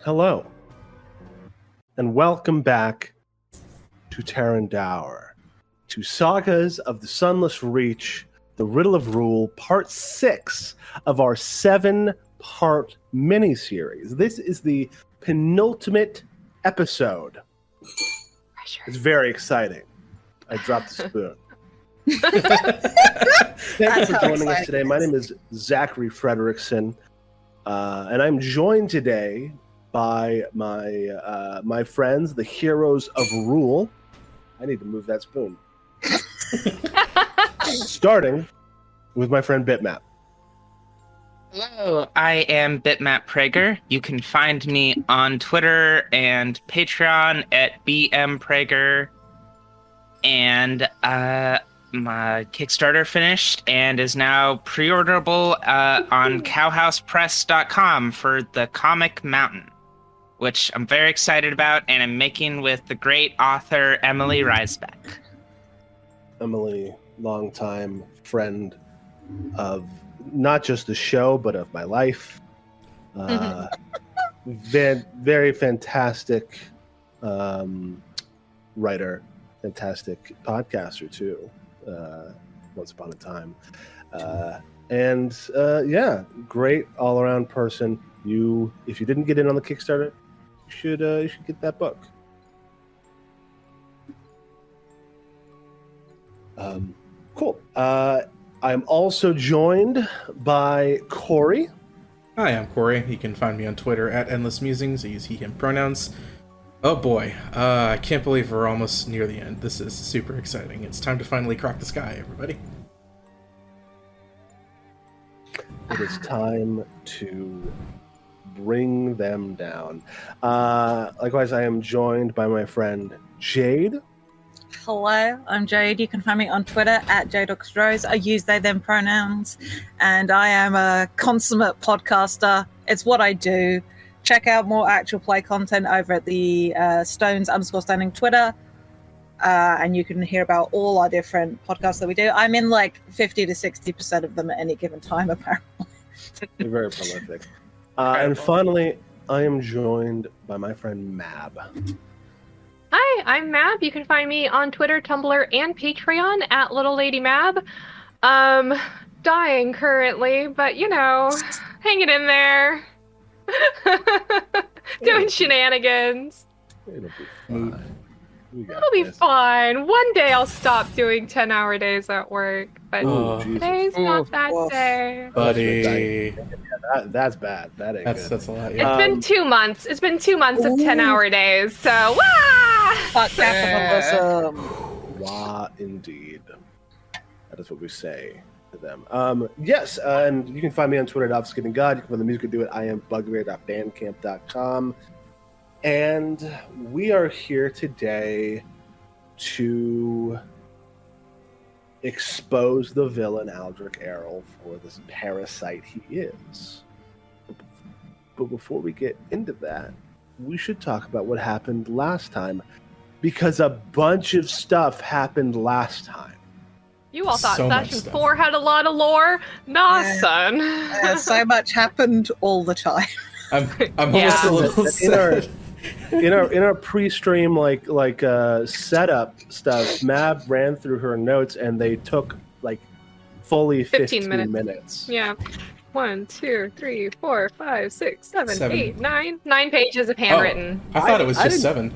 Hello, and welcome back to Tarandaur, to Sagas of the Sunless Reach, the Riddle of Rule, Part 6 of our 7-part miniseries. This is the penultimate episode. It's very exciting. I dropped the spoon. Thank you for joining us today. My name is Zachary Frederickson, and I'm joined today by my friends, the heroes of rule. I need to move that spoon. Starting with my friend Bitmap. Hello, I am Bitmap Prager. You can find me on Twitter and Patreon at bmprager. And my Kickstarter finished and is now pre-orderable on cowhousepress.com for the comic Mountain, which I'm very excited about, and I'm making with the great author Emily Reisbeck. Emily, longtime friend of not just the show, but of my life. Very fantastic writer, fantastic podcaster too. Once upon a time, yeah, great all-around person. If you didn't get in on the Kickstarter, you should get that book. Cool. I'm also joined by Cory. Hi, I'm Cory. You can find me on Twitter at Endless Musings. I use he, him pronouns. Oh boy, I can't believe we're almost near the end. This is super exciting. It's time to finally crack the sky, everybody. It is time to bring them down. Likewise, I am joined by my friend Jade. Hello, I'm Jade. You can find me on Twitter at JadeOxRose. I use they, them pronouns, and I am a consummate podcaster. It's what I do. Check out more actual play content over at the Stones_Standing Twitter, and you can hear about all our different podcasts that we do. I'm in like 50 to 60% of them at any given time, apparently. You're very prolific. And finally, I am joined by my friend Mab. Hi, I'm Mab. You can find me on Twitter, Tumblr, and Patreon at Little Lady Mab. Dying currently, but you know, hanging in there. Doing shenanigans. It'll be fine. It'll be fine. One day I'll stop doing 10-hour days at work, but today's not that day. Buddy. Yeah, that's bad. That ain't good. That's a lot. It's Yeah. been 2 months. It's been 2 months of 10-hour days, so wah! Fuck capitalism. Wah, indeed. That is what we say to them. Yes, and you can find me on Twitter at OfficeGettingGod. You can find the music do it. I am bugbear.bandcamp.com. And we are here today to expose the villain Aldrich Errol for this parasite he is. But before we get into that, we should talk about what happened last time, because a bunch of stuff happened last time. You all thought So much Session stuff. 4 had a lot of lore? Nah, son. So much happened all the time. I'm almost a little sad. In our pre-stream setup stuff, Mab ran through her notes and they took like fully 15 minutes. Yeah. 1, 2, 3, 4, 5, 6, 7, 8, 9. 9 pages of handwritten. I thought it was just 7.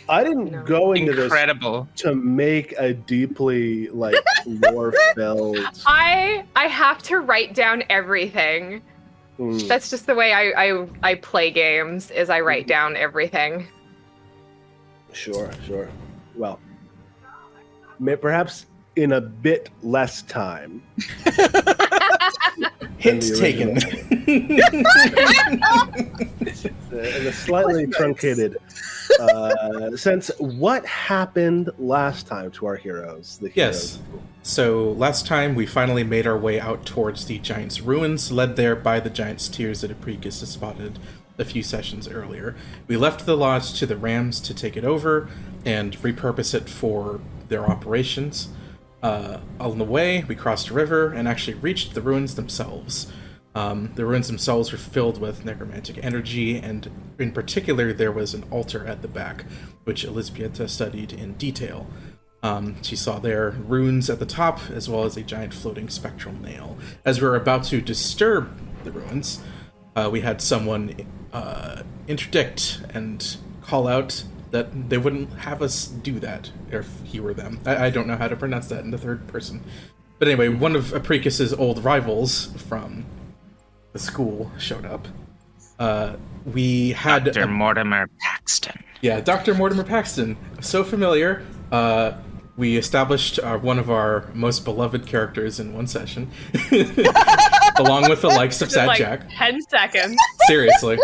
I didn't go into Incredible. this to make a deeply lore-filled. I have to write down everything. That's just the way I play games, is I write down everything. Sure. Well, perhaps in a bit less time. Hint taken. In a slightly truncated sense. What happened last time to our heroes? The heroes? Yes. So last time we finally made our way out towards the Giant's ruins, led there by the Giant's tears that APRICUS had spotted a few sessions earlier. We left the lodge to the Rams to take it over and repurpose it for their operations. On the way, we crossed a river and actually reached the ruins themselves. The ruins themselves were filled with necromantic energy, and in particular, there was an altar at the back, which ELŽBIETA studied in detail. She saw there runes at the top, as well as a giant floating spectral nail. As we were about to disturb the ruins, we had someone interdict and call out that they wouldn't have us do that if he were them. I don't know how to pronounce that in the third person. But anyway, one of APRICUS's old rivals from the school showed up. We had Dr. Mortimer Paxton. Yeah, Dr. Mortimer Paxton. So familiar. We established one of our most beloved characters in one session, along with the likes of Sad like Jack. 10 seconds. Seriously.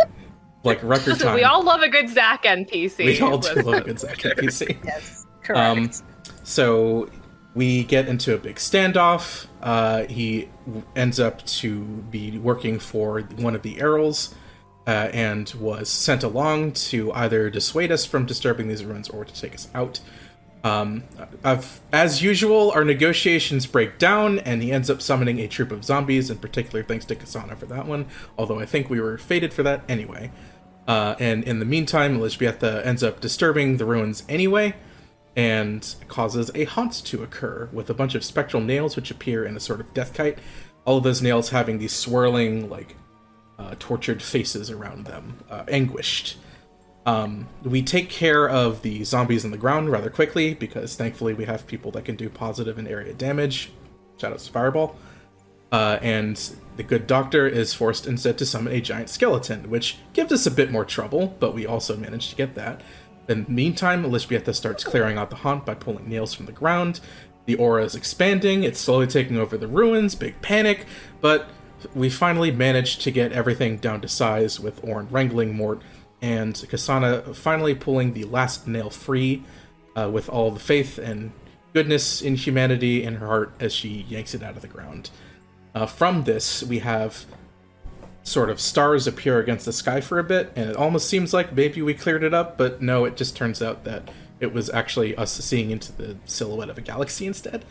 Like record time. We all love a good Zach NPC. We all do love a good Zach NPC. Yes, correct. So we get into a big standoff. He ends up to be working for one of the Earls, and was sent along to either dissuade us from disturbing these ruins or to take us out. As usual, our negotiations break down, and he ends up summoning a troop of zombies, in particular thanks to KSANA for that one, although I think we were fated for that anyway. And in the meantime, ELŽBIETA ends up disturbing the ruins anyway, and causes a haunt to occur, with a bunch of spectral nails which appear in a sort of death kite, all of those nails having these swirling, like, tortured faces around them, anguished. We take care of the zombies on the ground rather quickly, because thankfully we have people that can do positive and area damage. Shoutouts to Fireball. And the good doctor is forced instead to summon a giant skeleton, which gives us a bit more trouble, but we also managed to get that. In the meantime, ELŽBIETA starts clearing out the haunt by pulling nails from the ground. The aura is expanding, it's slowly taking over the ruins, big panic, but we finally managed to get everything down to size, with ORIN wrangling Mort, and KSANA finally pulling the last nail free, with all the faith and goodness in humanity in her heart as she yanks it out of the ground. From this, we have sort of stars appear against the sky for a bit, and it almost seems like maybe we cleared it up, but no, it just turns out that it was actually us seeing into the silhouette of a galaxy instead.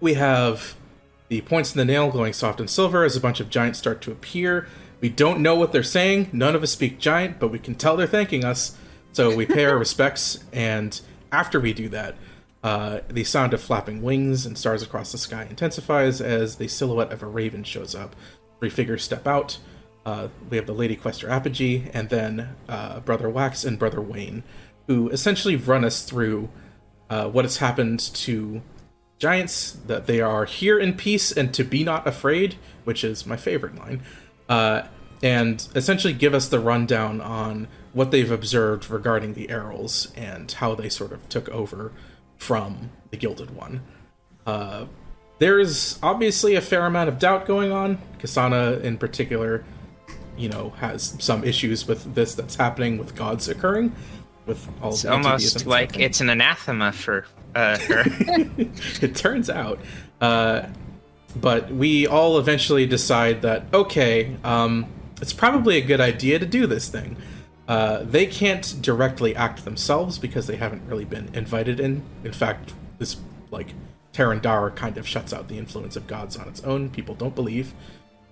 We have the points in the nail glowing soft and silver as a bunch of giants start to appear. We don't know what they're saying, none of us speak giant, but we can tell they're thanking us, so we pay our respects, and after we do that, the sound of flapping wings and stars across the sky intensifies as the silhouette of a raven shows up. 3 figures step out. We have the Lady Quester Apogee, and then Brother Wax and Brother Wayne, who essentially run us through what has happened to giants, that they are here in peace and to be not afraid, which is my favorite line, and essentially give us the rundown on what they've observed regarding the Earls and how they sort of took over from the Gilded One. There's obviously a fair amount of doubt going on. KSANA, in particular, you know, has some issues with this that's happening with gods occurring. With all It's the almost like it's an anathema for her. It turns out. But we all eventually decide that, okay, it's probably a good idea to do this thing. They can't directly act themselves because they haven't really been invited in. In fact, this, like, Tarandaur kind of shuts out the influence of gods on its own. People don't believe.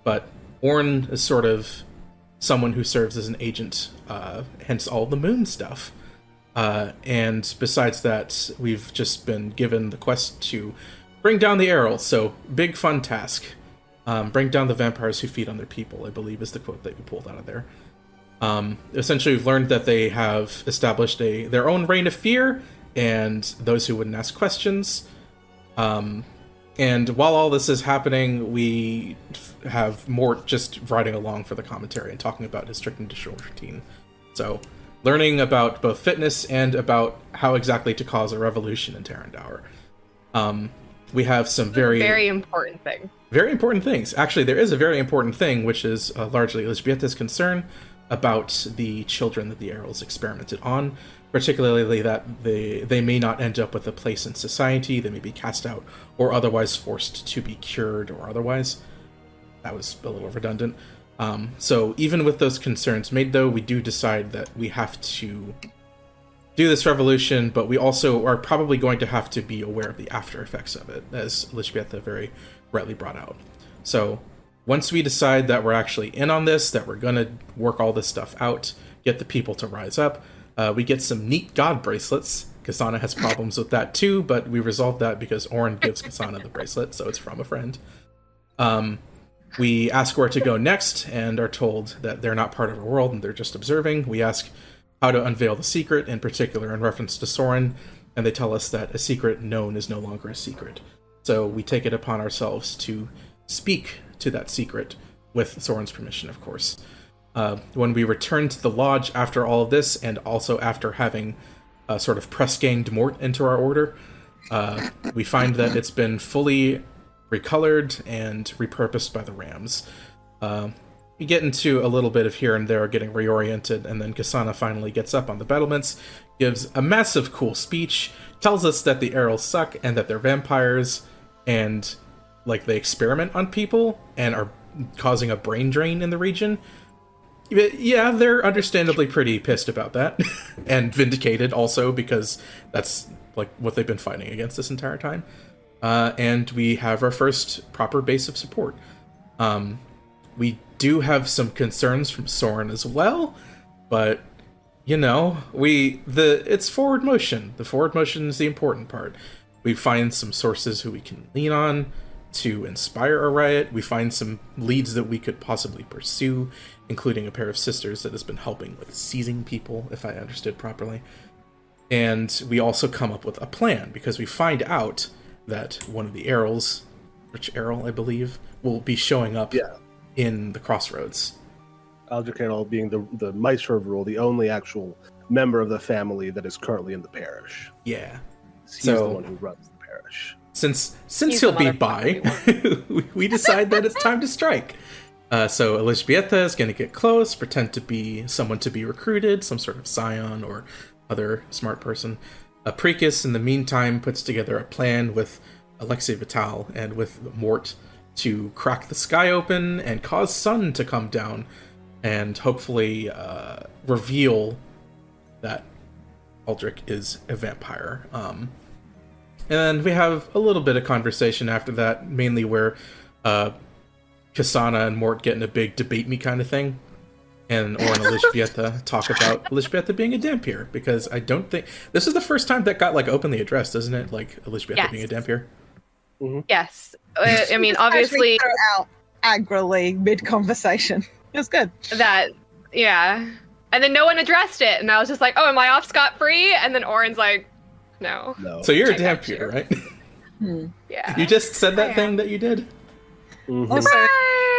But ORIN is sort of someone who serves as an agent, hence all the moon stuff. And besides that, we've just been given the quest to bring down the Earls, so big fun task. Bring down the vampires who feed on their people, I believe is the quote that we pulled out of there. Essentially, we've learned that they have established their own reign of fear, and those who wouldn't ask questions. And while all this is happening, we have Mort just riding along for the commentary and talking about his strict and digital routine. So, learning about both fitness and about how exactly to cause a revolution in Tarandaur. We have some very important thing. Very important things. Actually, there is a very important thing, which is largely ELŽBIETA's concern about the children that the Earls experimented on, particularly that they may not end up with a place in society, they may be cast out, or otherwise forced to be cured, or otherwise. That was a little redundant. So even with those concerns made, though, we do decide that we have to do this revolution, but we also are probably going to have to be aware of the after effects of it, as ELŽBIETA very rightly brought out. So Once we decide that we're actually in on this, that we're going to work all this stuff out, get the people to rise up, we get some neat god bracelets. KSANA has problems with that too, but we resolved that because ORIN gives KSANA the bracelet, so it's from a friend. We ask where to go next and are told that they're not part of our world and they're just observing. We ask how to unveil the secret, in particular in reference to Soren, and they tell us that a secret known is no longer a secret. So we take it upon ourselves to speak to that secret, with Soren's permission, of course. When we return to the lodge after all of this, and also after having sort of press-ganged Mort into our order, we find that it's been fully recolored and repurposed by the Rams. We get into a little bit of here and there getting reoriented, and then KSANA finally gets up on the battlements, gives a massive cool speech, tells us that the Arrows suck and that they're vampires, and like they experiment on people and are causing a brain drain in the region. Yeah, they're understandably pretty pissed about that, and vindicated also, because that's like what they've been fighting against this entire time. And we have our first proper base of support. We do have some concerns from Soren as well, but you know, it's forward motion. The forward motion is the important part. We find some sources who we can lean on to inspire a riot. We find some leads that we could possibly pursue, including a pair of sisters that has been helping with seizing people, if I understood properly. And we also come up with a plan, because we find out that one of the Errol's, Rich Errol, I believe, will be showing up in the crossroads. Aldrich Errol being the Maestro of Rule, the only actual member of the family that is currently in the parish. Yeah. He's the one who runs the parish. Since he'll be by, we decide that it's time to strike. So ELŻBIETA is going to get close, pretend to be someone to be recruited, some sort of scion or other smart person. APRICUS, in the meantime, puts together a plan with Alexei Vital and with Mort to crack the sky open and cause sun to come down and hopefully reveal that Aldrich is a vampire. And we have a little bit of conversation after that, mainly where KSANA and Mort get in a big debate me kind of thing. And ORIN and ELŽBIETA talk about ELŽBIETA being a Dhampir, because I don't think... This is the first time that got, like, openly addressed, isn't it? Like, ELŽBIETA being a Dhampir. Mm-hmm. Yes. I mean, obviously... throw out angrily mid-conversation. It was good. Yeah. And then no one addressed it, and I was just like, oh, am I off scot-free? And then ORIN's like, no. So you're a Dhampir, right? Yeah. You just said that thing that you did? Mm-hmm. Also,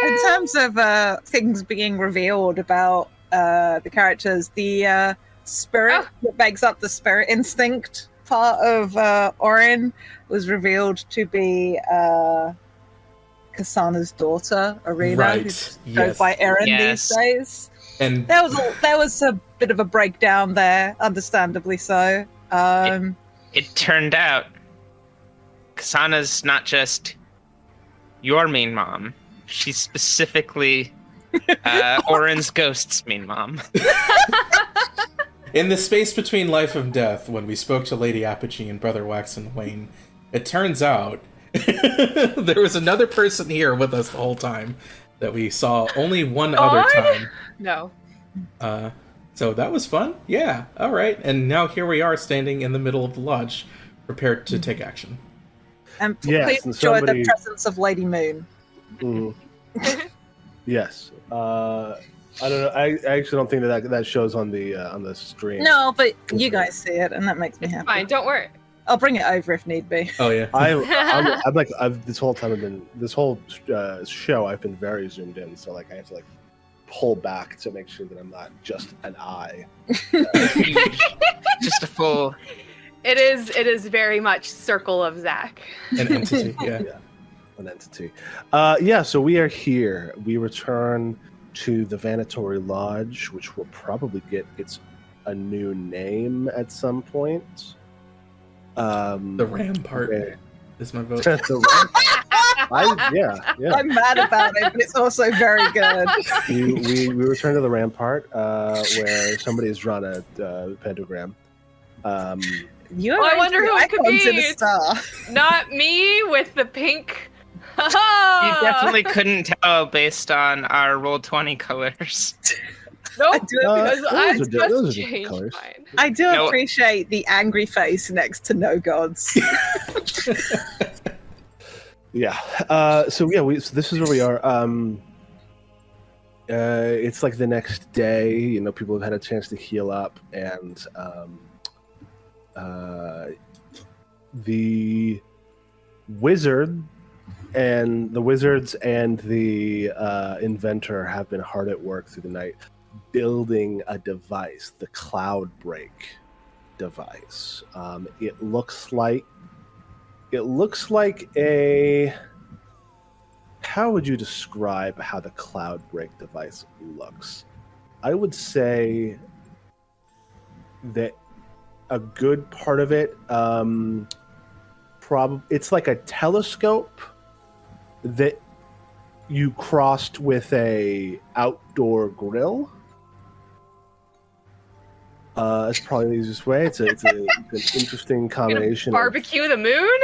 in terms of things being revealed about the characters, the spirit that makes up the spirit instinct part of ORIN was revealed to be KSANA's daughter, Irina, who goes by Erin these days. And there was a bit of a breakdown there, understandably so. It turned out KSANA's not just your main mom. She's specifically ORIN's ghost's main mom. In the space between life and death, when we spoke to Lady Apogee and Brother Wax and Wayne, it turns out there was another person here with us the whole time that we saw only one other time. No. So that was fun. Yeah, all right. And now here we are standing in the middle of the lodge, prepared to take action. And please enjoy the presence of Lady Moon. Yes. I don't know. I actually don't think that shows on the stream. No, but you guys see it, and that makes me happy. Fine, don't worry. I'll bring it over if need be. Oh yeah. This whole time this whole show I've been very zoomed in, so like I have to like pull back to make sure that I'm not just an eye. Just a full. It is very much Circle of Zach. An entity, yeah. An entity. So we are here. We return to the Vanatory Lodge, which will probably get a new name at some point. The Rampart is my vote. I'm mad about it, but it's also very good. We return to the Rampart, where somebody has drawn a pentagram. I wonder who it could be. Not me with the pink You definitely couldn't tell based on our roll 20 colors. Nope, I do- because I those are just different changed colors. mine. I do No. appreciate the angry face next to no gods. Yeah. So this is where we are. It's like the next day. You know, people have had a chance to heal up, and the wizards and the inventor have been hard at work through the night, building a device, the Cloud Break device. It looks like a. How would you describe how the Cloud Break device looks? I would say that a good part of it, it's like a telescope that you crossed with a outdoor grill. That's probably the easiest way. It's an interesting combination Barbecue the moon?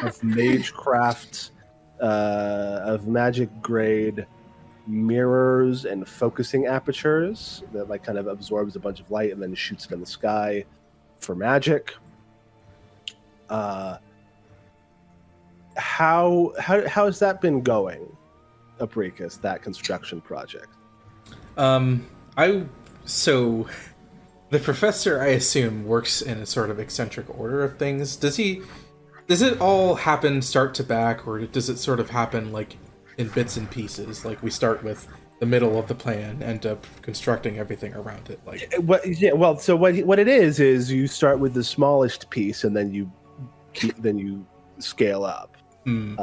of magecraft, of magic grade mirrors and focusing apertures that like kind of absorbs a bunch of light and then shoots it in the sky for magic. How has that been going, Apricus, that construction project? The professor, I assume, works in a sort of eccentric order of things. Does it all happen start to back, or does it sort of happen like in bits and pieces? Like we start with the middle of the plan, end up constructing everything around it. Like what it is you start with the smallest piece and then you scale up. And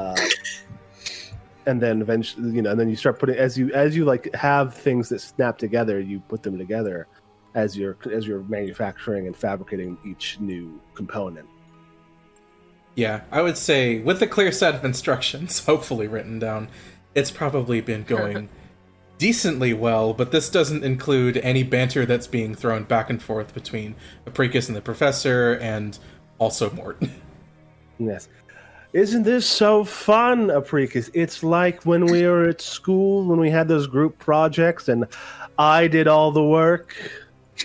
then eventually, and then you start putting as you like have things that snap together, you put them together as you're manufacturing and fabricating each new component. Yeah, I would say with a clear set of instructions, hopefully written down, it's probably been going decently well, but this doesn't include any banter that's being thrown back and forth between Apricus and the professor, and also Mort. Yes. Isn't this so fun, Apricus? It's like when we were at school, when we had those group projects, and I did all the work.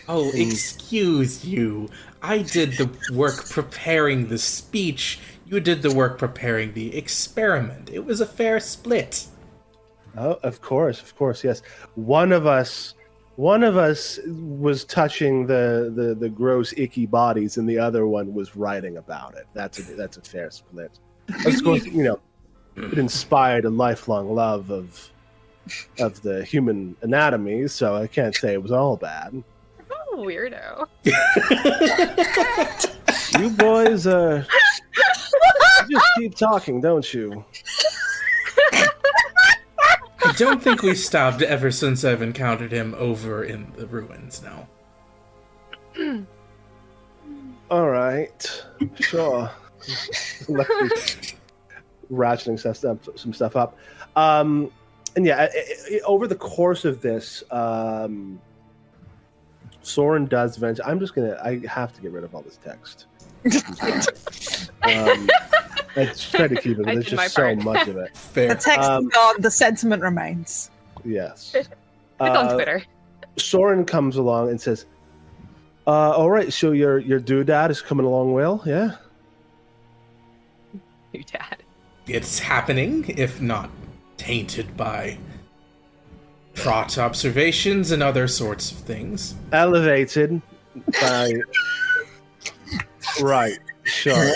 Oh, excuse you. I did the work preparing the speech. You did the work preparing the experiment. It was a fair split. Oh, of course, yes. One of us was touching the gross, icky bodies, and the other one was writing about it. That's a fair split. Of course, it inspired a lifelong love of the human anatomy, so I can't say it was all bad. Oh, weirdo. You boys, you just keep talking, don't you? I don't think we stopped ever since I've encountered him over in the ruins now. All right, sure. Ratcheting some stuff up, and yeah, over the course of this, Soren does venture. I have to get rid of all this text. I try to keep it, but there's just so much of it. Fair. The text is gone, the sentiment remains. Yes. It's on Twitter. Soren comes along and says, all right, so your doodad is coming along well, yeah? Your dad. It's happening, if not tainted by fraught observations and other sorts of things. Elevated by... Right, sure.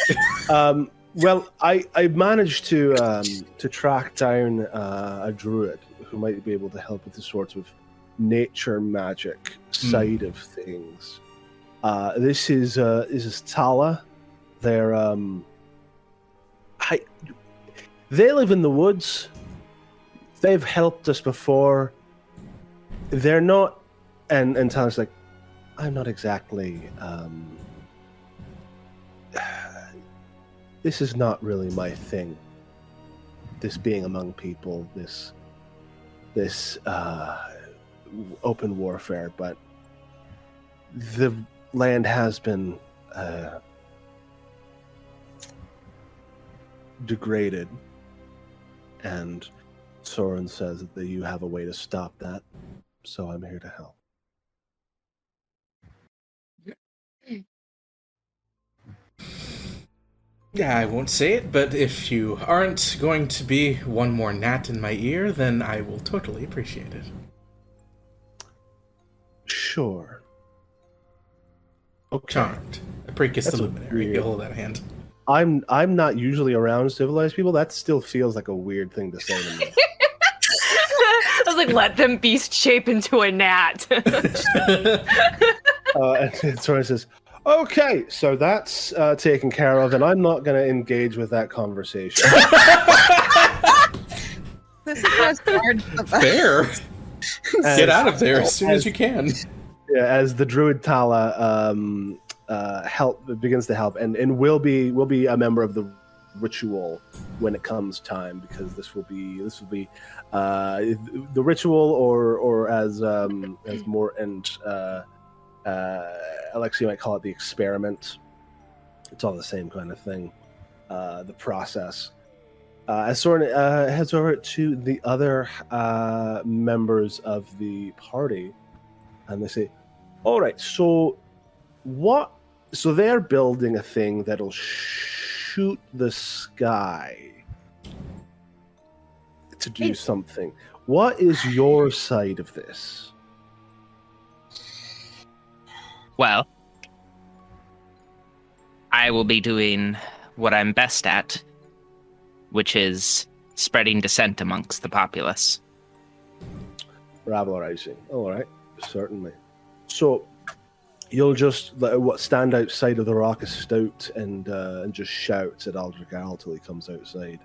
Well, I managed to track down a druid who might be able to help with the sorts of nature magic side of things. This is Tala. They live in the woods. They've helped us before. They're not, and Tala's like, I'm not exactly. This is not really my thing. This being among people, this open warfare, but the land has been degraded, And Soren says that you have a way to stop that, so I'm here to help. Yeah, I won't say it, but if you aren't going to be one more gnat in my ear, then I will totally appreciate it. Sure. Okay. Charmed. APRICUS That's the Luminary. weird. You hold that hand. I'm not usually around civilized people. That still feels like a weird thing to say to me. I was like, let them beast shape into a gnat. And Soren says, okay, so that's taken care of, and I'm not going to engage with that conversation. This is what's hard about. Fair. Get out of there as soon as you can. Yeah, as the druid Tala begins to help, and will be a member of the ritual when it comes time, because this will be the ritual, or as more and Alexia might call it the experiment. It's all the same kind of thing. The process. As Soren heads over to the other members of the party, and they say, all right, so what? So they're building a thing that'll shoot the sky to do something. What is your side of this? Well, I will be doing what I'm best at, which is spreading dissent amongst the populace. Rabble-rising. All right, certainly. So you'll just stand outside of the rock of Stout and just shout at Aldrich Al till he comes outside.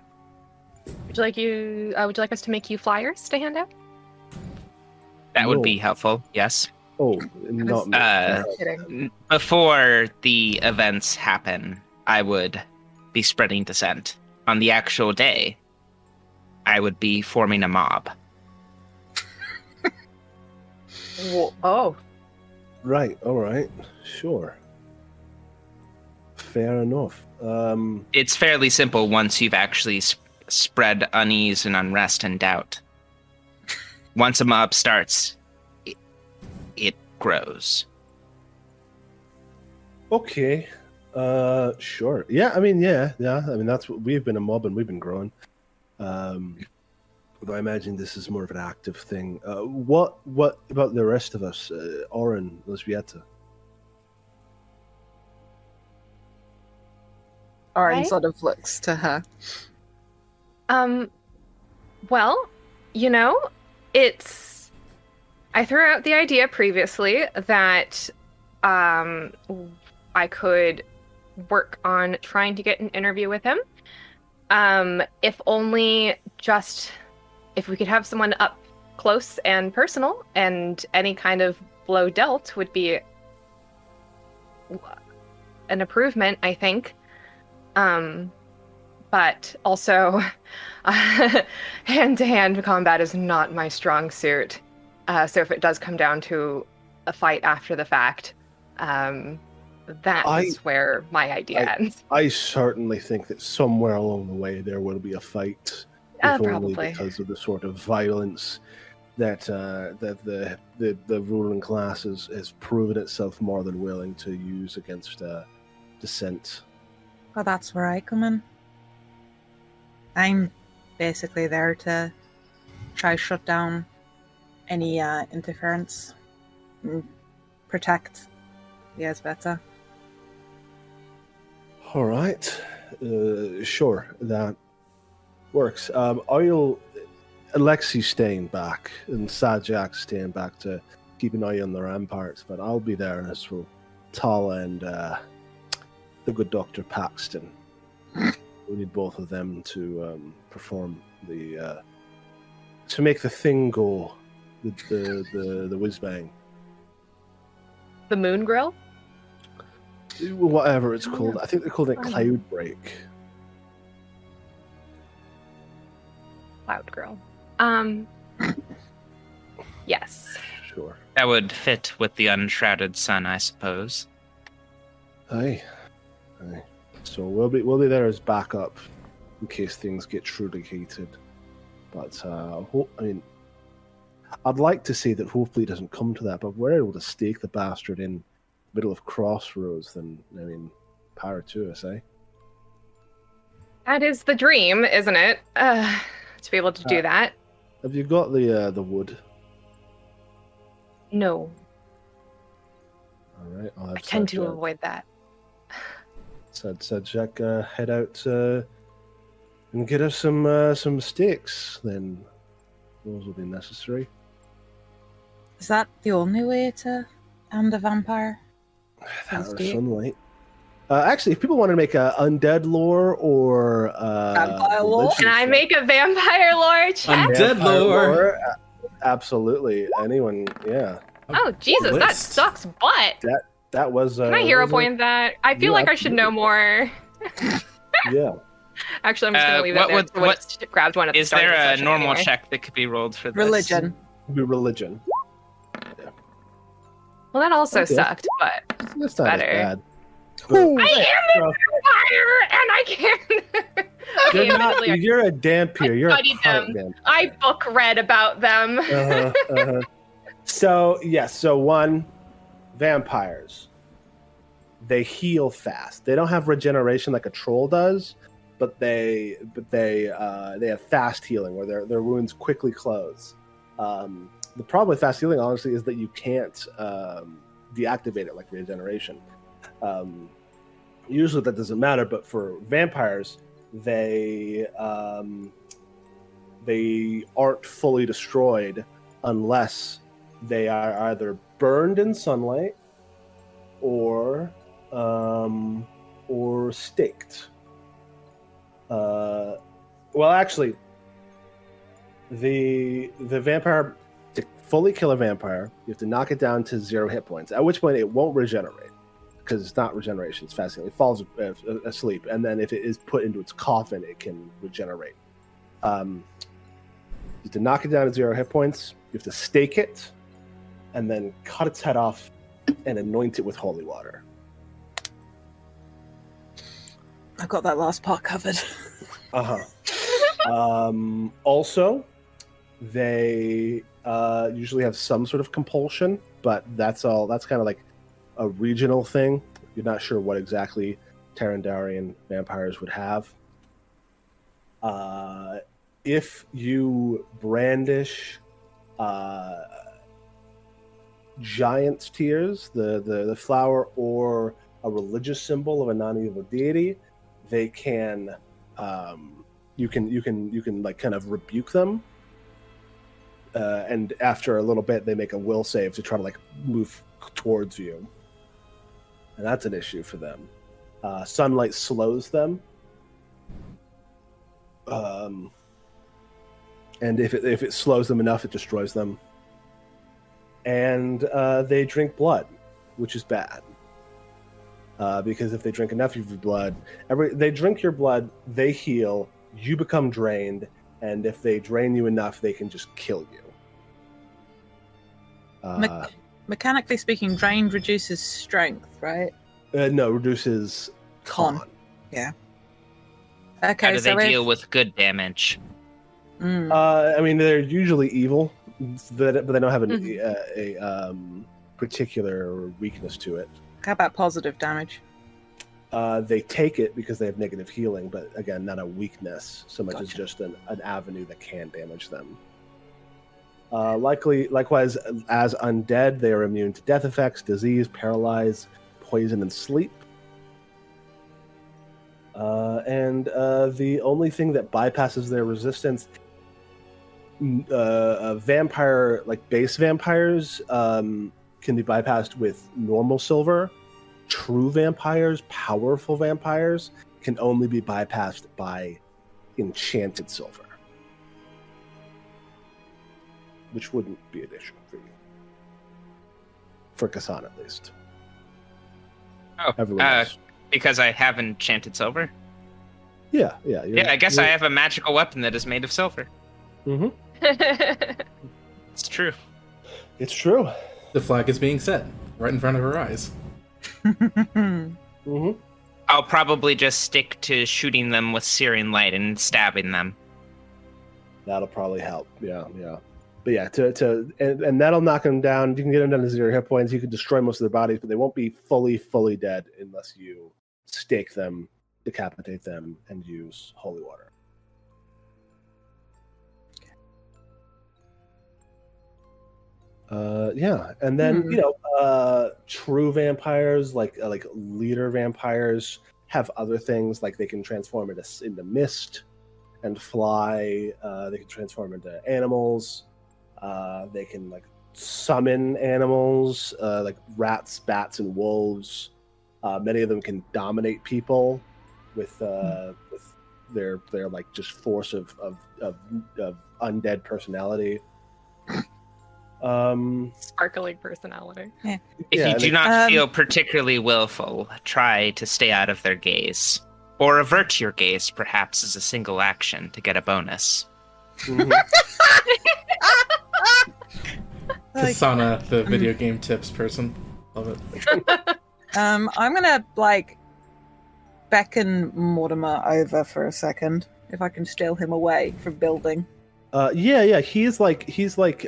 Would you like us to make you flyers to hand out? That No. would be helpful, yes. Oh, not me. Just kidding. Before the events happen, I would be spreading dissent. On the actual day, I would be forming a mob. Oh. Right, all right, sure. Fair enough. It's fairly simple once you've actually spread unease and unrest and doubt. Once a mob starts, it grows. Okay. Sure. Yeah, I mean, yeah. I mean, that's what we've been a mob and we've been growing. But I imagine this is more of an active thing. What about the rest of us? ORIN, ELŽBIETA. Orin Right? sort of looks to her. Well, I threw out the idea previously that I could work on trying to get an interview with him. If only just if we could have someone up close and personal, and any kind of blow dealt would be an improvement, I think. But also, hand-to-hand combat is not my strong suit. So if it does come down to a fight after the fact, that's where my idea ends. I certainly think that somewhere along the way there will be a fight. If only Probably. because of the sort of violence that the ruling class has proven itself more than willing to use against dissent. Well, that's where I come in. I'm basically there to try shut down any interference and protect the ELŽBIETA. All right, sure, that works. Alexi's staying back, and Sajak's staying back to keep an eye on the ramparts, but I'll be there as well. Tala and the good Dr. Paxton. We need both of them to perform the to make the thing go, the whiz bang, The moon grill? whatever it's called. I think they're calling it Cloud Break. Cloud grill. Yes. Sure. That would fit with the unshrouded sun, I suppose. Aye. So we'll be there as backup in case things get truly heated. But I mean, I'd like to see that hopefully it doesn't come to that. But if we're able to stake the bastard in the middle of crossroads, then I mean, power to us, eh? That is the dream, isn't it? To be able to do that. Have you got the wood? No, All right, I'll have I tend to Sajak- avoid that. Sajak head out and get us some sticks. Then those will be necessary. Is that the only way to end a vampire? That or Indeed. sunlight. Actually, if people want to make a undead lore or Vampire lore? religion Can I check- make a vampire lore check? Undead Vampire lore. Absolutely. Anyone, yeah. Oh, Jesus, that List. sucks butt. That was. Can I hero point that? I feel Yeah, like I should know more. Yeah. Actually, I'm just going to leave that there. So when it's grabbed one at the Is start of there the a session normal anyway. check that could be rolled for this? Religion. Be religion. Well, that also Okay. sucked, but That's not Better. as bad. I am a So- vampire, and I can. Okay, You're admittedly, not. You're a dampier. You're a studied current them. vampire. I book read about them. Uh-huh. So yes, so one, vampires. They heal fast. They don't have regeneration like a troll does, but they have fast healing, where their wounds quickly close. The problem with fast healing, honestly, is that you can't deactivate it like regeneration. Usually that doesn't matter, but for vampires, they aren't fully destroyed unless they are either burned in sunlight or staked. Well, actually, the vampire, to fully kill a vampire, you have to knock it down to 0 hit points. At which point it won't regenerate, because it's not regeneration; it's fasting. It falls asleep, and then if it is put into its coffin, it can regenerate. You have to knock it down to 0 hit points. You have to stake it, and then cut its head off and anoint it with holy water. I've got that last part covered. Also, they usually have some sort of compulsion, but that's all. That's kind of like a regional thing. You're not sure what exactly Tarandaurian vampires would have. If you brandish giant's tears, the flower, or a religious symbol of a non-evil deity, they can you can like kind of rebuke them, and after a little bit they make a will save to try to like move towards you, and that's an issue for them. Sunlight slows them, and if it slows them enough, it destroys them. And they drink blood, which is bad. Because if they drink enough of your blood, they drink your blood, they heal, you become drained, and if they drain you enough, they can just kill you. Mechanically speaking, drained reduces strength, right? No, reduces con. Okay, How do so they deal with good damage? I mean, they're usually evil, but they don't have a particular weakness to it. How about positive damage? They take it because they have negative healing, but again, not a weakness so much as Gotcha. just an avenue that can damage them. Likewise, as undead, they are immune to death effects, disease, paralyze, poison, and sleep. And the only thing that bypasses their resistance, vampire, like base vampires, can be bypassed with normal silver. True vampires, powerful vampires, can only be bypassed by enchanted silver, which wouldn't be an issue for you. For KSANA, at least. Oh, Everyone else. because I have enchanted silver. Yeah. Yeah, I guess I have a magical weapon that is made of silver. Mm-hmm. It's true. It's true. The flag is being set right in front of her eyes. Mm-hmm. I'll probably just stick to shooting them with Syrian light and stabbing them. That'll probably help. Yeah. But yeah, and that'll knock them down. You can get them down to 0 hit points. You can destroy most of their bodies, but they won't be fully dead unless you stake them, decapitate them, and use holy water. Yeah, and then true vampires like leader vampires have other things, like they can transform into mist and fly. They can transform into animals. They can like summon animals like rats, bats, and wolves. Many of them can dominate people with their like just force of undead personality. Sparkling personality. If you do not feel particularly willful, try to stay out of their gaze. Or avert your gaze, perhaps, as a single action to get a bonus. Mhm. KSANA, the video game tips person. Love it. I'm gonna like beckon Mortimer over for a second, if I can steal him away from building. Yeah. He's like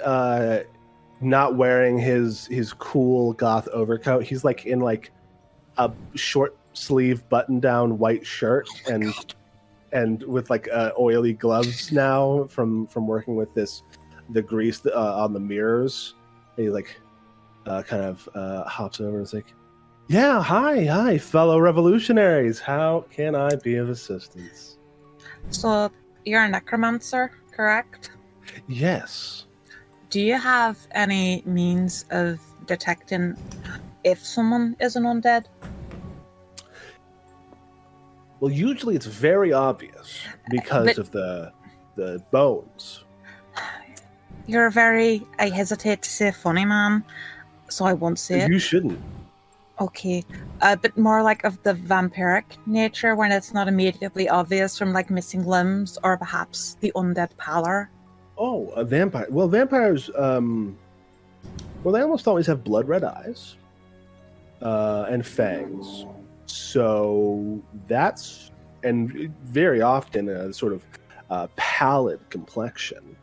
not wearing his cool goth overcoat. He's like in like a short sleeve button down white shirt and with like oily gloves now from working with the grease on the mirrors. And he like kind of hops over and is like, "Yeah, hi, fellow revolutionaries. How can I be of assistance?" So you're a necromancer, correct? Yes. Do you have any means of detecting if someone is an undead? Well, usually it's very obvious because of the bones. I hesitate to say funny man, so I won't say it. You shouldn't. Okay, but more like of the vampiric nature, when it's not immediately obvious from like missing limbs or perhaps the undead pallor. Oh, a vampire. Well, vampires, they almost always have blood red eyes and fangs. So that's, and very often a sort of pallid complexion.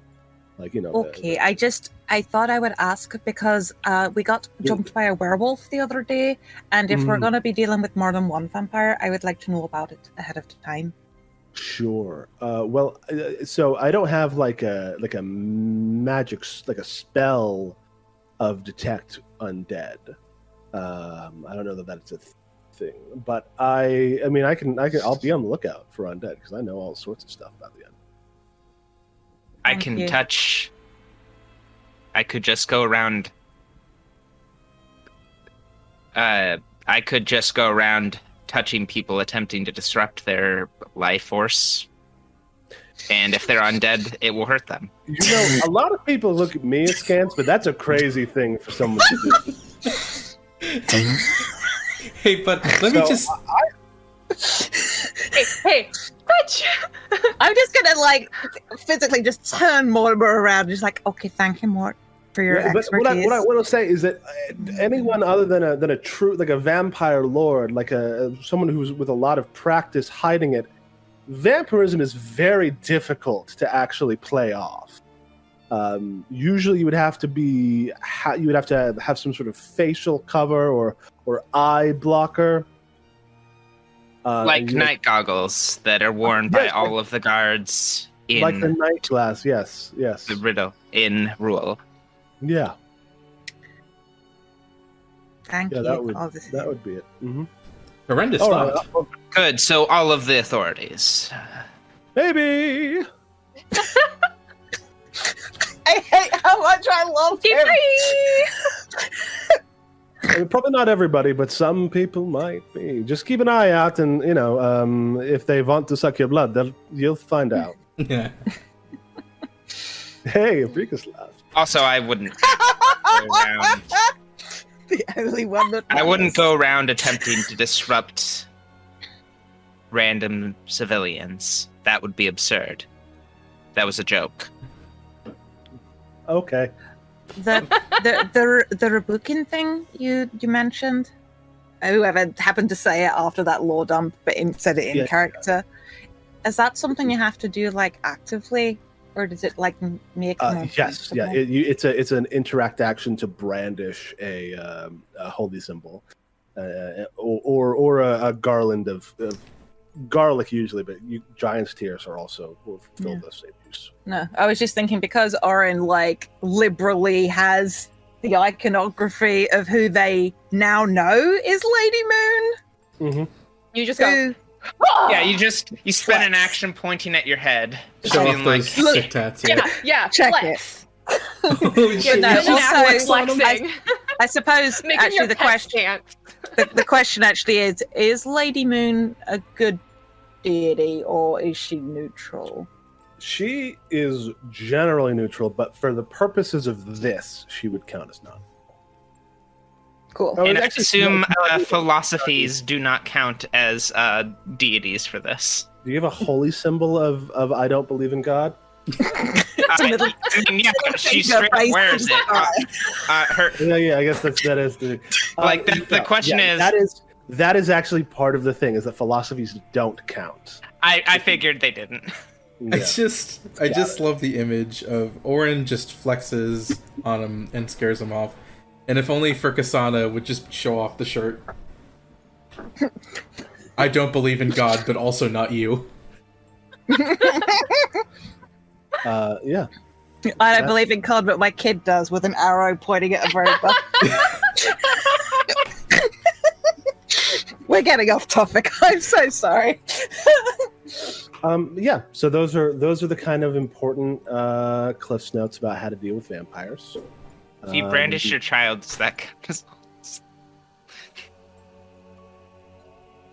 Like, Okay, I thought I would ask because we got jumped by a werewolf the other day, and if we're going to be dealing with more than one vampire, I would like to know about it ahead of time. Sure. So I don't have like a magic, like a spell of detect undead. I don't know that that's a thing, but I mean, I'll be on the lookout for undead because I know all sorts of stuff about the undead. I can touch. I could just go around. I could just go around touching people attempting to disrupt their life force. And if they're undead, it will hurt them. A lot of people look at me askance, but that's a crazy thing for someone to do. Hey, but let me just... Hey, touch! I'm just gonna like physically just turn Mortimer around, just like, okay, thank you, Mort, for your expertise. What I want to say is that anyone other than a true, like a vampire lord, like someone who's with a lot of practice hiding it, vampirism is very difficult to actually play off. Usually, you would have to have some sort of facial cover or eye blocker. Like night goggles that are worn by all of the guards in... Like the night glass, yes. The riddle in Ruel. Yeah. Thank you. That would be it. Mm-hmm. Horrendous thought. Good, so all of the authorities. Maybe! I hate how much I love him! I mean, probably not everybody, but some people might be. Just keep an eye out, and if they want to suck your blood, you'll find out. Yeah. Hey, APRICUS laughed. Also, I wouldn't go around. The only one that I wouldn't go around attempting to disrupt random civilians. That would be absurd. That was a joke. Okay. The rebooking thing you mentioned, whoever happened to say it after that lore dump but said it in character, is that something you have to do like actively, or does it like make? Yes, yeah. It's an interact action to brandish a holy symbol, or a garland of garlic usually, but giant's tears are also will fill those same use. No, I was just thinking because ORIN like liberally has the iconography of who they now know is Lady Moon. Mm-hmm. You just go. Yeah, you spend an action pointing at your head. Just Show being off like, those sick tats. Yeah, Check flex. Holy shit. no, also, flexing. I suppose Making actually your the pet question dance. the question actually is Lady Moon a good deity or is she neutral? She is generally neutral, but for the purposes of this, she would count as not. Cool. Oh, and I actually, assume no, philosophies do not count as deities for this. Do you have a holy symbol of I don't believe in God? I mean, yeah, she straight up wears it. Her, Yeah, I guess that is the like the question is that is actually part of the thing is that philosophies don't count. I figured they didn't. Yeah. I just love the image of ORIN just flexes on him and scares him off. And if only for KSANA would just show off the shirt. I don't believe in God, but also not you. Yeah. I don't believe in God, but my kid does with an arrow pointing at a robot. We're getting off topic. I'm so sorry. Yeah. So those are the kind of important Cliff's notes about how to deal with vampires. If you brandish your child, does that count as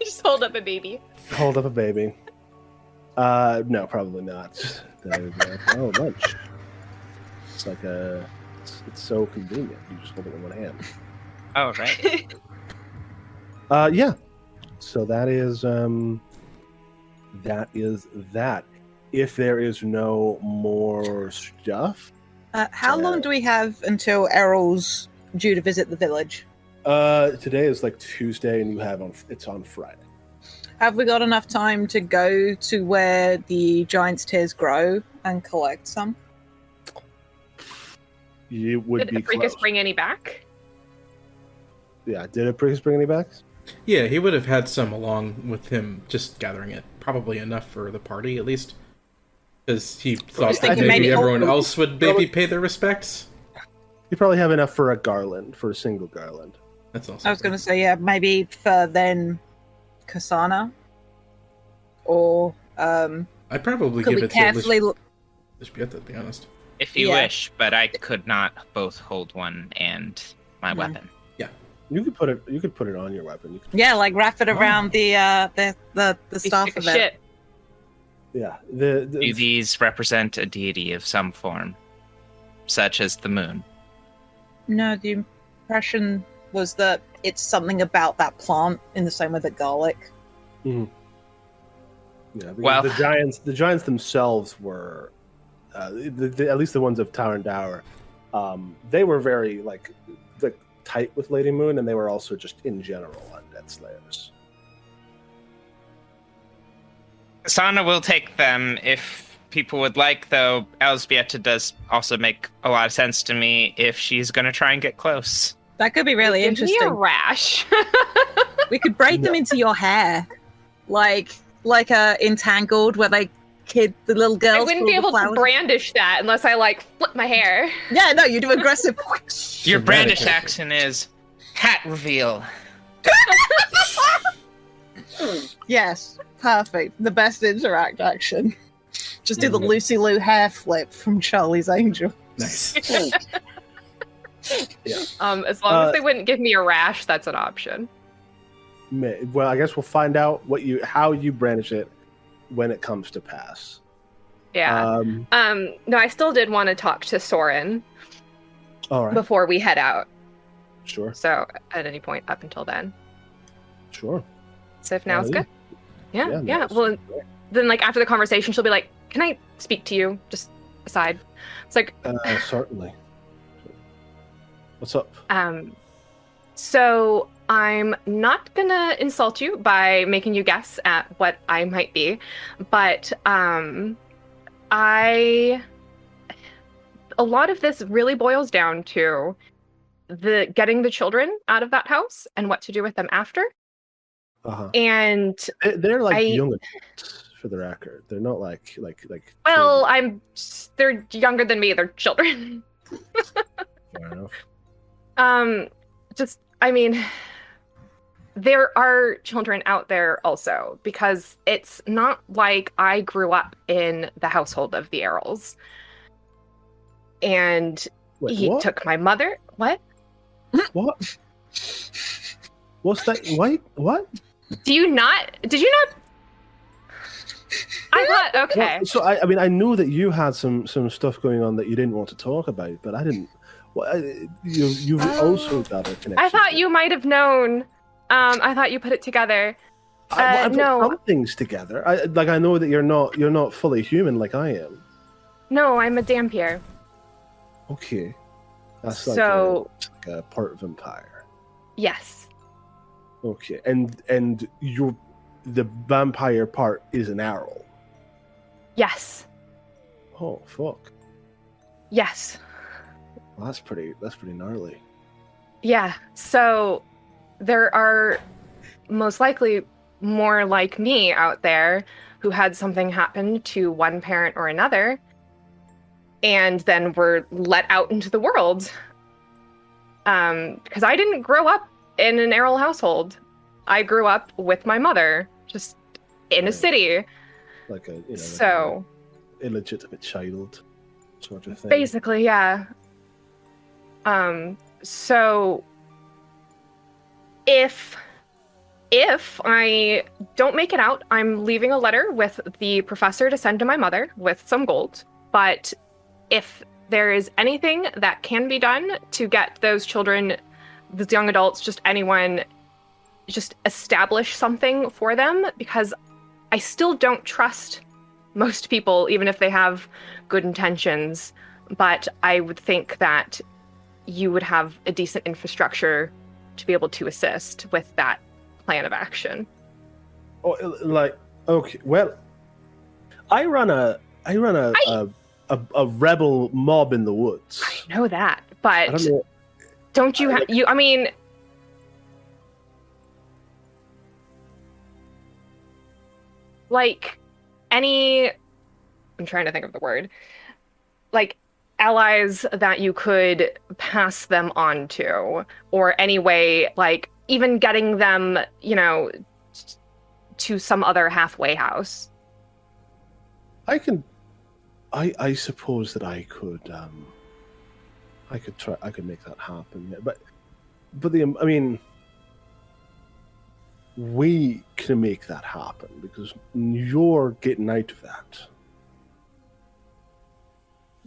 Just hold up a baby. hold up a baby? No, probably not. Oh, lunch. It's like it's so convenient. You just hold it in one hand. Oh, right. Yeah. So that is that. If there is no more stuff, How long do we have until Errol's due to visit the village? today is like Tuesday, and it's on Friday. Have we got enough time to go to where the giant's tears grow and collect some? You would Did be APRICUS close. bring any back? Yeah, did APRICUS bring any back? Yeah, he would have had some along with him, just gathering it. Probably enough for the party, at least. Because he thought that thinking maybe maybe everyone all- else would maybe pay their respects. You probably have enough for a garland, for a single garland. That's also I was going to say, yeah, maybe for then KSANA. Or I'd probably could give we it carefully... to ELŞBIETA, to be honest. If you Yeah. wish, but I could not both hold one and my No. weapon. You could put it on your weapon. You could, Yeah, like wrap it around the Be staff sick of of it. shit. yeah. Do these represent a deity of some form, such as the moon? No, the impression was that it's something about that plant in the same way that garlic. Yeah, because Well- the giants themselves were, at least the ones of Tarandaur, they were very like tight with Lady Moon, and they were also just in general undead slayers. KSANA will take them if people would like, though ELŞBIETA does also make a lot of sense to me if she's going to try and get close. That could be really Give me a interesting. rash. We could braid them into your hair, like entangled, where they kid the little girls. I wouldn't pull be the able to flowers. brandish that unless I like flip my hair. Yeah, no, you do aggressive. Your brandish Dramatic. action is hat reveal. Yes, perfect. The best interact action. Just do the Lucy Lou hair flip from Charlie's Angel. Nice. As long as they wouldn't give me a rash, that's an option. Well, I guess we'll find out how you brandish it when it comes to pass. Yeah. No, I still did want to talk to Soren All right. before we head out. Sure. So at any point up until then. Sure. So if now's Yeah. good. Yeah, Yeah, yeah. now's Well, great. then like after the conversation, she'll be like, "Can I speak to you?" Just aside. It's like, Certainly. What's up? So I'm not gonna insult you by making you guess at what I might be, but I a lot of this really boils down to getting the children out of that house and what to do with them after. Uh-huh. And They're like young adults, for the record. They're not like. well, children. they're younger than me. They're children. Fair enough. Just, I mean, there are children out there also, because it's not like I grew up in the household of the Errol's. And Wait, he what? took my mother. What? What? What's that? Wait, what? Did you not? I thought, okay. Well, so I mean, I knew that you had some stuff going on that you didn't want to talk about, but I didn't. Well, you've also got a connection. I thought you might have known. I thought you put it together. I no. put some things together. I know that you're not fully human like I am. No, I'm a Dampier. Okay, that's So- like a part vampire. Yes. Okay, and the vampire part is an arrow. Yes. Oh fuck, Yes. well, that's pretty gnarly. Yeah. So there are most likely more like me out there who had something happen to one parent or another and then were let out into the world. Because I didn't grow up in an Errol household. I grew up with my mother, just in a city. Like a So like an illegitimate child sort of thing. basically, yeah. So if I don't make it out, I'm leaving a letter with the professor to send to my mother with some gold. But if there is anything that can be done to get those children, those young adults, just anyone, just establish something for them, because I still don't trust most people, even if they have good intentions. But I would think that you would have a decent infrastructure to be able to assist with that plan of action. Oh, like, okay, well, I run a rebel mob in the woods. I know that, I but don't know. don't you have you? I mean, like any. I'm trying to think of the word. Like allies that you could pass them on to, or any way, like even getting them, to some other halfway house. I suppose that I could make that happen. Yeah. But I mean, we can make that happen because you're getting out of that.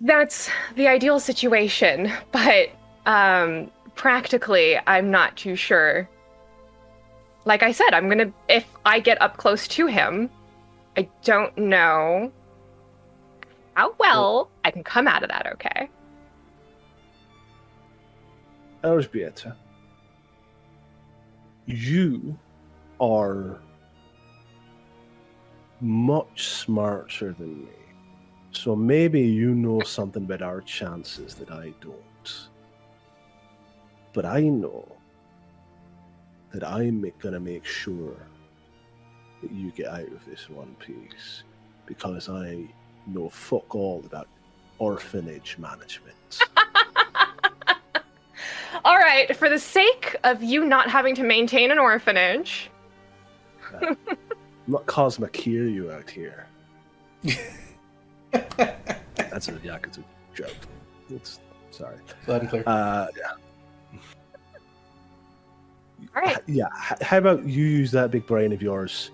That's the ideal situation, but practically, I'm not too sure. Like I said, if I get up close to him, I don't know how well I can come out of that okay. ELŽBIETA, you are much smarter than me. So maybe you know something about our chances that I don't. But I know that I'm going to make sure that you get out of this one piece because I know fuck all about orphanage management. All right, for the sake of you not having to maintain an orphanage. I'm not Cosma Kiryu out here. That's a joke. Sorry. Loud and clear. All right. Yeah. How about you use that big brain of yours,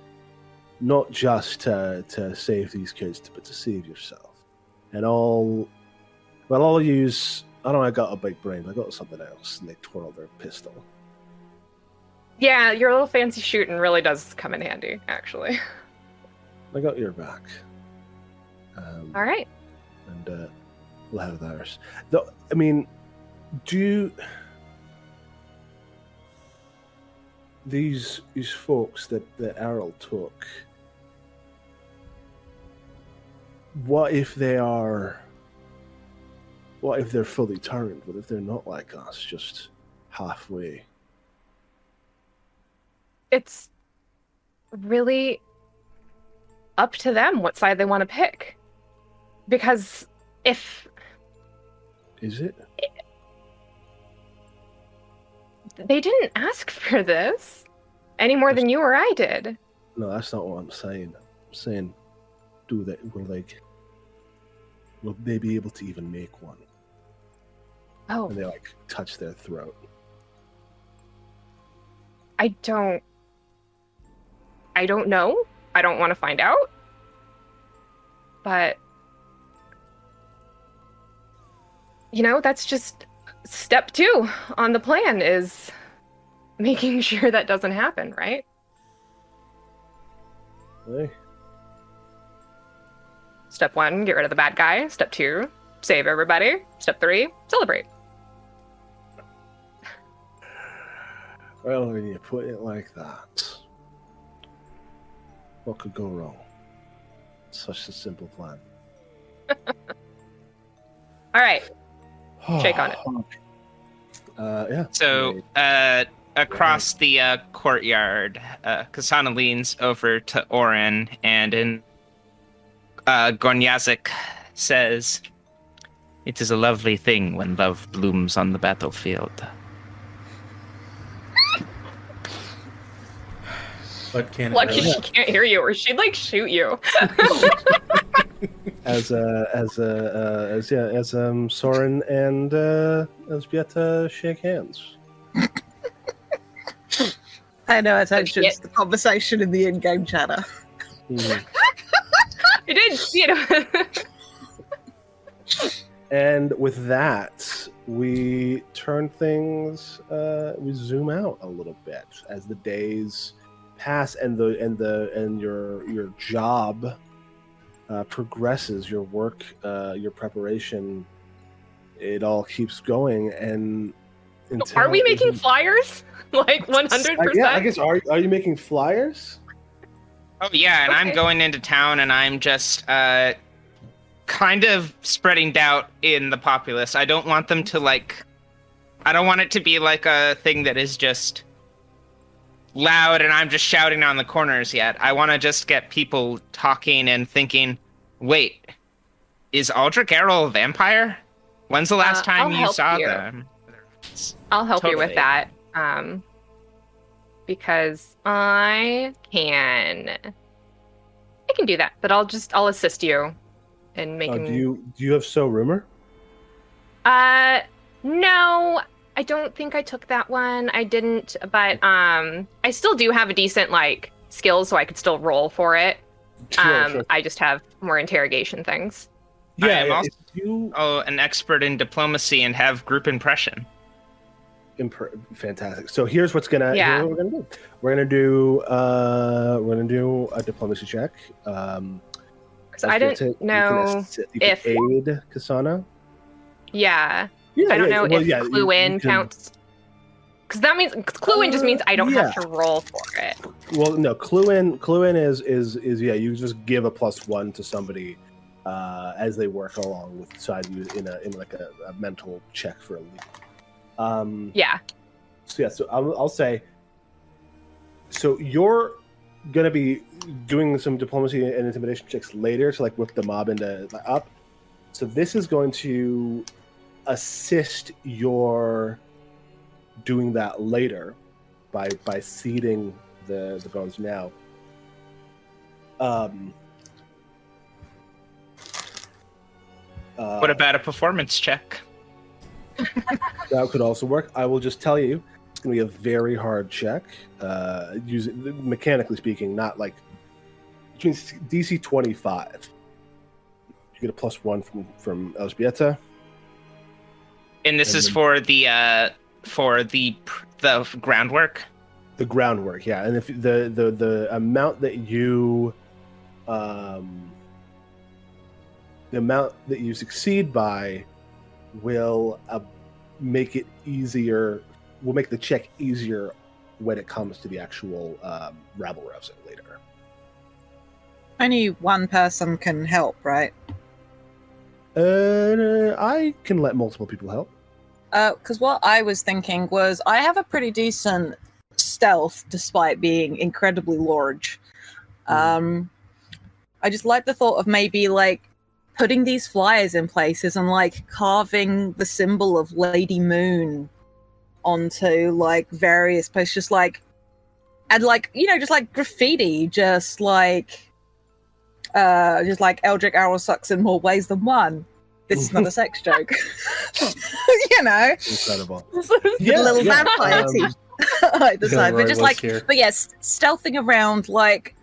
not just to save these kids, but to save yourself. And I'll use. I don't know. I got a big brain. I got something else, and they twirl their pistol. Yeah, your little fancy shooting really does come in handy, actually. I got your back. All right. And we'll have theirs. Though, I mean, these folks that Errol took, what if Well, if they're fully turned, but if they're not like us, just halfway. It's really up to them what side they want to pick. Because if... Is it? They didn't ask for this any more than you or I did. No, that's not what I'm saying. I'm saying, will they be able to even make one? Oh, And they like touch their throat. I don't know. I don't want to find out. But that's just step 2 on the plan, is making sure that doesn't happen, right? Hey. Step 1, get rid of the bad guy. Step 2, save everybody. Step 3, celebrate. Well, when you put it like that, what could go wrong? Such a simple plan. All right. Shake on it. Yeah. So, across the courtyard, KSANA leans over to ORIN, and in Gornyazik says, "It is a lovely thing when love blooms on the battlefield." But can it Lucky really? she can't hear you, or she'd shoot you. As Soren and Elżbieta shake hands. I know it's just the conversation in the in-game chatter. Mhm. I did, And with that, we turn things. We zoom out a little bit as the days pass, and your job progresses. Your work, your preparation, it all keeps going. And Are we making flyers? 100%? Yeah, I guess. Are you making flyers? Oh yeah, and I'm Okay. going into town, and I'm just kind of spreading doubt in the populace. I don't want them to I don't want it to be like a thing that is just loud and I'm just shouting on the corners yet. I want to just get people talking and thinking, wait, is Aldrich Errol a vampire? When's the last time I'll you help saw you. them? I'll help you with Totally. that. Because I can do that, but I'll assist you in making. Do you have So Rumor? No, I don't think I took that one. I didn't, but I still do have a decent skills, so I could still roll for it. Sure. I just have more interrogation things. I am Yeah, also if you an expert in diplomacy and have group impression. fantastic. So here's what's gonna. Yeah. Here's what we're gonna do. We're gonna do a diplomacy check. Because I didn't know you if- can aid KSANA. Yeah. Yeah, I don't know if yeah, clue in counts. Because that means clue in just means I don't have yeah. to roll for it. Well, no, clue in is yeah. You just give a +1 to somebody as they work along with side you in a mental check for a lead. Yeah. So yeah, so I'll say. So you're gonna be doing some diplomacy and intimidation checks later to whip the mob into up. So this is going to assist your doing that later by seeding the bones now. What about a performance check? That could also work. I will just tell you, it's going to be a very hard check. Mechanically speaking, not between DC 25. You get a +1 from Elżbieta. And this And is then- for the groundwork. The groundwork, yeah, and if the amount that you succeed by will make it easier. Will make the check easier when it comes to the actual rabble rousing later. Only one person can help, right? I can let multiple people help. Because what I was thinking was I have a pretty decent stealth despite being incredibly large. I just like the thought of maybe like putting these flyers in places and like carving the symbol of Lady Moon onto like various places, just like, and like, you know, just like graffiti, just like Eldritch Owl sucks in more ways than one. This is not a sex joke. You know, Incredible. Yeah, little vampire teeth like the side, but just like, here. but yes, stealthing around, like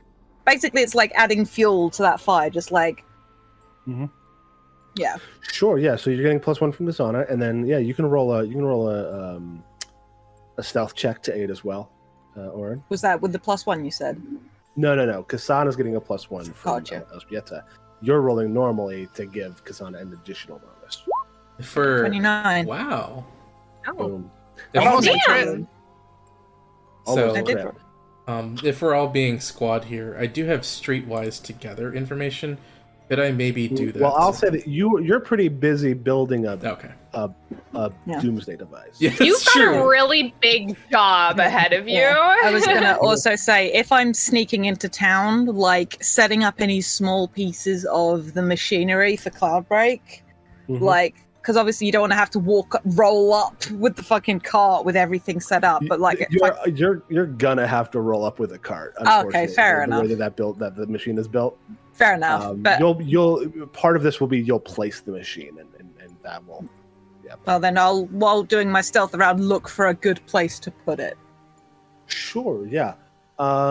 basically it's like adding fuel to that fire, just like, yeah. Sure, yeah. So you're getting +1 from KSANA, and then yeah, you can roll a stealth check to aid as well, Orin. Was that with the +1 you said? No. KSANA's getting a +1 from Gotcha. ELЖBIETA. You're rolling normally to give KSANA an additional bonus. For 29. Wow. Oh, Boom. Almost a damn. crit. Almost So- a crit. If we're all being squad here, I do have Streetwise Together information. Could I maybe do that? Well, I'll say that you're pretty busy building a Okay. Yeah. doomsday device. Yeah, You've that's got true. a really big job ahead of you. Yeah. I was gonna also say, if I'm sneaking into town, like setting up any small pieces of the machinery for Cloudbreak, like, because obviously you don't want to have to roll up with the fucking cart with everything set up, but like, you're gonna have to roll up with a cart. Okay, Unfortunately, fair the way enough. that the machine is built. fair enough. But you'll part of this will be you'll place the machine, and that will. Yeah. well, then I'll, while doing my stealth around, look for a good place to put it. Sure. Yeah.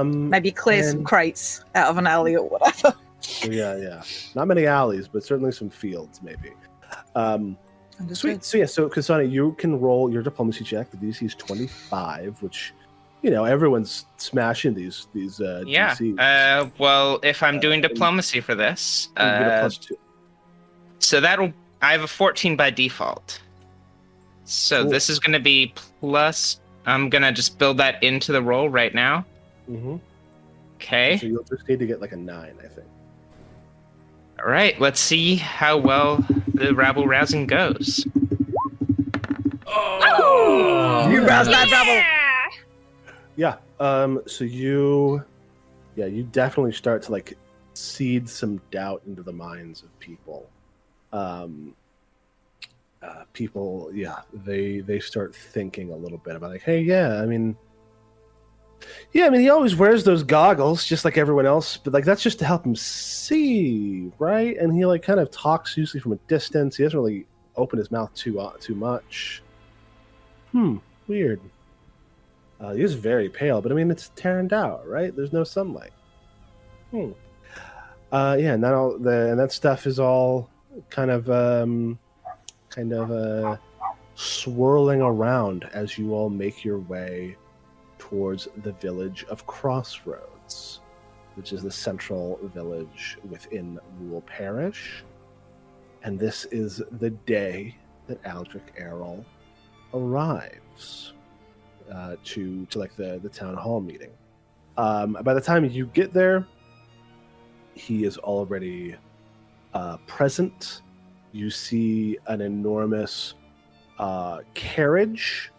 Maybe clear some and- crates out of an alley or whatever. Yeah. Not many alleys, but certainly some fields, maybe. Sweet. So KSANA, you can roll your diplomacy check. The DC is 25, which, you know, everyone's smashing these Yeah. DCs. Well, if I'm doing diplomacy for this, You get a +2. so I have a 14 by default. So Cool. this is going to be plus. I'm going to just build that into the roll right now. Mm-hmm. Okay. So you'll just need to get like a 9, I think. All right. Let's see how well the rabble rousing goes. Oh! You rouse that rabble. Yeah. So you definitely start to like seed some doubt into the minds of people. People, they start thinking a little bit about like, hey, I mean, he always wears those goggles just like everyone else, but like that's just to help him see, right? And he like kind of talks usually from a distance. He doesn't really open his mouth too much. Weird. He is very pale, but I mean it's Tarandaur, right? There's no sunlight. And that stuff is all kind of swirling around as you all make your way towards the village of Crossroads, which is the central village within Ruel Parish. And this is the day that Aldrich Errol arrives to like the town hall meeting. By the time you get there, he is already present. You see an enormous carriage,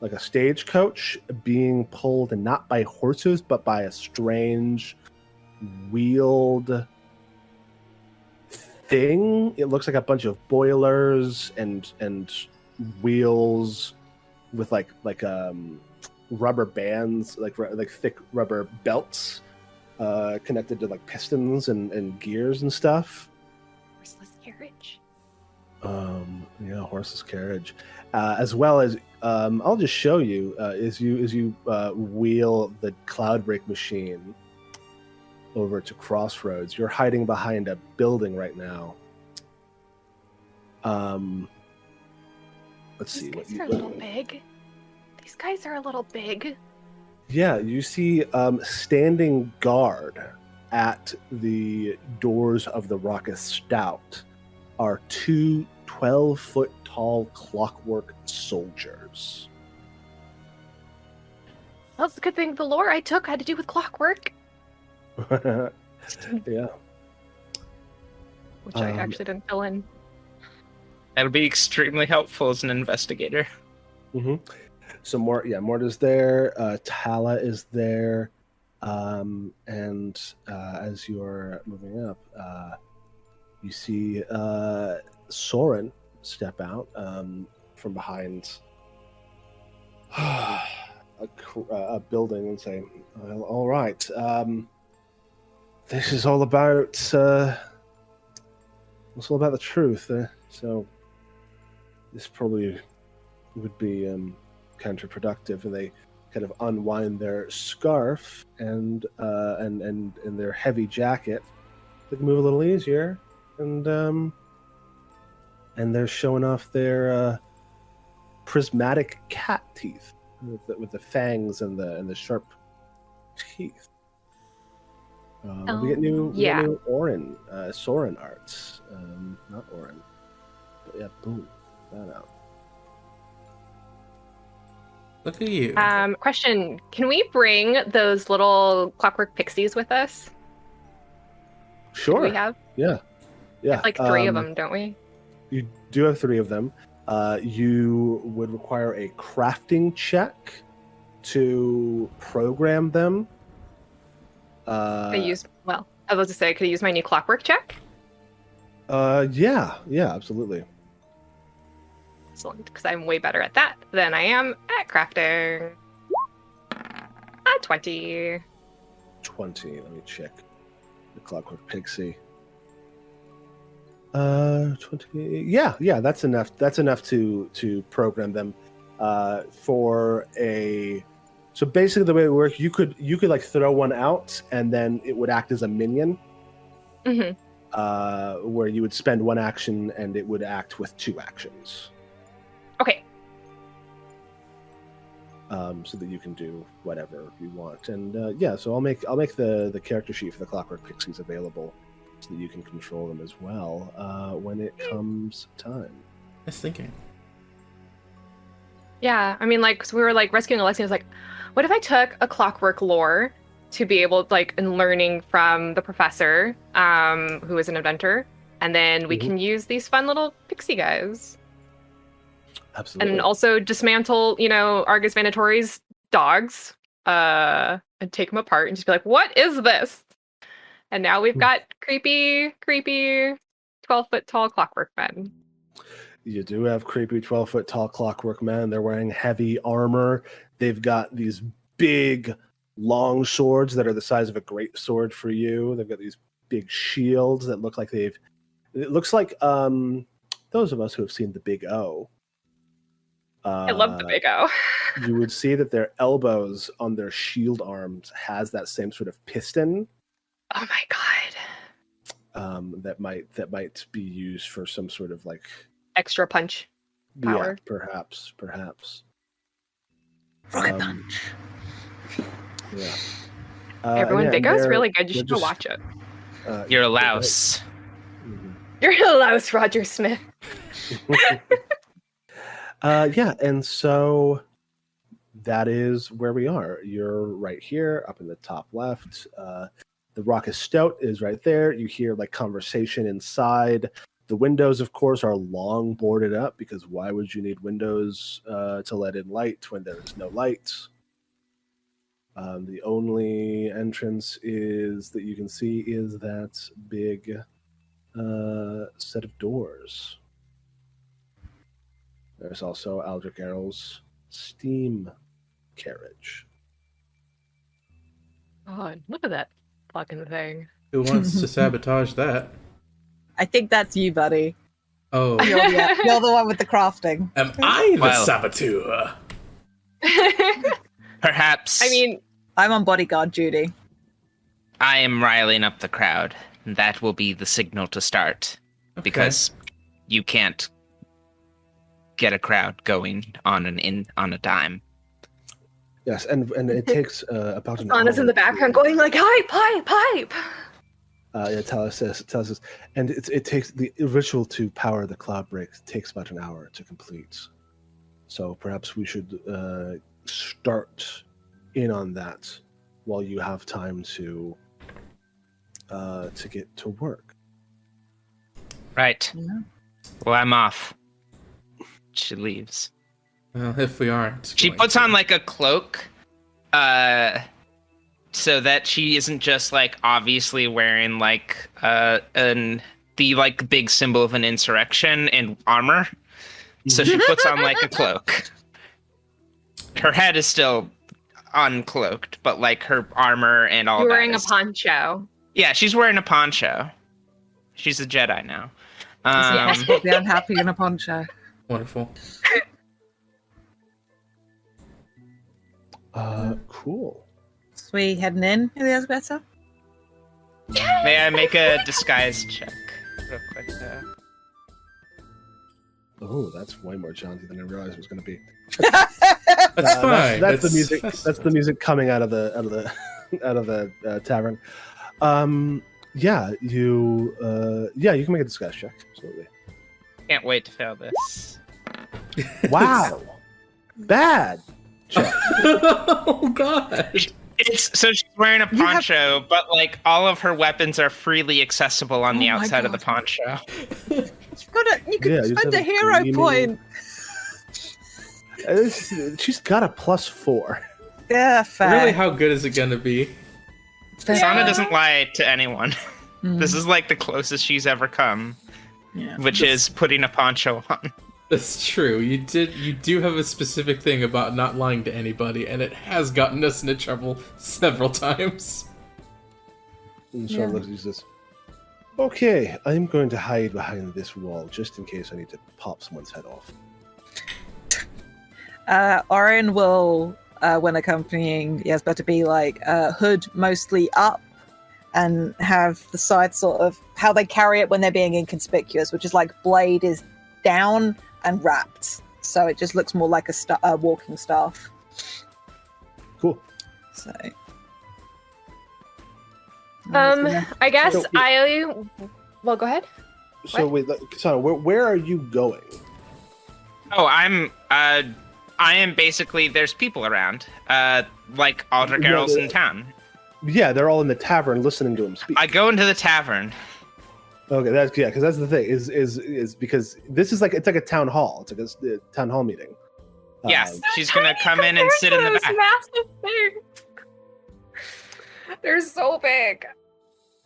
like a stagecoach, being pulled, and not by horses, but by a strange wheeled thing. It looks like a bunch of boilers and wheels with like rubber bands, like thick rubber belts connected to like pistons and gears and stuff. Horseless carriage. Horseless carriage, as well as I'll just show you as you wheel the Cloudbreak machine over to Crossroads. You're hiding behind a building right now. Let's see. These guys are a little big. These guys are a little big. Yeah, you see standing guard at the doors of the Raucous Stout are 2 12-foot tall clockwork soldiers. Well, it's a good thing the lore I took had to do with clockwork, Yeah. which I actually didn't fill in. That'll be extremely helpful as an investigator. Mm-hmm. So Morta's there. Tala is there, and as you're moving up, you see Soren step out from behind a building and say, well, "All right, this is all about it's all about the truth. So this probably would be counterproductive." And they kind of unwind their scarf and their heavy jacket. They can move a little easier, and they're showing off their prismatic cat teeth with the fangs and the sharp teeth. We get new ORIN, Soren arts. Not ORIN. But yeah, boom. That out. Look at you. Question: can we bring those little clockwork pixies with us? Sure. Do we have? Yeah. Like 3 of them, don't we? You do have 3 of them. You would require a crafting check to program them. I was about to say, could I use my new clockwork check? Yeah, absolutely. Excellent, because I'm way better at that than I am at crafting. 20. 20. Let me check the clockwork pixie. 20. Yeah, that's enough. That's enough to program them for a. So basically, the way it works, you could like throw one out, and then it would act as a minion. Mm-hmm. Where you would spend 1 action, and it would act with 2 actions. Okay. So that you can do whatever you want, and so I'll make the character sheet for the clockwork pixies available, so that you can control them as well when it comes time. Nice thinking. Yeah, I mean, so we were rescuing Alexia. I was like, what if I took a clockwork lore to be able to, and learning from the professor, who is an inventor, and then we can use these fun little pixie guys. Absolutely. And also dismantle, Argus Venatori's dogs, and take them apart and just be like, what is this? And now we've got creepy 12-foot tall clockwork men. You do have creepy 12-foot tall clockwork men. They're wearing heavy armor. They've got these big, long swords that are the size of a great sword for you. They've got these big shields that look like it looks like those of us who have seen the Big O. I love the Big O. You would see that their elbows on their shield arms has that same sort of piston. Oh my god. That might be used for some sort of extra punch power. Yeah, perhaps. Rocket punch. Yeah. Everyone, Big O's really good. You should go watch it. You're a louse. Mm-hmm. You're a louse, Roger Smith. And so that is where we are. You're right here, up in the top left. The Raucous Stout is right there. You hear conversation inside. The windows, of course, are long boarded up, because why would you need windows to let in light when there is no light? The only entrance that you can see is that big set of doors. There's also Aldrich Errol's steam carriage. Oh, look at that fucking thing. Who wants to sabotage that? I think that's you, buddy. Oh. You're the one with the crafting. Am I the Well. saboteur? Perhaps. I mean, I'm on bodyguard duty. I am riling up the crowd. That will be the signal to start, because you can't get a crowd going on a dime. Yes, and it takes about an hour. Anna's in the background going hype. Yeah, tells us, and it takes the ritual to power the cloud break takes about an hour to complete. So perhaps we should start in on that while you have time to get to work. Right. Yeah. Well, I'm off. she leaves. Well, if we aren't, She puts on like a cloak, so that she isn't just like obviously wearing like the like big symbol of an insurrection and armor. So she puts on like a cloak. Her head is still uncloaked, but like her armor and all. You're that wearing a is- poncho. Yeah, she's wearing a poncho. She's a Jedi now. Is it possible to be unhappy in a poncho? Wonderful. Cool. So we heading in, ELŽBIETA? May I make a disguise check real quick? Oh, that's way more jaunty than I realized it was going to be. That's fine. That's the music. That's the music coming out of the tavern. Yeah, you can make a disguise check. Absolutely. Can't wait to fail this. Wow, bad. Check. Oh God. So she's wearing a poncho, but like all of her weapons are freely accessible on the Oh my outside of the God. poncho. You could Yeah, you spend a have hero gleaming- point. She's got a +4. Yeah, fair. Really, how good is it gonna be? Sana doesn't lie to anyone. Mm. This is like the closest she's ever come, Yeah. which is putting a poncho on. That's true. You do have a specific thing about not lying to anybody, and it has gotten us into trouble several times. And so looks at you and says, "Okay, I'm going to hide behind this wall just in case I need to pop someone's head off." Orin will, when accompanying ELŽBIETA, be like hood mostly up and have the side sort of how they carry it when they're being inconspicuous, which is like blade is down and wrapped. So it just looks more like a walking staff. Cool. So. I guess So- well, go ahead. So wait, Kasana, where are you going? Oh, I am basically, there's people around, like Alder Yeah, girls the- in town. Yeah, they're all in the tavern listening to him speak. I go into the tavern. Okay, because that's the thing is because this is like it's like a town hall. It's like a town hall meeting. Yes, she's gonna come in and sit in the Those back. massive things. They're so big.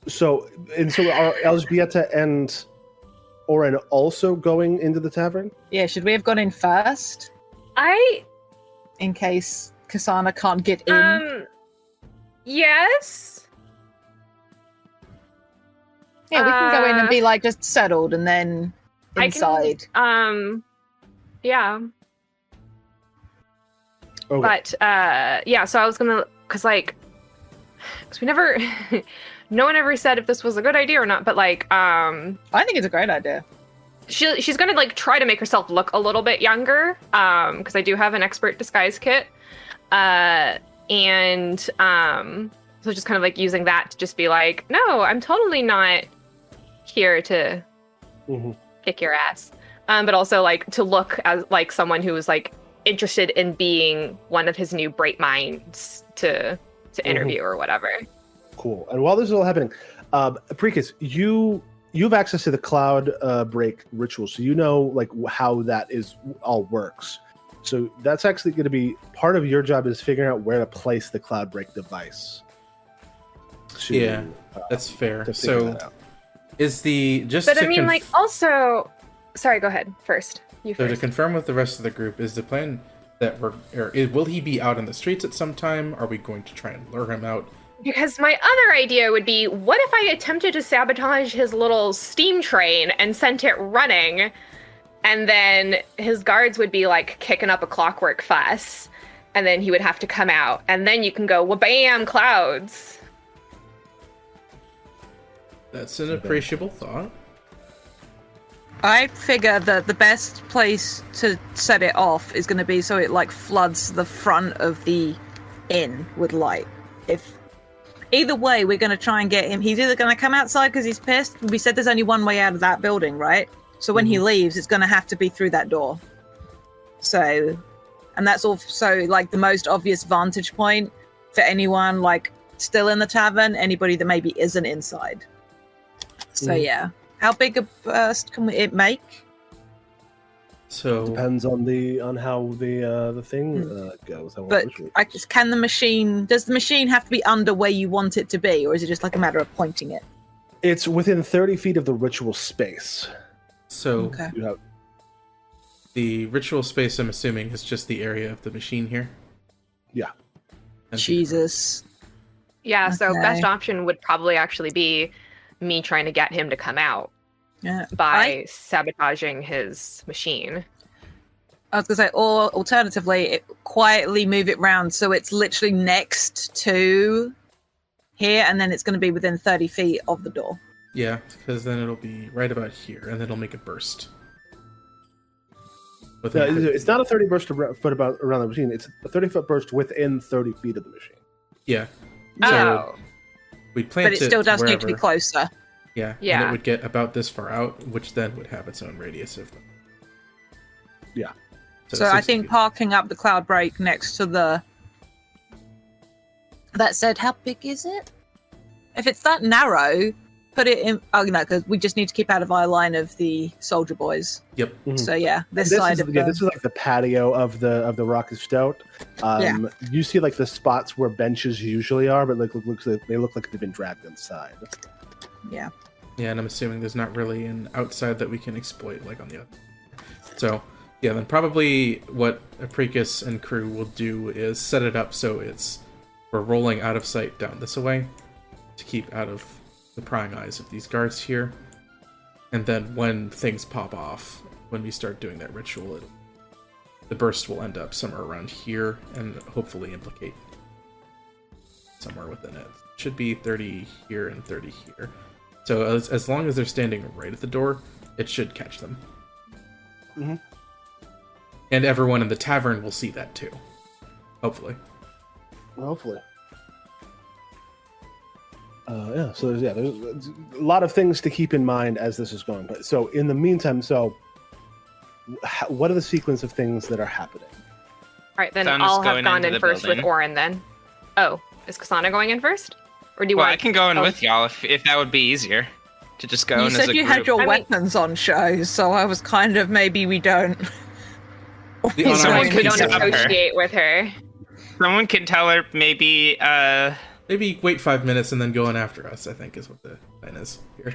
So are ELŽBIETA and Orin also going into the tavern? Yeah, should we have gone in first in case KSANA can't get in? Yes. Yeah, we can go in and be like just settled and then I inside. Yeah. Okay. But yeah, so I was gonna, cause we never, no one ever said if this was a good idea or not. But like, I think it's a great idea. she's gonna like try to make herself look a little bit younger. Because I do have an expert disguise kit. So just kind of like using that to just be like, no, I'm totally not here to kick your ass. But also like to look as like someone who was like interested in being one of his new bright minds to interview or whatever. Cool. And while this is all happening, APRICUS, you have access to the cloud break ritual, so you know like how that is all works. So that's actually going to be part of your job is figuring out where to place the cloud break device. Yeah, that's fair. to figure So that out. is the just But to I mean, like, also, sorry, go ahead first. You So to first. confirm with the rest of the group, is the plan that will he be out in the streets at some time? Are we going to try and lure him out? Because my other idea would be, what if I attempted to sabotage his little steam train and sent it running, and then his guards would be like kicking up a clockwork fuss, and then he would have to come out, and then you can go, wha-bam, clouds. That's an appreciable thought. I figure that the best place to set it off is going to be so it like floods the front of the inn with light. If either way, we're going to try and get him. He's either going to come outside because he's pissed. We said there's only one way out of that building, right? So when he leaves, it's going to have to be through that door. So, and that's also like the most obvious vantage point for anyone like still in the tavern, anybody that maybe isn't inside. So yeah. How big a burst can it make? So Depends on how the thing goes. But does the machine have to be under where you want it to be, or is it just like a matter of pointing it? It's within 30 feet of the ritual space. So Okay. You have, the ritual space, I'm assuming, is just the area of the machine here. yeah. And Jesus. Yeah, so Okay. best option would probably actually be me trying to get him to come out Yeah. by sabotaging his machine. I was going to say, or alternatively, quietly move it round so it's literally next to here, and then it's going to be within 30 feet of the door. Yeah, because then it'll be right about here, and then it'll make a burst. It's not a 30 burst foot about around the machine. It's a 30-foot burst within 30 feet of the machine. Yeah. Oh, We'd plant But it still does need to be wherever- closer. Yeah, Yeah. and it would get about this far out, which then would have its own radius of... Yeah. So I 60 think feet. parking up the cloud break next to the... That said, how big is it? If it's that narrow, put it in... Oh, no, because we just need to keep out of eye line of the soldier boys. Yep. So yeah, this This side is, of yeah, the... this is like the patio of the Rock of Stout. Yeah. You see like the spots where benches usually are, but they look like they've been dragged inside. Yeah. Yeah, and I'm assuming there's not really an outside that we can exploit, like on the other. So, yeah, then probably what APRICUS and crew will do is set it up so we're rolling out of sight down this way to keep out of the prying eyes of these guards here. And then when things pop off, when we start doing that ritual, the burst will end up somewhere around here and hopefully implicate somewhere within it. Should be 30 here and 30 here. So as long as they're standing right at the door, it should catch them. Mhm. And everyone in the tavern will see that too. Hopefully. Hopefully. Yeah. So there's a lot of things to keep in mind as this is going. But so in the meantime, what are the sequence of things that are happening? all right, then So I'm just I'll have going gone into in the first building. with ORIN then. Oh, is KSANA going in first? Or do you Well, want... I can go in oh, with y'all if that would be easier. To just go You in as said a you group. had your I mean- weapons on show, so I was kind of maybe we don't. The honor Someone roll we can don't stop her. associate with her. Someone can tell her maybe Maybe wait 5 minutes and then go in after us, I think is what the plan is here.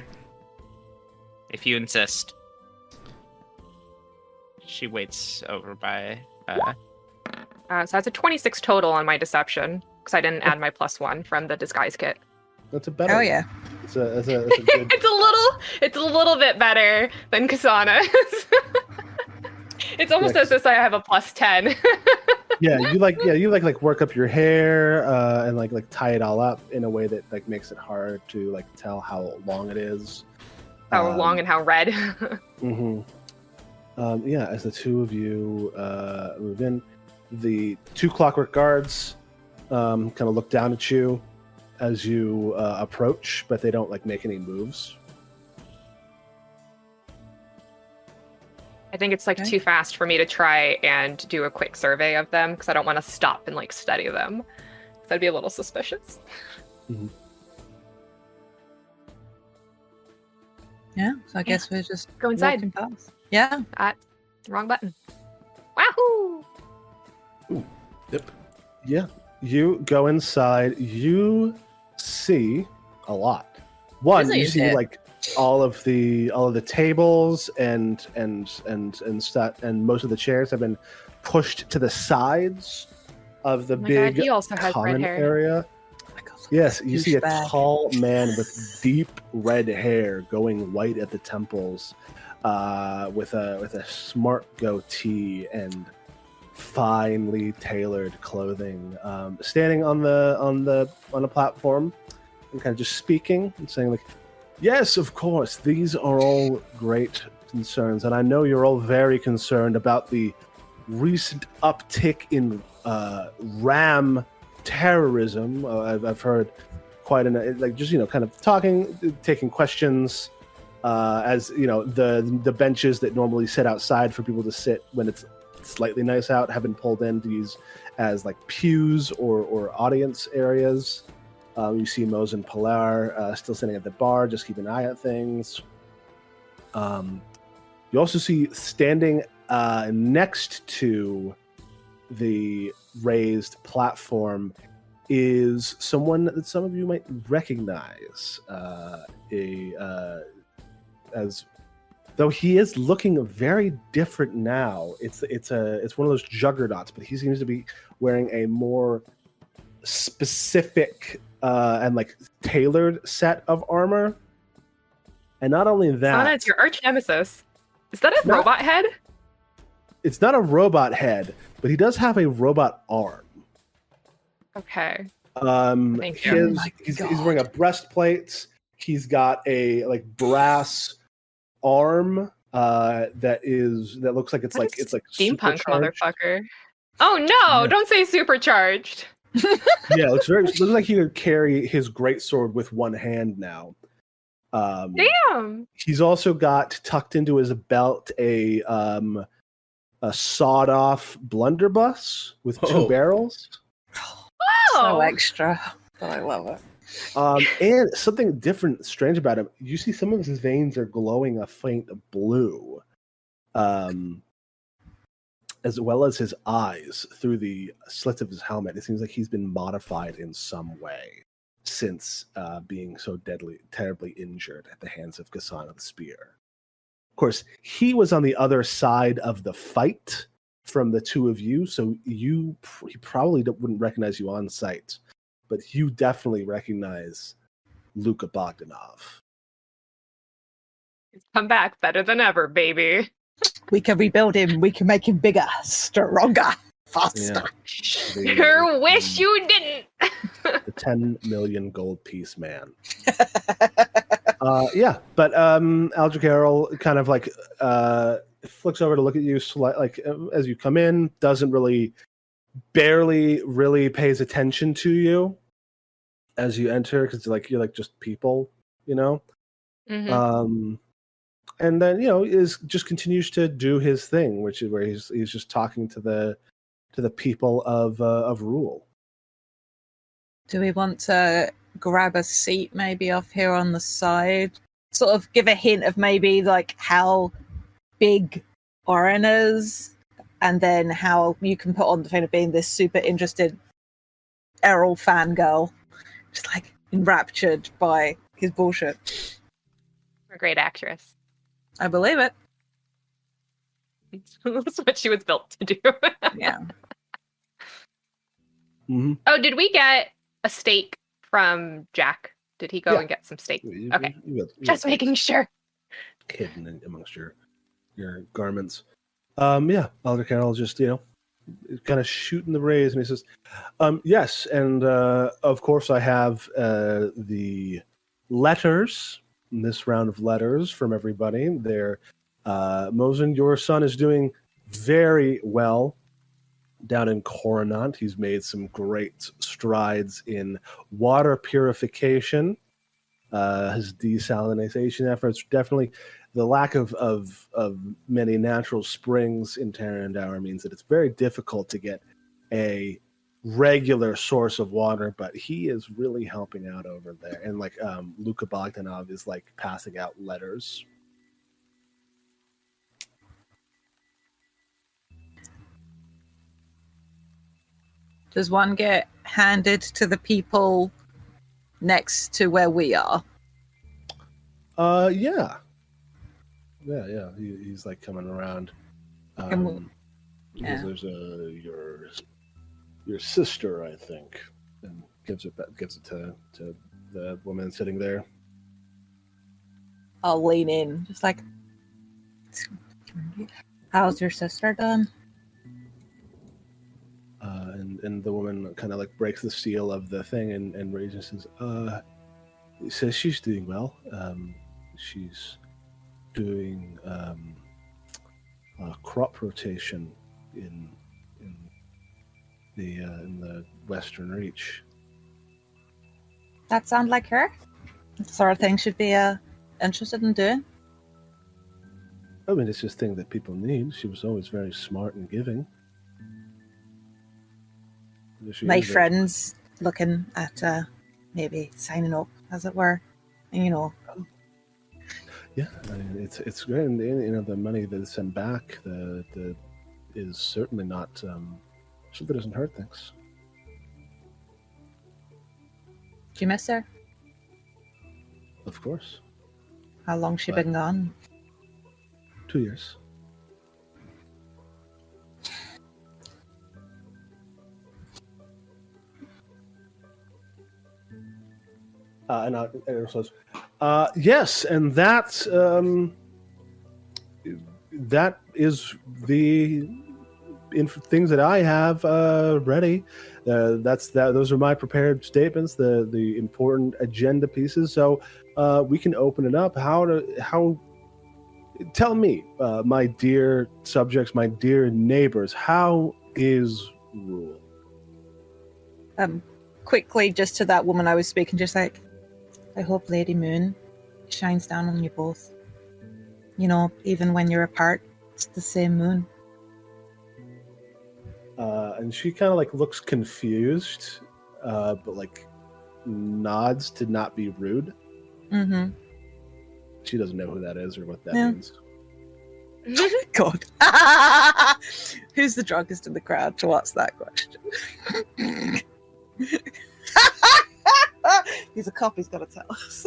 if you insist. She waits over by So that's a 26 total on my deception, because I didn't add my +1 from the disguise kit. That's a better. Oh yeah. It's a good. It's a little bit better than KSANA's. It's almost Yeah, as if I have a +10. you like work up your hair and like tie it all up in a way that like makes it hard to like tell how long it is. How long and how red. Mm-hmm. As the two of you move in, the two clockwork guards kind of look down at you as you approach, but they don't like make any moves. I think it's like Okay. too fast for me to try and do a quick survey of them, because I don't want to stop and like study them. So I'd be a little suspicious. Yeah. So I guess we're just Go inside. walking past. Yeah. Wrong button. Wahoo! Yep. Yeah, you go inside. You see a lot. One, Isn't you it? see like all of the tables and stuff, and most of the chairs have been pushed to the sides of the Oh my big God, he also has red common hair. area. Oh my God, look Yes, at you that see a douchebag. tall man with deep red hair going white at the temples, with a smart goatee and finely tailored clothing, standing on a platform and kind of just speaking and saying like, "Yes, of course, these are all great concerns, and I know you're all very concerned about the recent uptick in RAM terrorism. I've heard quite like just kind of talking, taking questions, as the benches that normally sit outside for people to sit when it's slightly nice out have been pulled in to use as like pews or audience areas. You see Mose and Pilar still sitting at the bar, just keeping an eye at things. You also see standing next to the raised platform is someone that some of you might recognize. As though he is looking very different now. It's one of those juggernauts, but he seems to be wearing a more specific and like tailored set of armor. And not only that, Sana, it's your arch nemesis. Is that a robot head? It's not a robot head, but he does have a robot arm. Okay. Thank you. He's wearing a breastplate. He's got a like brass arm that looks like it's like steampunk supercharged. motherfucker. Oh no! Yeah. Don't say supercharged. Yeah, it looks like he could carry his greatsword with one hand now. Damn. He's also got tucked into his belt a sawed-off blunderbuss with two barrels. So extra. But I love it. And something different, strange about him. You see some of his veins are glowing a faint blue, as well as his eyes through the slits of his helmet. It seems like he's been modified in some way since being so terribly injured at the hands of KSANA the Spear. Of course, he was on the other side of the fight from the two of you, so he probably wouldn't recognize you on sight, but you definitely recognize Luka Bogdanov. He's come back better than ever, baby. We can rebuild him. We can make him bigger, stronger, faster. Yeah. Sure wish you didn't. The 10 million gold piece man. But Aldrich Carroll kind of like flicks over to look at you like as you come in, barely really pays attention to you as you enter, because you're like just people, you know. Mm-hmm. And then just continues to do his thing, which is where he's just talking to the people of Rule. Do we want to grab a seat maybe off here on the side? Sort of give a hint of maybe like how big ORIN is, and then how you can put on the thing of being this super interested Errol fangirl, just like enraptured by his bullshit. You're a great actress. I believe it. That's what she was built to do. Yeah. Mm-hmm. Oh, did we get a steak from Jack? Did he go and get some steak? Okay. Just making sure. Hidden amongst your garments. Alder Carroll just, kind of shooting the rays, and he says, yes, and of course I have the letters, this round of letters from everybody. They're Mosin, your son is doing very well down in Coronant. He's made some great strides in water purification. His desalinization efforts, definitely the lack of many natural springs in Tarandaur means that it's very difficult to get a regular source of water, but he is really helping out over there. And Luka Bogdanov is like passing out letters. Does one get handed to the people next to where we are? Yeah. He's like coming around. There's your sister, I think, and gives it to the woman sitting there. I'll lean in, just like, how's your sister done? And the woman kind of like breaks the seal of the thing and raises says, says she's doing well. She's doing crop rotation in the Western Reach. That sounds like her. The sort of thing she'd be interested in doing. I mean, it's just a thing that people need. She was always very smart and giving. My friend's looking at maybe signing up, as it were. And, Yeah, I mean, it's great, and the money that is sent back the is certainly not something that doesn't hurt things. Do you miss her? Of course, How long's she But- been gone? 2 years. And it says, yes, and that is the things that I have ready. Those are my prepared statements, the important agenda pieces. So we can open it up. Tell me, my dear subjects, my dear neighbors, how is rule? Quickly, just to that woman I was speaking, just like, I hope Lady Moon shines down on you both. You know, even when you're apart, it's the same moon. And she kind of like looks confused, but like nods to not be rude. Mm-hmm. She doesn't know who that is or what that Yeah. means. God. Who's the drunkest in the crowd to ask that question? He's a cop, he's got to tell us.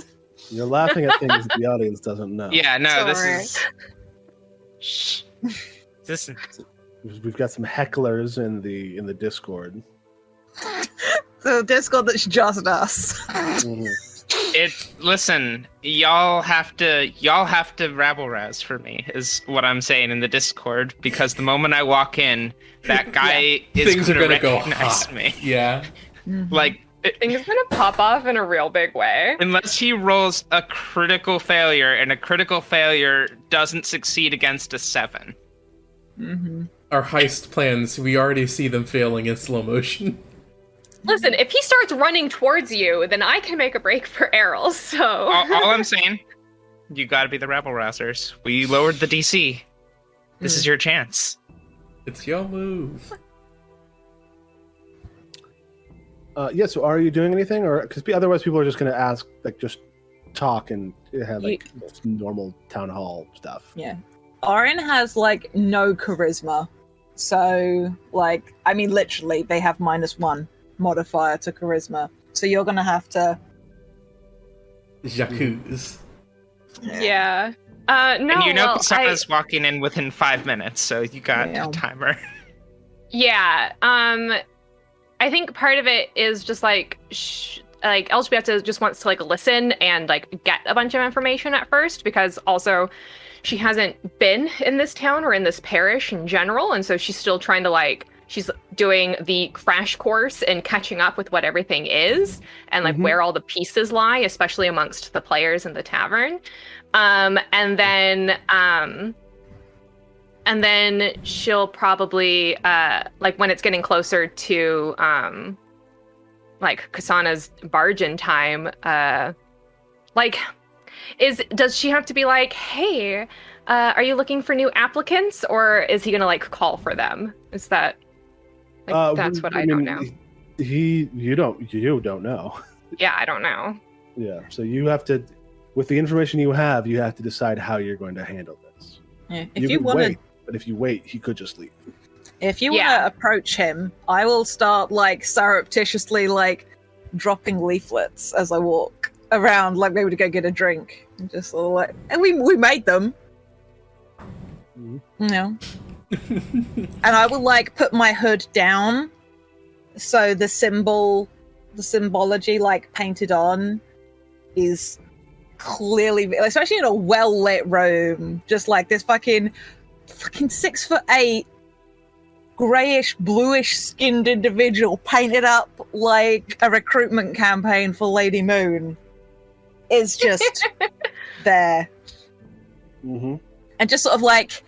You're laughing at things that the audience doesn't know. Yeah, no, Sorry. this is. Shh. This We've got some hecklers in the Discord. So Discord, that's just us. Mhm. listen, y'all have to rabble rouse for me is what I'm saying in the Discord, because the moment I walk in, that guy is Things are gonna gonna go recognize hot. me. Yeah. Like, Things are gonna pop off in a real big way. unless he rolls a critical failure, and a critical failure doesn't succeed against a 7. Mm-hmm. Our heist plans, we already see them failing in slow motion. Listen, if he starts running towards you, then I can make a break for Errol, so... All I'm saying, you gotta be the rabble rousers. We lowered the DC. This is your chance. It's your move. Yeah, so are you doing anything? Or because otherwise people are just going to ask, like, just talk and have, like, normal town hall stuff. Yeah. Orin has, like, no charisma. So, like, I mean, literally, they have -1 modifier to charisma. So you're going to have to... Jacuz. Yeah. No, And you know well, Kasana's walking in within 5 minutes, so you got Yeah. a timer. Yeah. I think part of it is just like ELŽBIETA just wants to like listen and like get a bunch of information at first, because also she hasn't been in this town or in this parish in general, and so she's still trying to like she's doing the crash course and catching up with what everything is and like where all the pieces lie, especially amongst the players in the tavern. And then she'll probably like when it's getting closer to like KSANA's bargain time, does she have to be like, hey, are you looking for new applicants, or is he gonna like call for them? Is that that's what I don't know. You don't know. Yeah, I don't know. Yeah, so you have to, with the information you have to decide how you're going to handle this. Yeah. If you can want to... wait, but if you wait, he could just leave. If you want Yeah. to approach him, I will start like surreptitiously like dropping leaflets as I walk around, like maybe to go get a drink, and just sort of like, and we made them, Mhm. you know. And I will like put my hood down, so the symbology like painted on is clearly, especially in a well lit room, just like this fucking 6'8" grayish bluish skinned individual painted up like a recruitment campaign for Lady Moon is just there, Mm-hmm. and just sort of like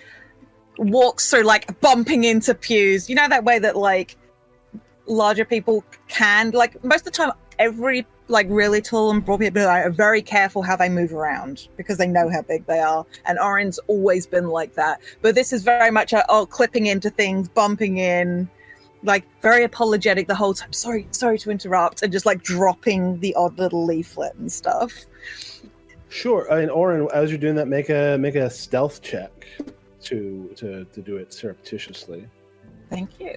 walks through, like bumping into pews, you know, that way that like larger people can, like most of the time every like really tall and broad people are very careful how they move around because they know how big they are, and Orin's always been like that, but this is very much clipping into things, bumping in, like very apologetic the whole time, sorry to interrupt, and just like dropping the odd little leaflet and stuff. Sure. And Orin, as you're doing that, make a stealth check to do it surreptitiously. Thank you.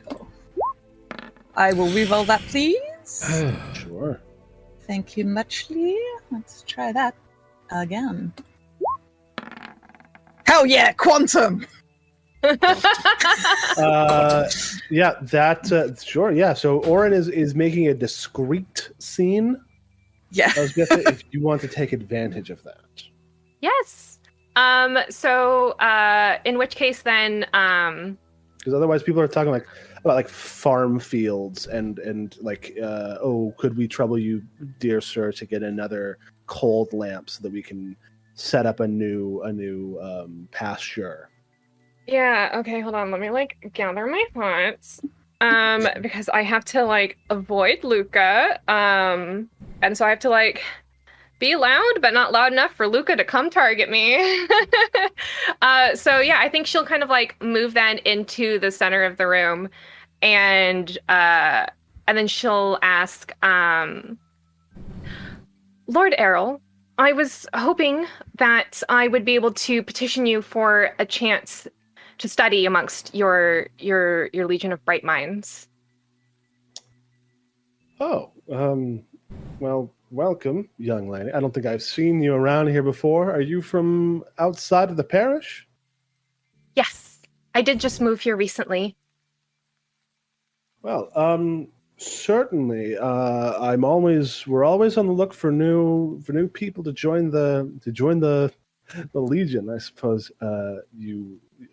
I will reroll that, please. Sure. Thank you muchly. Let's try that again. Hell yeah, quantum! Yeah, that sure. Yeah. So Orin is making a discreet scene. Yeah. Elżbieta, if you want to take advantage of that. Yes. So, in which case then, Because otherwise people are talking about like farm fields and like oh, could we trouble you, dear sir, to get another cold lamp so that we can set up a new pasture. yeah, okay, hold on. Let me like gather my thoughts. Because I have to like avoid Luca. And so I have to like be loud, but not loud enough for Luca to come target me. So yeah, I think she'll kind of like move then into the center of the room, and then she'll ask, Lord Errol, I was hoping that I would be able to petition you for a chance to study amongst your Legion of Bright Minds. Oh, well, welcome, young lady. I don't think I've seen you around here before. Are you from outside of the parish? Yes, I did just move here recently. Well, certainly. We're always on the look for new people to join the Legion, I suppose.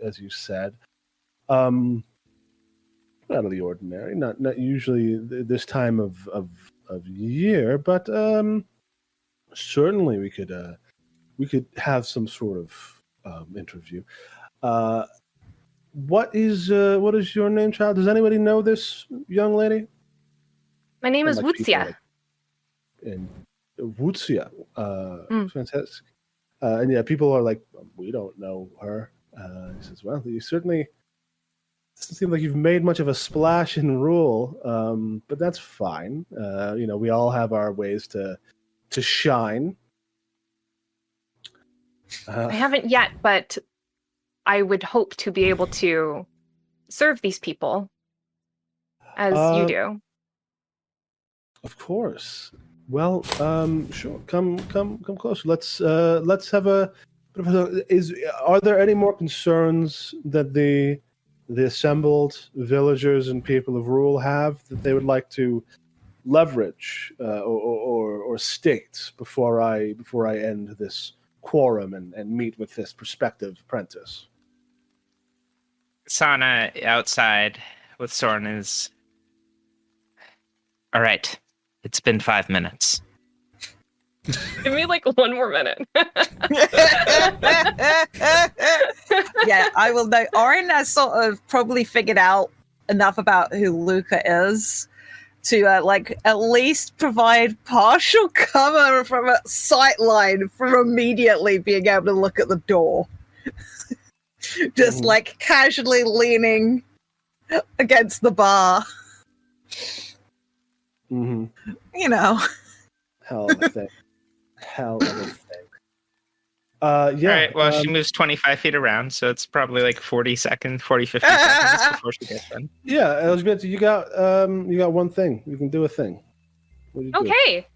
As you said, out of the ordinary. Not usually this time of year, but certainly we could have some sort of interview. What is your name, child? Does anybody know this young lady? My name is Wutzia. And Wutzia, fantastic. And yeah, people are like, we don't know her. He says, well, you certainly doesn't seem like you've made much of a splash in Rule, but that's fine. We all have our ways to shine. I haven't yet, but I would hope to be able to serve these people as you do. Of course. Well, sure. Come closer. Let's have a. Are there any more concerns that the assembled villagers and people of Rule have that they would like to leverage or state before I end this quorum and meet with this prospective apprentice? Sana outside with Soren is. All right. It's been 5 minutes. Give me like 1 more minute. Yeah, I will know. Orin has sort of probably figured out enough about who Luca is to at least provide partial cover from a sight line from immediately being able to look at the door. Just like casually leaning against the bar. Mm-hmm. Hell of a thing. Yeah. All right. Well, she moves 25 feet around, so it's probably like 50 seconds before she gets done. Yeah, Elżbieta, you got one thing. You can do a thing. What do you do? Okay.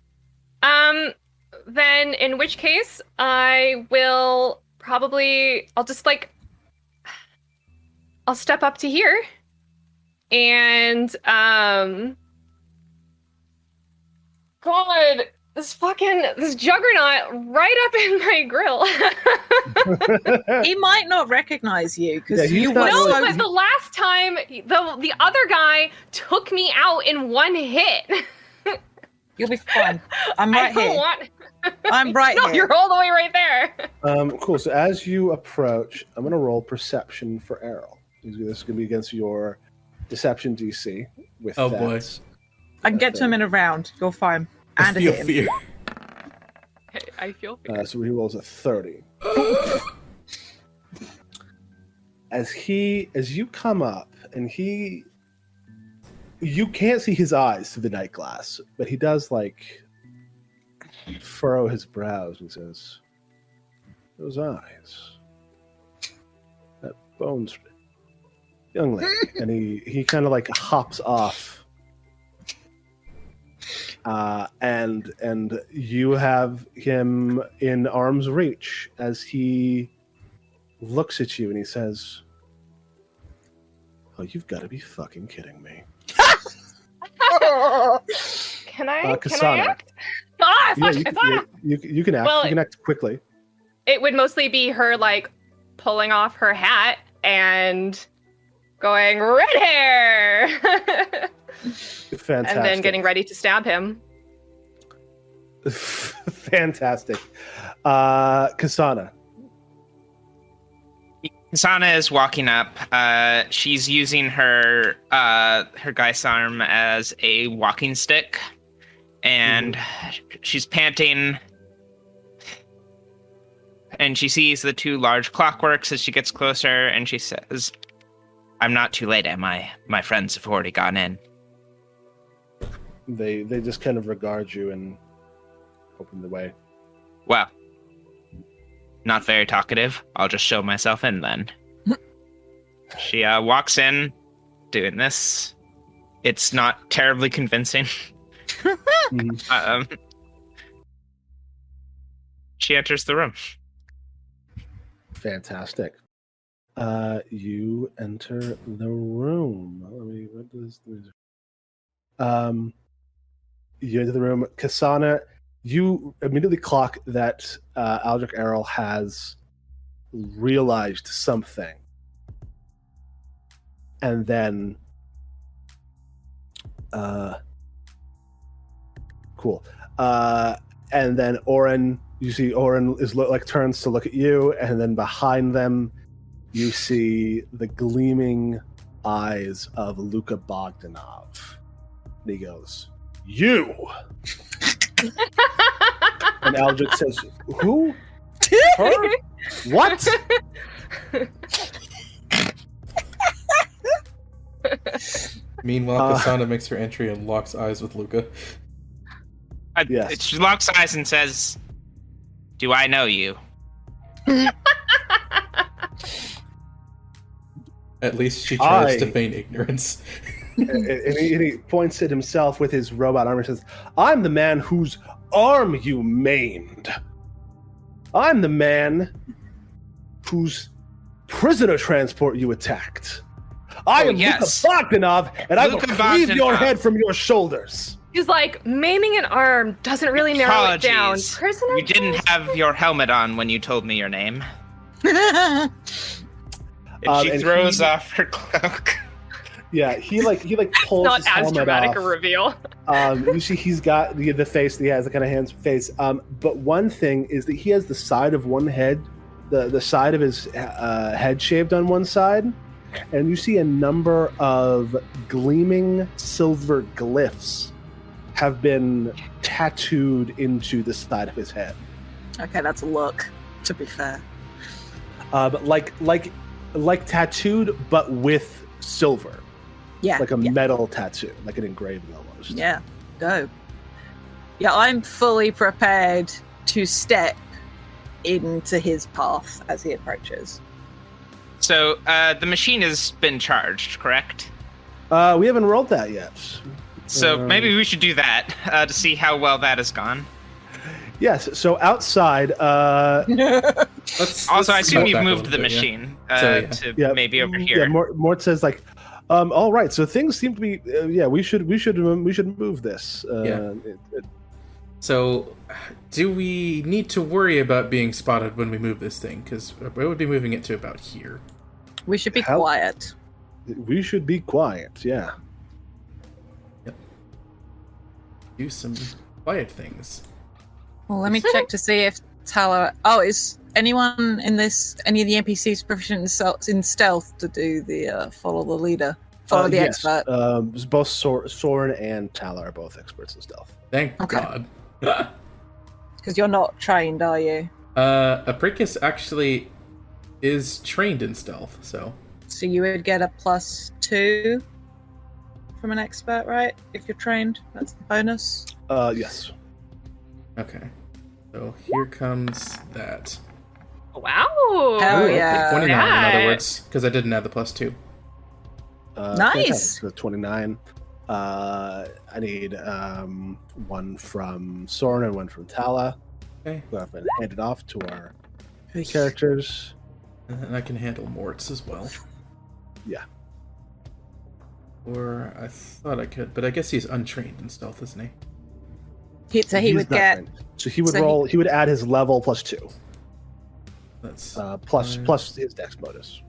Then in which case I will probably I'll step up to here and God, this juggernaut right up in my grill. He might not recognize you because you but the last time the other guy took me out in 1 hit. You'll be fine. I'm right here. I'm right here. No, you're all the way right there. Cool. So as you approach, I'm going to roll perception for Errol. This is going to be against your deception DC. With boy. I can get to him in a round. You're fine. And I feel fear. Okay, I feel fear. So he rolls a 30. As you come up, and you can't see his eyes through the night glass, but he does furrow his brows and says, Those eyes. That bone split. Young lady. And he kind of like hops off. And you have him in arm's reach as he looks at you and he says, "Oh, you've got to be fucking kidding me." Can I KSANA. act? Ah, Yeah, fuck, you can act. Well, you can act quickly. it would mostly be her like pulling off her hat and going red hair, Fantastic. and then getting ready to stab him. Fantastic. KSANA. KSANA is walking up. She's using her Geist arm as a walking stick, and she's panting. And she sees the two large clockworks as she gets closer, and she says, "I'm not too late, am I? My friends have already gone in." They just kind of regard you and open the way. Well, not very talkative. I'll just show myself in then. She walks in, doing this. It's not terribly convincing. She enters the room. Fantastic. You enter the room. You enter the room. KSANA, you immediately clock that Aldrich Errol has realized something. And then cool. And then ORIN, you see ORIN is turns to look at you, and then behind them you see the gleaming eyes of Luka Bogdanov. And he goes, "You!" And Aldrich says, "Who? Her? What?" Meanwhile, KSANA makes her entry and locks eyes with Luca. Yes. She locks eyes and says, "Do I know you?" At least she tries to feign ignorance. and he points at himself with his robot arm and says, "I'm the man whose arm you maimed. I'm the man whose prisoner transport you attacked. I am yes. Luka Bogdanov, and I will Luka cleave your Bogdanov. head from your shoulders." He's like, maiming an arm doesn't really narrow it down. Apologies. Prisoner You didn't have your helmet on when you told me your name. And she and throws off her cloak. Yeah, he pulls not his as helmet dramatic off. a reveal. You see, he's got the face. He has the kind of hands face. But one thing is that he has the side of one head, the side of his head shaved on one side, and you see a number of gleaming silver glyphs have been tattooed into the side of his head. Okay, that's a look, to be fair. But like tattooed, but with silver. Yeah. Like a metal tattoo, like an engraving almost. Yeah, go. Yeah, I'm fully prepared to step into his path as he approaches. So, the machine has been charged, correct? We haven't rolled that yet. So maybe we should do that to see how well that has gone. Yes, so outside... Also, I assume go you've back a moved little the bit, yeah. machine So, to maybe over here. Yeah, Mort says like, all right, so things seem to be... we should move this. So, do we need to worry about being spotted when we move this thing? Because we would be moving it to about here. We should be How- quiet. We should be quiet, yeah. Do some quiet things. Well, let me check to see if Tala... Oh, is anyone in this... Any of the NPCs proficient in stealth to do the follow the leader? Follow the yes. expert? Both Soren and Tala are both experts in stealth. Thank Okay. God. Because you're not trained, are you? APRICUS actually is trained in stealth, so... So you would get a +2 from an expert, right? If you're trained, that's the bonus. Yes. Okay. So here comes that. Wow. Hell yeah. 29 in Right. other words, because I didn't add the +2. Nice. So 29. I need one from Soren and one from Tala. Okay. Who have been handed off to our characters. And I can handle Mort's as well. Yeah. Or I thought I could, but I guess he's untrained in stealth, isn't he? So he He's would not get. trained. So he would so he- roll. He would add his level +2, That's plus his dex bonus.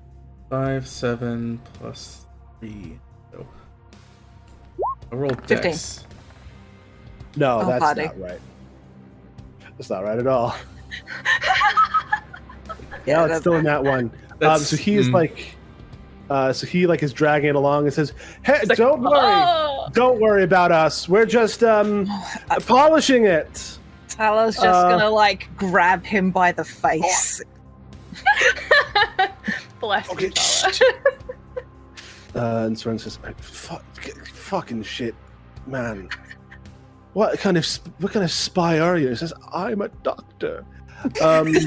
5, 7, +3. So I rolled 15. dex. No, Oh, that's buddy. not right. That's not right at all. Yeah, No, it's still in that one. That's- So he is like, so he like is dragging it along and says, "Hey, like, don't worry, "Oh!" don't worry about us. We're just polishing it." Tala's just gonna like grab him by the face. Bless Okay. you, Tala. And Soren says, "Fucking shit, man. What kind of spy are you?" He says, "I'm a doctor." Damn it,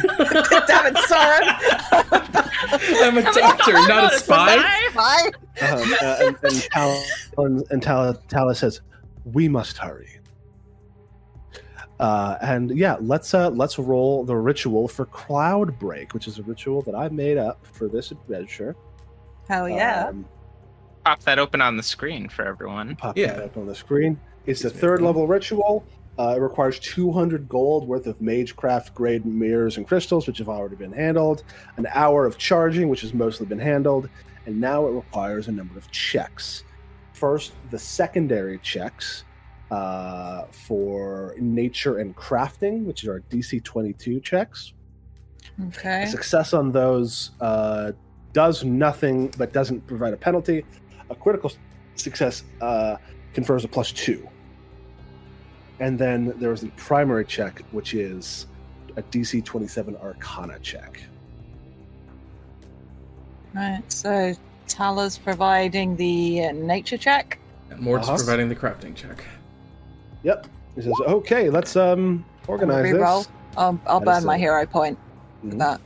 Soren! I'm a doctor, not a spy. Bye. And Tala says, "We must hurry." And yeah, let's roll the ritual for Cloud Break, which is a ritual that I made up for this adventure. Hell yeah. Pop that open on the screen for everyone. Pop Yeah. that up on the screen. It's a Gives me a third clue. level ritual. It requires 200 gold worth of Magecraft grade mirrors and crystals, which have already been handled. An hour of charging, which has mostly been handled. And now it requires a number of checks. First, the secondary checks for nature and crafting, which are DC 22 checks. Okay. A success on those does nothing but doesn't provide a penalty. A critical success confers a +2. And then there's the primary check, which is a DC 27 Arcana check. Right. So Tala's providing the nature check. And Mort's Uh-huh. providing the crafting check. Yep. He says, "Okay, let's organize Reroll. this." I'll That burn is my a- hero point for Mhm. that.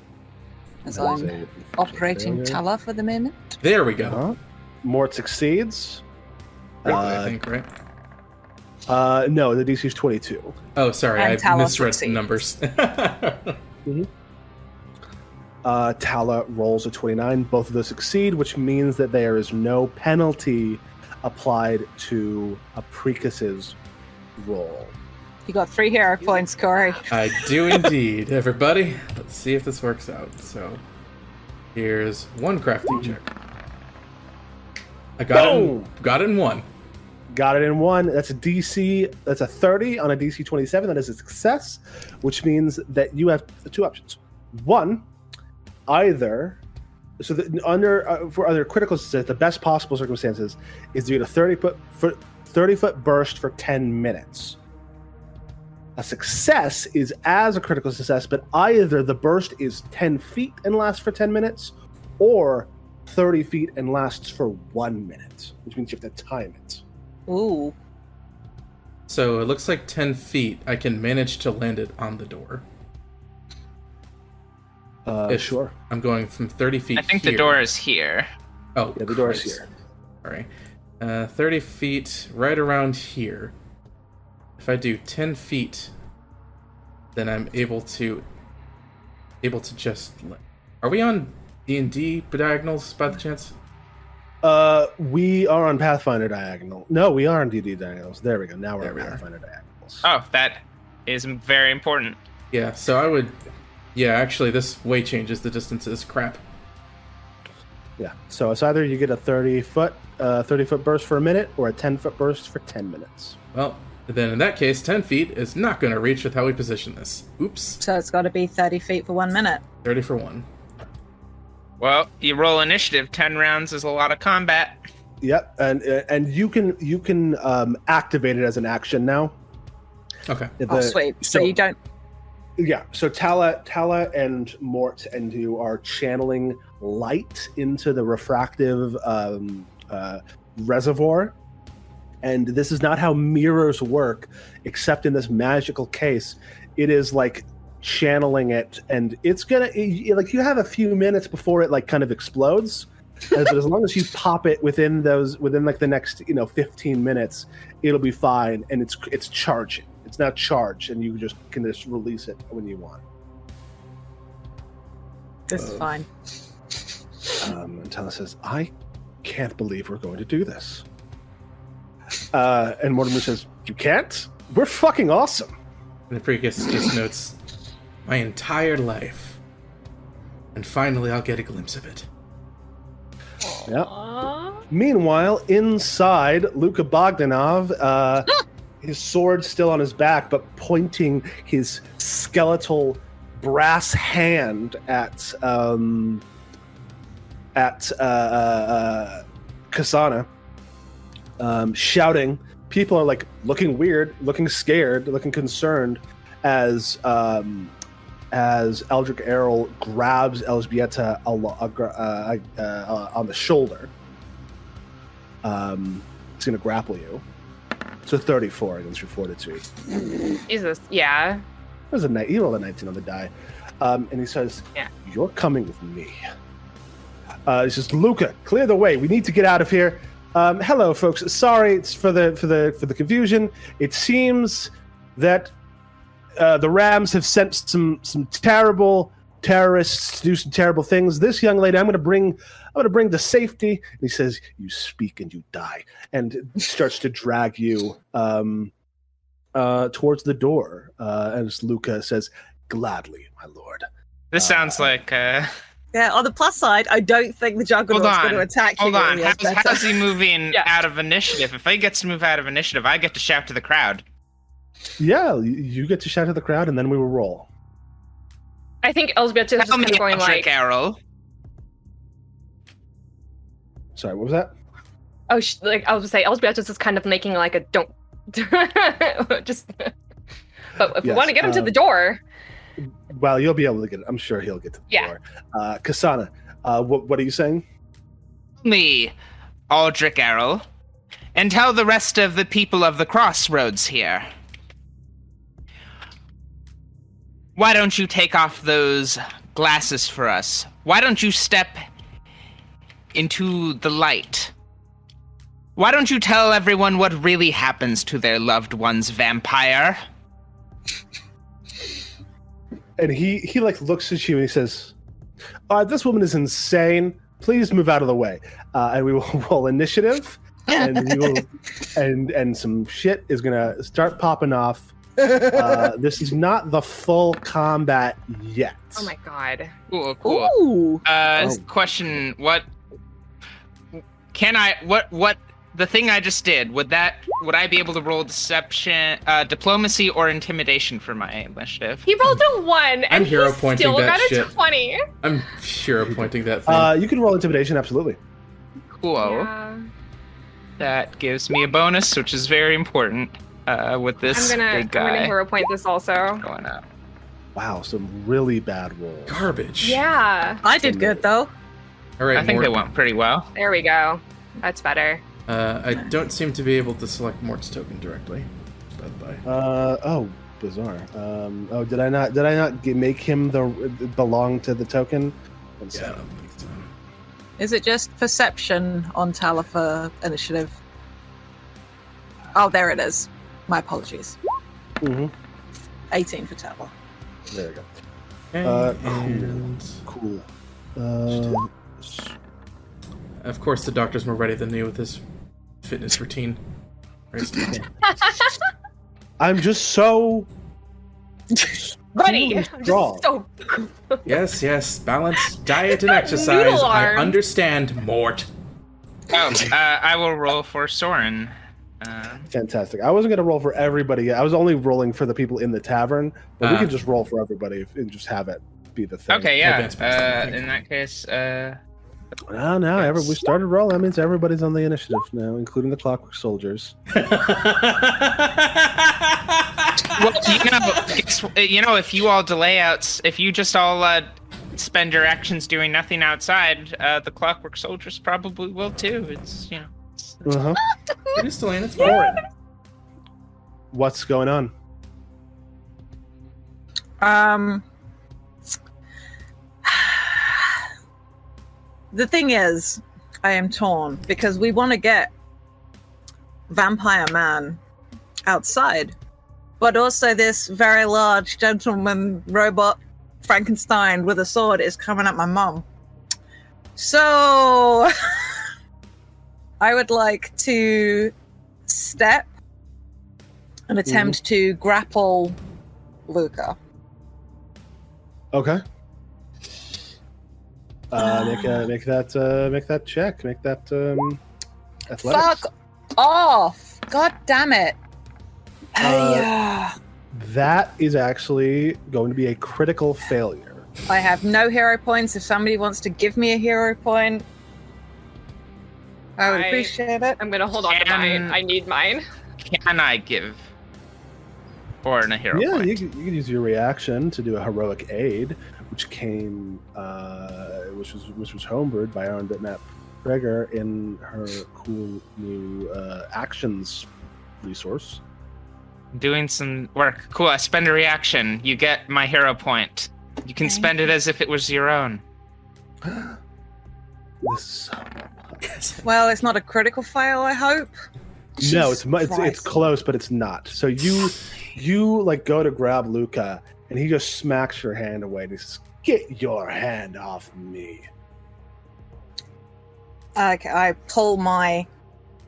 As That is I'm a operating failure. Tala for the moment. There we go. Uh-huh. Mort succeeds. Critically, I think, right? No, the DC is 22. Oh, sorry, And I Tala misread the succeeds. numbers. Tala rolls a 29. Both of those succeed, which means that there is no penalty applied to APRICUS's roll. You got 3 hero points, Cory. I do indeed, everybody. Let's see if this works out. So, here's one crafting check. I got Boom! got it in one. Got it in one. That's a DC. That's a 30 on a DC 27. That is a success, which means that you have two options. One, either so that for other critical success, the best possible circumstances is to get a 30-foot burst for 10 minutes. A success is as a critical success, but either the burst is 10 feet and lasts for 10 minutes, or 30 feet and lasts for 1 minute, which means you have to time it. Ooh. So it looks like 10 feet. I can manage to land it on the door. If Sure. I'm going from 30 feet I think here. the door is here. Oh, Yeah, the door is Christ. here. All right. 30 feet right around here. If I do 10 feet, then I'm able to just... Are we on D&D diagonals by the chance? We are on Pathfinder diagonal. No, we are on DD diagonals. There we go. Now we're There on we are. Pathfinder diagonals. Oh, that is very important. Yeah, so I would... Yeah, actually, this way changes the distances. Crap. Yeah. So it's either you get a 30-foot burst for a minute, or a 10-foot burst for 10 minutes. Well, then in that case, 10 feet is not going to reach with how we position this. Oops. So it's got to be 30 feet for 1 minute. 30 for 1. Well, you roll initiative. 10 rounds is a lot of combat. Yep. And you can activate it as an action now. Okay. Oh, sweet. So you don't. Yeah, so Tala and Mort and you are channeling light into the refractive reservoir. And this is not how mirrors work, except in this magical case. It is like channeling it, and it's gonna like you have a few minutes before it like kind of explodes. But as long as you pop it within like the next 15 minutes, it'll be fine. And it's charging. It's now charged, and you can just release it when you want. This is fine. And Tala says, "I can't believe we're going to do this." And Mortimer says, "You can't? We're fucking awesome." And Apricus just notes, "My entire life. And finally I'll get a glimpse of it." Yep. Meanwhile, inside, Luka Bogdanov, his sword still on his back, but pointing his skeletal brass hand at KSANA, shouting. People are like looking weird, looking scared, looking concerned as Eldrick Errol grabs ELżBIETA on the shoulder. He's going to grapple you. It's a 34 against your fortitude. Jesus, yeah. He rolled a 19 on the die. And he says, "You're coming with me." He says, "Luca, clear the way. We need to get out of here." Hello, folks. Sorry, it's for the confusion. It seems that the Rams have sent some terrible terrorists to do some terrible things. This young lady, I'm going to bring to safety. And he says, "You speak and you die," and starts to drag you towards the door. As Luca says, "Gladly, my lord." This sounds like. Yeah, on the plus side, I don't think the Juggernaut's going to attack you. Hold on. Really How's he moving out of initiative? If he gets to move out of initiative, I get to shout to the crowd. Yeah, you get to shout at the crowd, and then we will roll. I think ELżBIETA is just kind of going like... Arrow. Sorry, what was that? Oh, I was say ELżBIETA is just kind of making like a don't... just... But if we want to get him to the door... Well, you'll be able to get it. I'm sure he'll get to the door. KSANA, what are you saying? Me, Aldrich Errol, and tell the rest of the people of the crossroads here. Why don't you take off those glasses for us? Why don't you step into the light? Why don't you tell everyone what really happens to their loved one's vampire? And he like looks at you and he says, "This woman is insane. Please move out of the way." And we will roll initiative, and we will, and some shit is gonna start popping off. This is not the full combat yet. Oh my god! Cool. Ooh. Question: What the thing I just did? Would I be able to roll deception, diplomacy, or intimidation for my initiative? He rolled a 1, and he hero pointing still that got a shit. 20. I'm hero pointing that thing. You can roll intimidation, absolutely. Cool. Yeah. That gives me a bonus, which is very important with this big guy. I'm gonna hero point this also. Going up. Wow, some really bad rolls. Garbage. Yeah. I did good, though. All right, I think they went pretty well. There we go. That's better. I don't seem to be able to select Mort's token directly. Bizarre. Did I not make him belong to the token? Yeah, I don't think so. Is it just perception on Tala for initiative? Oh, there it is. My apologies. Mm-hmm. 18 for Tala. There we go. And Cool. of course, the doctor's more ready than me with his fitness routine. I'm just so Ready. strong. So Yes. Balanced diet and exercise. Noodle I arm. understand, Mort. I will roll for Soren. Fantastic. I wasn't going to roll for everybody. I was only rolling for the people in the tavern, but we could just roll for everybody and just have it be the thing. Okay, yeah. Advanced master, In that case, we started rolling. That means everybody's on the initiative now, including the Clockwork Soldiers. well, if you all if you just all spend your actions doing nothing outside, the Clockwork Soldiers probably will too. It's Uh-huh. It is still in. It's boring. What's going on? The thing is, I am torn because we want to get Vampire Man outside, but also this very large gentleman robot Frankenstein with a sword is coming at my mom. So I would like to step and attempt to grapple Luca. Okay. Make that check. Make that athletics. Fuck off! God damn it! That is actually going to be a critical failure. I have no hero points. If somebody wants to give me a hero point, I would appreciate it. I'm gonna hold on to mine. I need mine. Can I give Orin a hero Yeah, point? you can use your reaction to do a heroic aid, which came, which was homebrewed by our own Bitmap Gregor in her cool new actions resource. Doing some work. Cool, I spend a reaction. You get my hero point. You can spend it as if it was your own. Well, it's not a critical fail, I hope. No, Jesus it's Christ. close, but it's not. So you like go to grab Luca, and he just smacks your hand away. And he says, "Get your hand off me!" Okay, I pull my.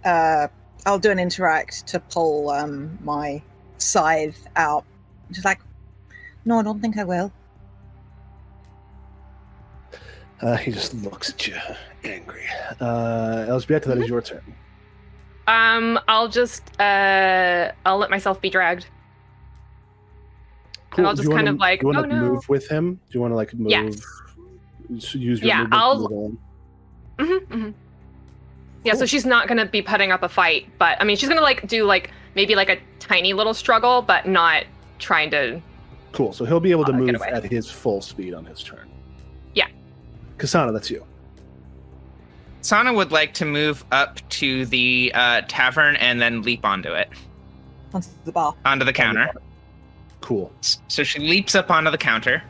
I'll do an interact to pull my scythe out. Just like, no, I don't think I will. He just looks at you, angry. ELŽBIETA, that is your turn. I'll just I'll let myself be dragged. Cool. And I'll just kind of like, do you oh want to no. move with him? Do you want to like move? Yes. Use your Yeah, movement I'll- to move on? Yeah, so Cool. she's not gonna be putting up a fight, but I mean, she's gonna like do like maybe like a tiny little struggle, but not trying to. Cool. So he'll be able to Get move away. at his full speed on his turn. Yeah. KSANA, that's you. Sana would like to move up to the tavern and then leap onto it, Onto the bar. onto the counter. Cool. So she leaps up onto the counter,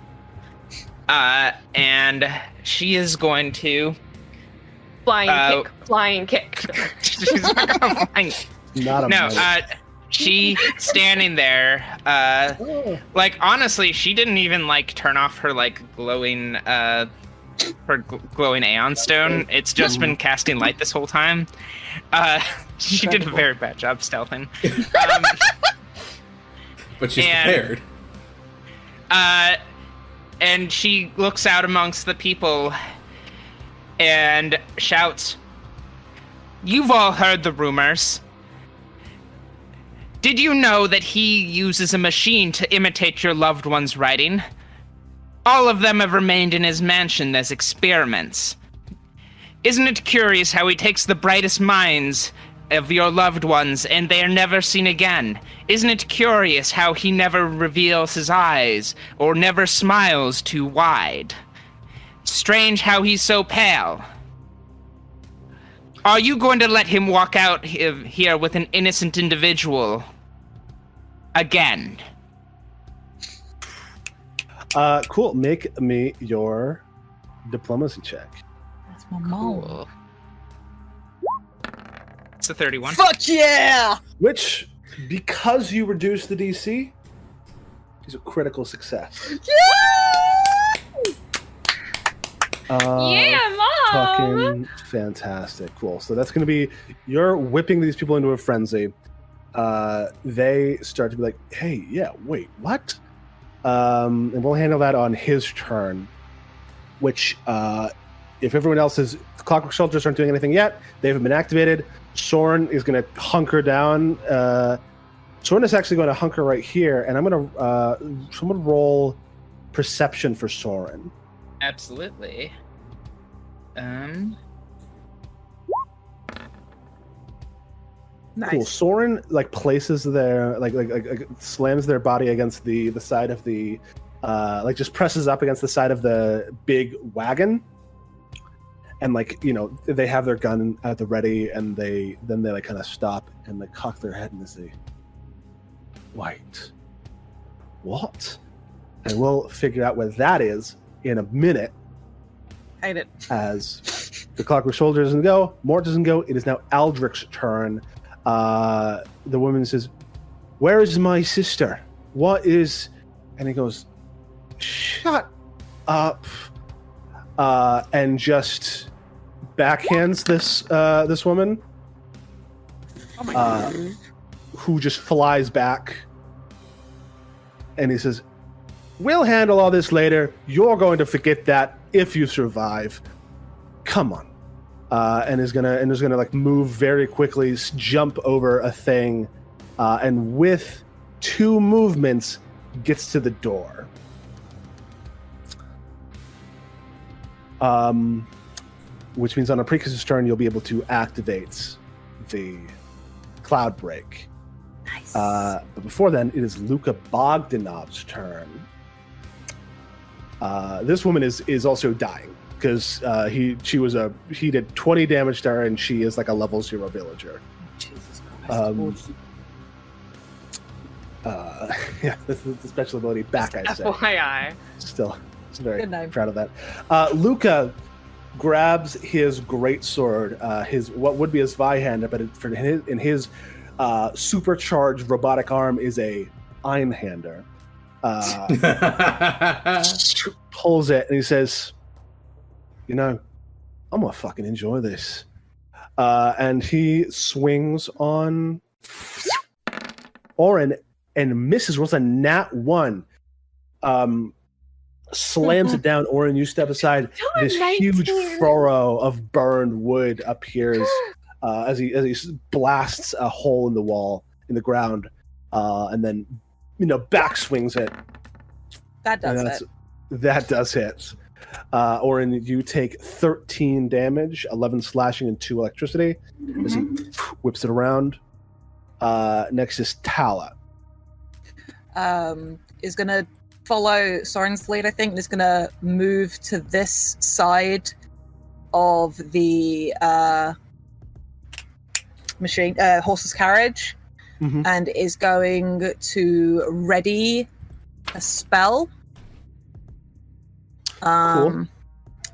and she is going to. Flying kick. She's not gonna flying. Not a No, minute. she standing there. Like honestly, she didn't even like turn off her like glowing glowing Aeon Stone. It's just been casting light this whole time. She did a very bad job stealthing. But she's prepared. And she looks out amongst the people and shouts, "You've all heard the rumors. Did you know that he uses a machine to imitate your loved one's writing? All of them have remained in his mansion as experiments. Isn't it curious how he takes the brightest minds of your loved ones and they are never seen again? Isn't it curious how he never reveals his eyes or never smiles too wide? Strange how he's so pale. Are you going to let him walk out here with an innocent individual again?" Cool. Make me your diplomacy check. That's my mom. Cool. It's a 31. Fuck yeah! Which, because you reduce the DC, is a critical success. Yeah, mom. Fucking fantastic. Cool. So that's going to be, you're whipping these people into a frenzy. They start to be like, hey, yeah, wait, what? And we'll handle that on his turn, which, if everyone else is, Clockwork Soldiers aren't doing anything yet, they haven't been activated. Soren is going to hunker down. Soren is actually going to hunker right here, and I'm going to, someone roll perception for Soren. Absolutely. Nice. Cool. Soren like places their like slams their body against the side of the like just presses up against the side of the big wagon, and like, you know, they have their gun at the ready, and they like kind of stop and like cock their head and they say, "Wait, what? And we'll figure out what that is in a minute. Hate it. As the Clockwork Soldier doesn't go, Mort doesn't go. It is now Aldrich's turn. The woman says, "Where is my sister? What is?" And he goes, "Shut up," and just backhands this woman, Oh my god. who just flies back. And he says, "We'll handle all this later. You're going to forget that if you survive. Come on." And is gonna like move very quickly, jump over a thing, and with 2 movements gets to the door. Which means on APRICUS' turn you'll be able to activate the cloud break. Nice. But before then, it is Luka Bogdanov's turn. This woman is also dying because he did 20 damage to her, and she is like a level 0 villager. Jesus Christ. Yeah, this is the special ability back. I say. FYI. Still very Good name. proud of that. Luka grabs his greatsword, his what would be his Zweihander, but in his supercharged robotic arm is a Einhander. Pulls it and he says, "You know, I'm gonna fucking enjoy this." And he swings on Orin and misses. Rolls a nat 1. Slams it down. Orin, you step aside. This 19. huge furrow of burned wood appears as he blasts a hole in the wall in the ground, and then back swings it. That does it. That does hit. Orin, you take 13 damage, 11 slashing, and 2 electricity as he whips it around. Next is Tala. Is going to follow Soren's lead, I think, and is going to move to this side of the horse's carriage, and is going to ready a spell. Cool.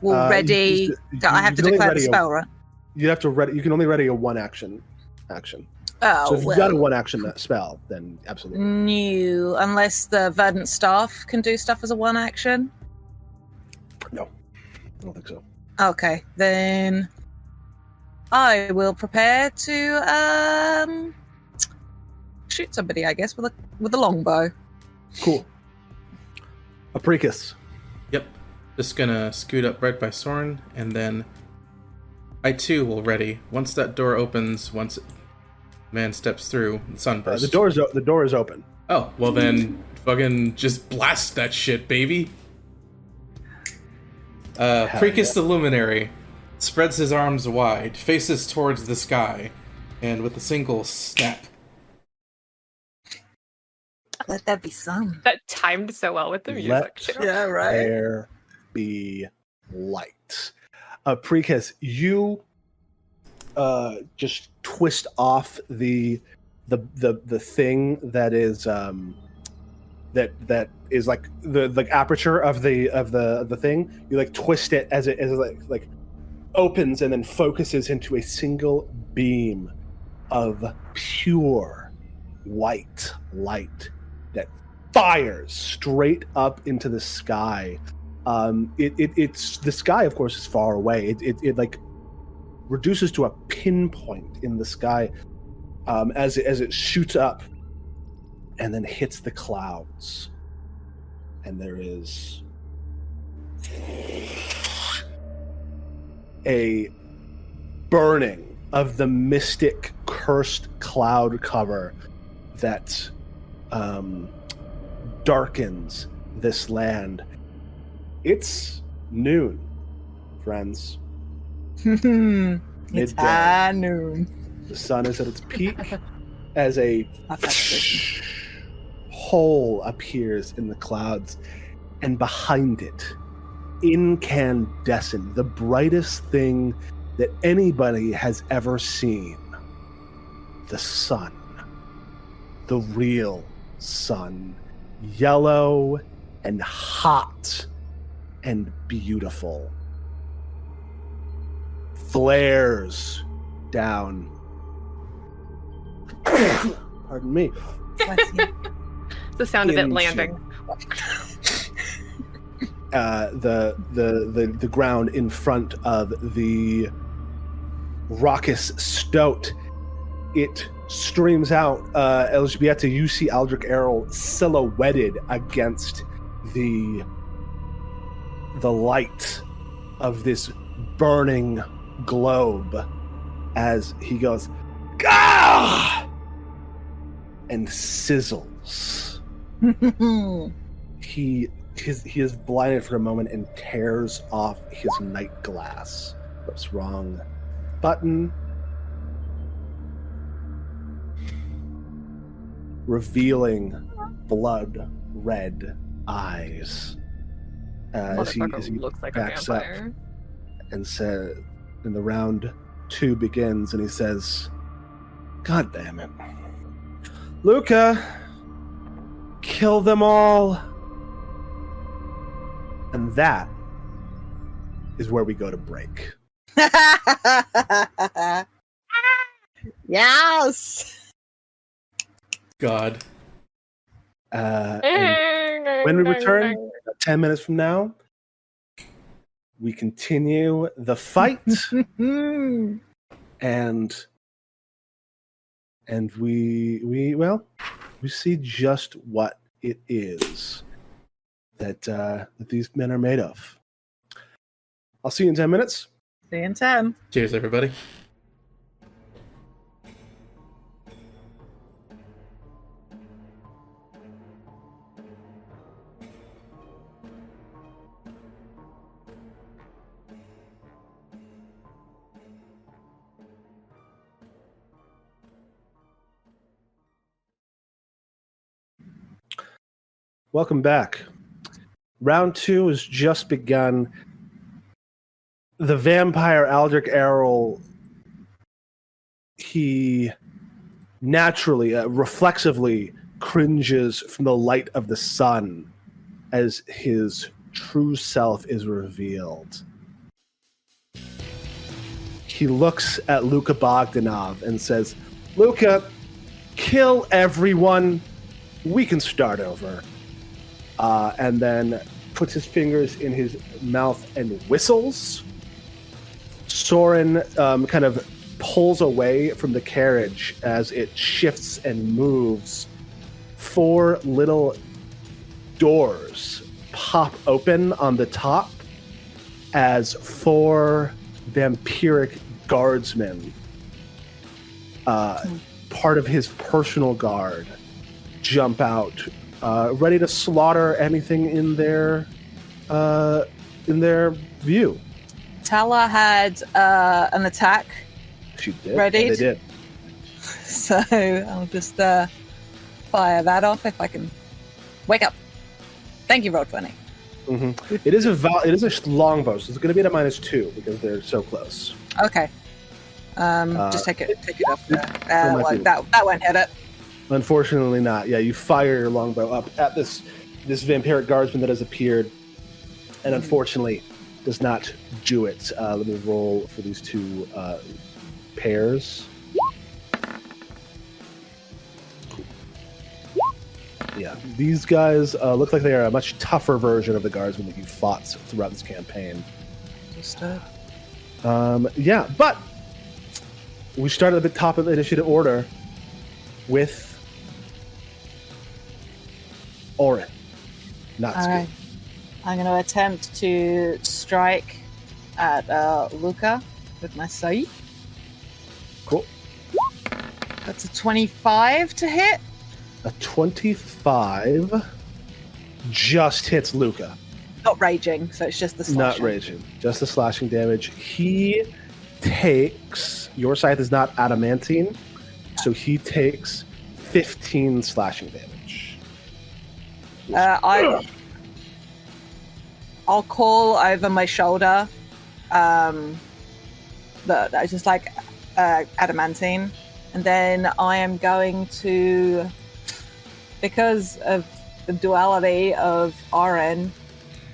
We'll ready. I have to declare the spell, right? You have to ready. You can only ready a 1 action. Oh, So if you've got a 1 action spell, then absolutely. No, unless the Verdant Staff can do stuff as a 1 action. No, I don't think so. Okay, then I will prepare to shoot somebody, I guess, with a longbow. Cool. APRICUS. Yep. Just gonna scoot up right by Soren, and then I too will ready. Once that door opens, once man steps through, the sunburst. The door is open. Oh, well then, fucking just blast that shit, baby. Precus the Luminary spreads his arms wide, faces towards the sky, and with a single snap. Let that be some. That timed so well with the music. too. Yeah, right. There be light. APRICUS, you just twist off the thing that is that is like the aperture of the thing. You like twist it as it like opens and then focuses into a single beam of pure white light that fires straight up into the sky. It's the sky, of course, is far away. It like reduces to a pinpoint in the sky as it shoots up and then hits the clouds, and there is a burning of the mystic cursed cloud cover that darkens this land. It's noon, friends. It's Midday. high noon. The sun is at its peak as a Not that good. hole appears in the clouds, and behind it, incandescent, the brightest thing that anybody has ever seen, the sun, the real sun, yellow and hot and beautiful flares down. Pardon me. The sound of it Into- landing. The ground in front of the raucous stoat. It streams out. Elżbieta, you see Aldrich Errol silhouetted against the light of this burning globe as he goes, Gah! And sizzles. He is blinded for a moment and tears off his night glass. Whoops, wrong button. Revealing blood red eyes. As he looks like a backs up vampire. and says, and the round 2 begins, and he says, God damn it. Luca, kill them all. And that is where we go to break. Yes. God. And when we return, 10 minutes from now, we continue the fight, and we see just what it is that these men are made of. I'll see you in 10 minutes. See you in 10. Cheers, everybody. Welcome back. Round 2 has just begun. The vampire Aldrich Errol, he naturally, reflexively cringes from the light of the sun as his true self is revealed. He looks at Luka Bogdanov and says, Luka, kill everyone. We can start over. And then puts his fingers in his mouth and whistles. Soren kind of pulls away from the carriage as it shifts and moves. 4 little doors pop open on the top as 4 vampiric guardsmen, part of his personal guard, jump out, ready to slaughter anything in their view. Tala had an attack, She did. Ready? They did. so I'll just fire that off if I can. Wake up! Thank you, Roll20. Mm-hmm. It is a longbow, so it's going to be at a -2 because they're so close. Okay. Just take it off there. might Like be- that won't hit it. Unfortunately, not. Yeah, you fire your longbow up at this vampiric guardsman that has appeared, and unfortunately, does not do it. Let me roll for these 2 pairs. Yeah, these guys look like they are a much tougher version of the guardsmen that you fought throughout this campaign. Understood. Yeah, but we started at the top of the initiative order with ORIN, NÄTTSKU. All right. I'm going to attempt to strike at Luca with my scythe. Cool. That's a 25 to hit. A 25 just hits Luca. Not raging, so it's just the slashing. Not raging, just the slashing damage. He takes, your scythe is not adamantine, so he takes 15 slashing damage. I'll call over my shoulder. I just like adamantine, and then I am going to, because of the duality of ORIN,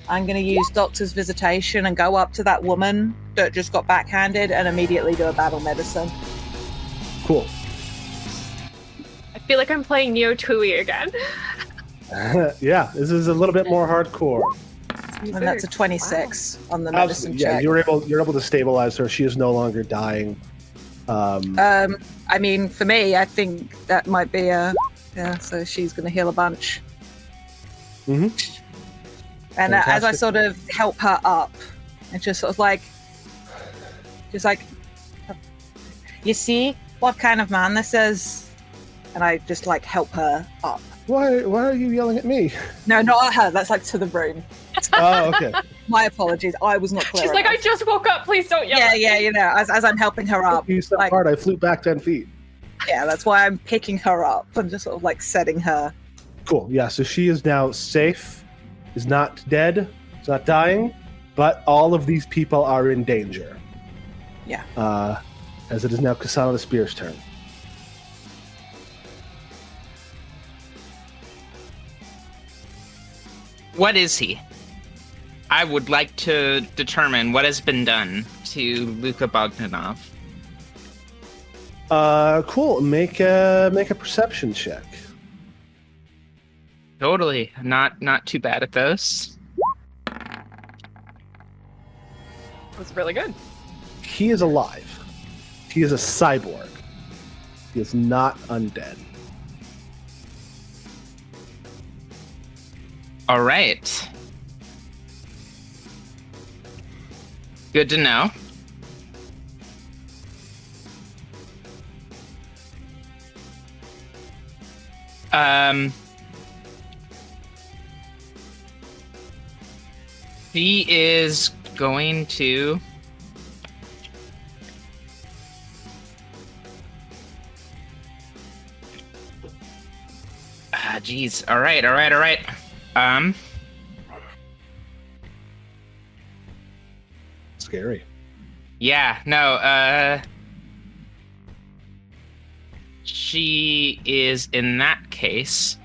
I'm going to use Doctor's Visitation and go up to that woman that just got backhanded and immediately do a battle medicine. Cool. I feel like I'm playing Neo Tui again. Yeah, this is a little bit more hardcore. And that's a 26 on the medicine Yeah, check. you're able to stabilize her. She is no longer dying. I mean, for me, I think that might be so she's going to heal a bunch. Mm-hmm. And as I Fantastic. sort of help her up, and just sort of like, you see what kind of man this is? And I just like help her up. Why are you yelling at me? No, not at her. That's like to the room. Oh, okay. My apologies. I was not clear. She's like, I enough. just woke up. Please don't yell. Yeah, you know, as I'm helping her up. You so like, hard, I flew back 10 feet. yeah, that's why I'm picking her up and just sort of like setting her. Cool. Yeah, so she is now safe, is not dead, is not dying, but all of these people are in danger. Yeah. As it is now KSANA the Spear's turn. What is he? I would like to determine what has been done to Luka Bogdanov. Cool. Make a perception check. Totally. Not too bad at those. That's really good. He is alive. He is a cyborg. He is not undead. All right. Good to know. He is going to geez. All right. Scary. Yeah, no, she is in that case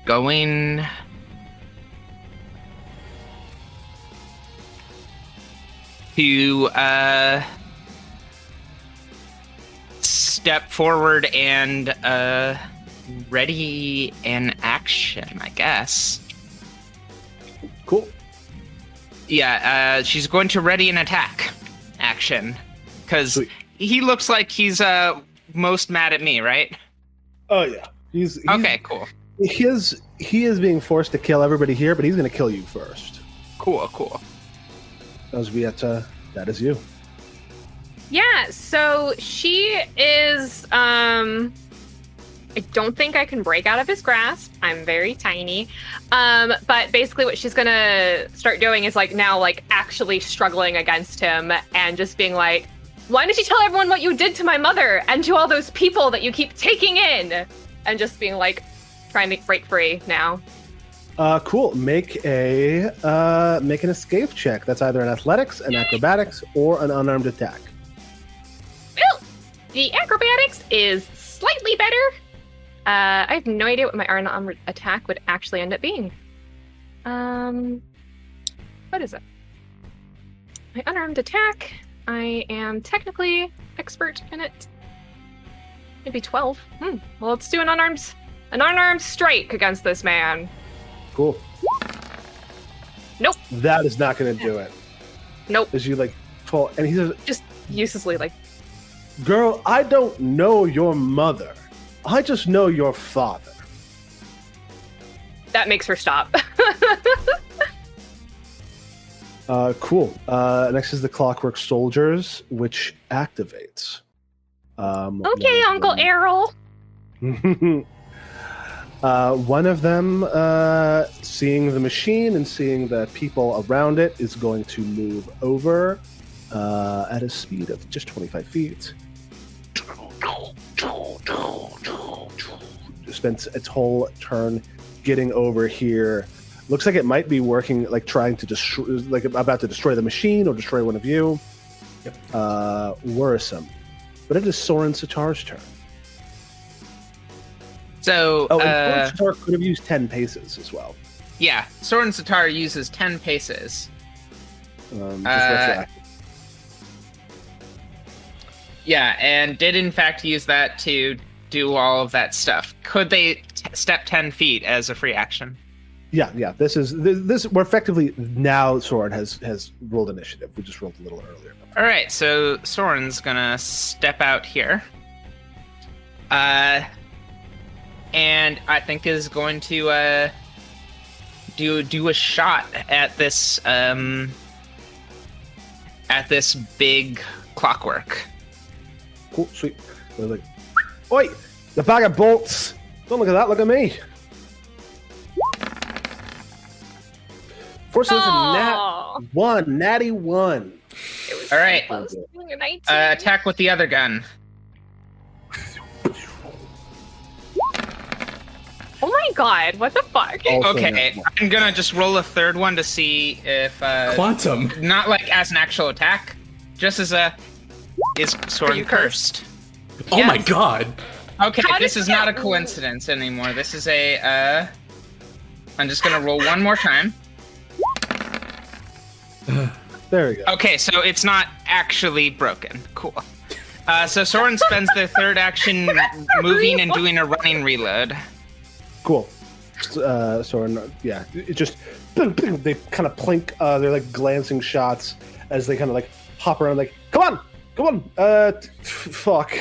going to step forward and ready an action, I guess. Cool. Yeah, she's going to ready an attack action because Sweet. he looks like he's most mad at me, right? Oh yeah. He's Okay, cool. He is being forced to kill everybody here, but he's going to kill you first. Cool. ELżBIETA, that is you. Yeah, so she is I don't think I can break out of his grasp. I'm very tiny. But basically what she's gonna start doing is now actually struggling against him and just being like, why didn't you tell everyone what you did to my mother and to all those people that you keep taking in? And just being like, trying to break free now. Cool. Make an escape check. That's either an athletics, an acrobatics, or an unarmed attack. Well, the acrobatics is slightly better. I have no idea what my unarmed attack would actually end up being. What is it? My unarmed attack. I am technically expert in it. Maybe 12. Well, let's do an unarmed strike against this man. Cool. Nope. That is not going to do it. Nope. As you pull, and he says, Just uselessly "Girl, I don't know your mother. I just know your father." that makes her stop. Cool. Next is the Clockwork Soldiers, which activates. Okay, Uncle Errol. One of them, seeing the machine and seeing the people around it, is going to move over at a speed of just 25 feet. Spends its whole turn getting over here. Looks like it might be working, trying to destroy, about to destroy the machine or destroy one of you. Yep. Worrisome. But it is Soren Sitar's turn. So, Oh, and Satar could have used 10 paces as well. yeah, Soren Satar uses 10 paces. Just retroactive. Yeah, and did in fact use that to do all of that stuff. Could they step 10 feet as a free action? Yeah. This we're effectively now. Soren has rolled initiative. We just rolled a little earlier. All right, so Soren's gonna step out here, and I think is going to do a shot at this big clockwork. Cool, sweet. They're like, oi, the bag of bolts. Don't look at that. Look at me. Fortunately, Oh. natty one. All right, Close. 19. attack with the other gun. Oh my god, what the fuck? Also Okay, nat one. I'm gonna just roll a third one to see if Quantum. not like as an actual attack, just as a is Soren you cursed. Oh my Yes. god. Okay, How this did is not a that- coincidence anymore. This is a I'm just gonna roll one more time. There we go. Okay, so it's not actually broken. Cool. So Soren spends their third action moving and doing a running reload. Cool. Soren, yeah, it just they kind of plink. They're like glancing shots as they kind of like hop around. Like, come on. Fuck.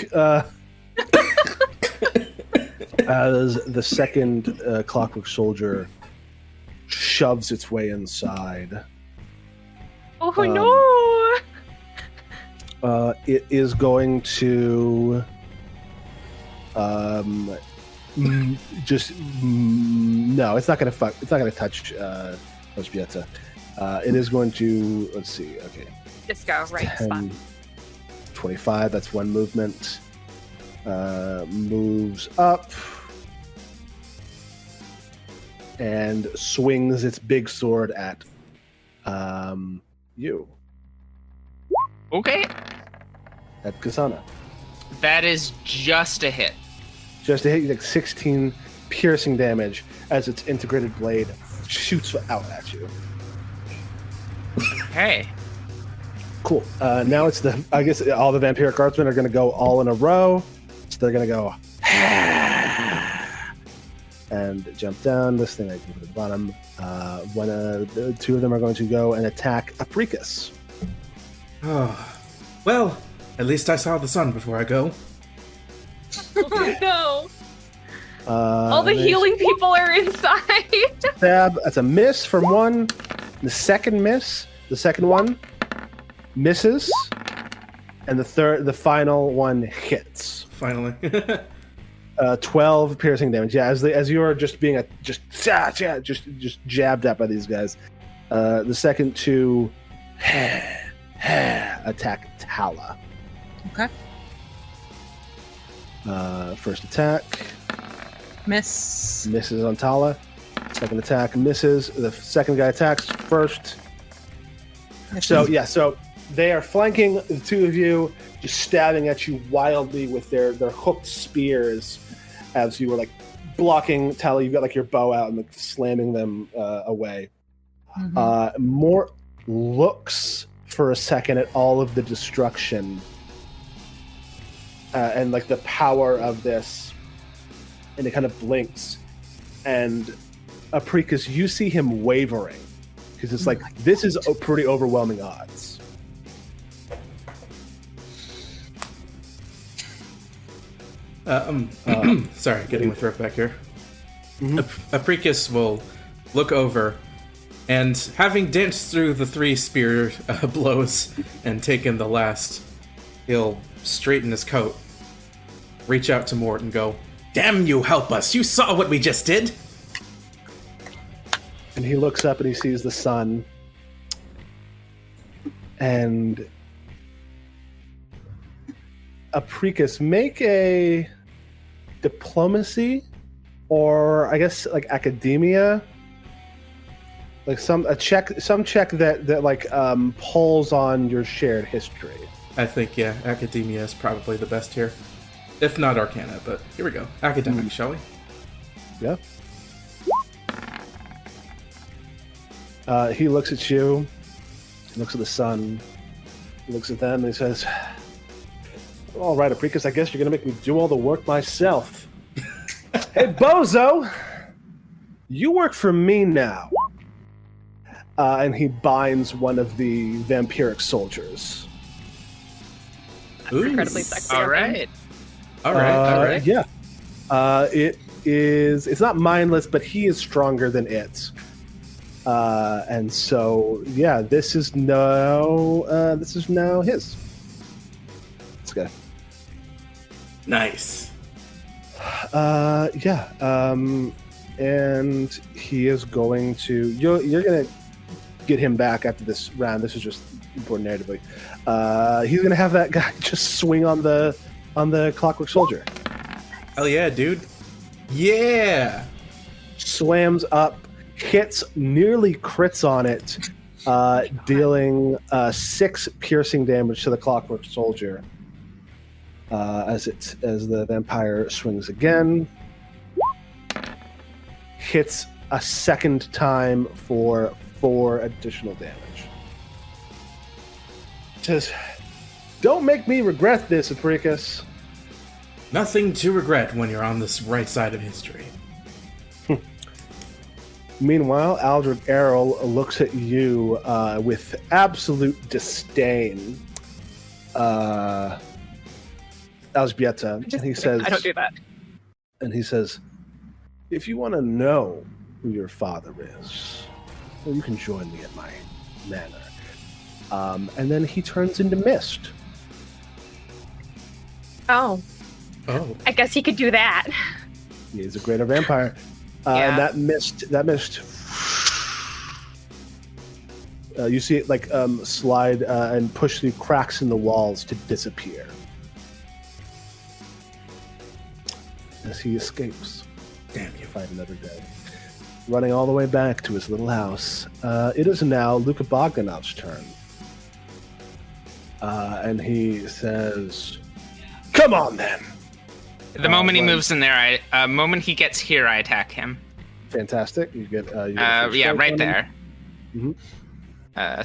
As the second clockwork soldier shoves its way inside. Oh no! It is going to no, it's not going to fuck. It's not going to touch ELŽBIETA. It is going to, let's see. Okay, Disco, right spot. 25. That's one movement. Moves up and swings its big sword at you. Okay. At KSANA. That is just a hit. Just to hit you like 16 piercing damage as its integrated blade shoots out at you. Hey. Cool. Now it's I guess all the vampiric guardsmen are going to go all in a row. So they're going to go and jump down. This thing I can put at the bottom. The two of them are going to go and attack APRICUS. Oh. Well, at least I saw the sun before I go. Oh no! All All the healing people are inside. Stab. That's a miss from one. The second one misses, and the final one hits. Finally. 12 piercing damage. Yeah, as you are just being just jabbed at by these guys. The second two attack Tala. Okay. First attack Miss. misses on Tala. Second attack misses. The second guy attacks first. So they are flanking the two of you, just stabbing at you wildly with their hooked spears as you were like blocking Tala. You've got like your bow out and like slamming them away. Mhm. Mort looks for a second at all of the destruction and like the power of this, and it kind of blinks. And APRICUS, you see him wavering because it's like this is a pretty overwhelming odds. Sorry, getting my throat back here. Mhm. APRICUS will look over, and having danced through the 3 spear blows and taken the last, he'll straighten his coat, reach out to Mort and go, "Damn you, help us! You saw what we just did!" And he looks up and he sees the sun. And APRICUS, make a diplomacy, or I guess like academia, like some check that like pulls on your shared history. I think, yeah, academia is probably the best here. If not arcana, but here we go. Academic, shall we? Yeah. He looks at you. He looks at the sun. He looks at them and he says, "All right, APRICUS, I guess you're going to make me do all the work myself." "Hey, Bozo! You work for me now." And he binds one of the vampiric soldiers. That's incredibly sexy. All of him. right. All right. Yeah. It's not mindless, but he is stronger than it. And so, yeah, this is now his. Let's go. Nice. Yeah. And he is going to. You're gonna get him back after this round. This is just important narratively. He's gonna have that guy just swing on the Clockwork Soldier. Hell yeah, dude. Yeah. Slams up, hits, nearly crits on it, dealing 6 piercing damage to the Clockwork Soldier. As the vampire swings again, hits a second time for 4 additional damage. Says, "Don't make me regret this, APRICUS." Nothing to regret when you're on this right side of history. Meanwhile, Aldred Errol looks at you with absolute disdain. Elżbieta, and he says, I don't do that. And he says, "If you want to know who your father is, well, you can join me at my manor." And then he turns into mist. Oh, Oh. I guess he could do that. He is a greater vampire. Yeah. And that mist, you see it like slide and push through cracks in the walls to disappear as he escapes. Damn you. Fight another day. Running all the way back to his little house. It is now Luka Bogdanov's turn. And he says, "Come on then." The moment he right. moves in there, moment he gets here, I attack him. Fantastic. You get a Yeah, free strike right on there. him. Yeah.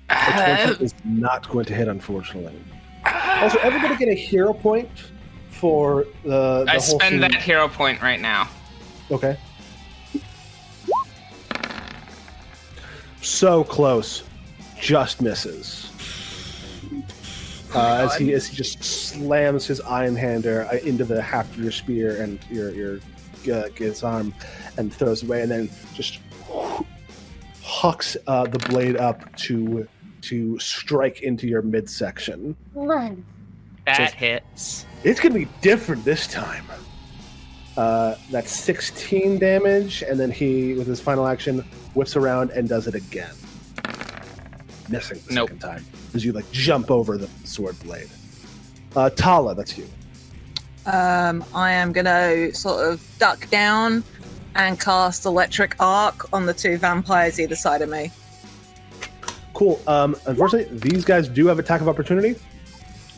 The 20 is not going to hit, unfortunately. Also, everybody get a hero point for the I whole spend scene. that hero point right now. Okay. So close. Just misses. As he just slams his iron hander into the haft of your spear and your his arm and throws away, and then just hucks the blade up to strike into your midsection. That hits. It's gonna be different this time. That's 16 damage, and then he, with his final action, whips around and does it again. Missing the second time as you jump over the sword blade. Tala, that's you. I am going to sort of duck down and cast Electric Arc on the 2 vampires either side of me. Cool. Unfortunately, these guys do have attack of opportunity.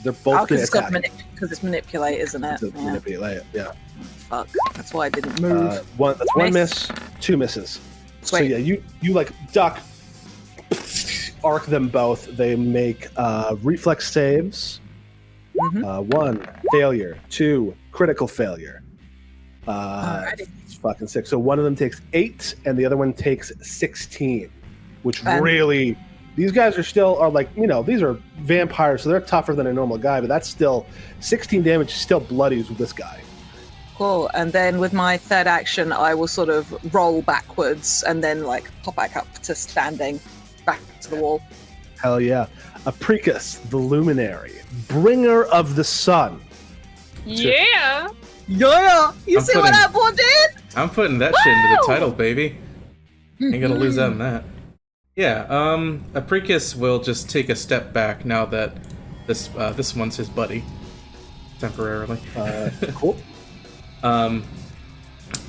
They're both going to attack. Because it's manipulate, isn't it? It's manipulate, yeah. Fuck. That's why I didn't move. One miss, 2 misses. Sweet. So yeah, you duck, arc them both. They make reflex saves. Mhm. 1 failure, 2 critical failure. Alrighty. It's fucking sick. So one of them takes 8, and the other one takes 16, which And- really, these guys these are vampires, so they're tougher than a normal guy. But that's still 16 damage. Still bloodies with this guy. Cool. And then with my third action, I will sort of roll backwards and then pop back up to standing back to the wall. Hell yeah. APRICUS, the Luminary, bringer of the sun. Yeah. Yeah! You I'm see what putting- that boy did? I'm putting that shit into the Woo! title, baby. Ain't gonna lose out on that. Yeah, APRICUS will just take a step back now that this one's his buddy. Temporarily. Cool.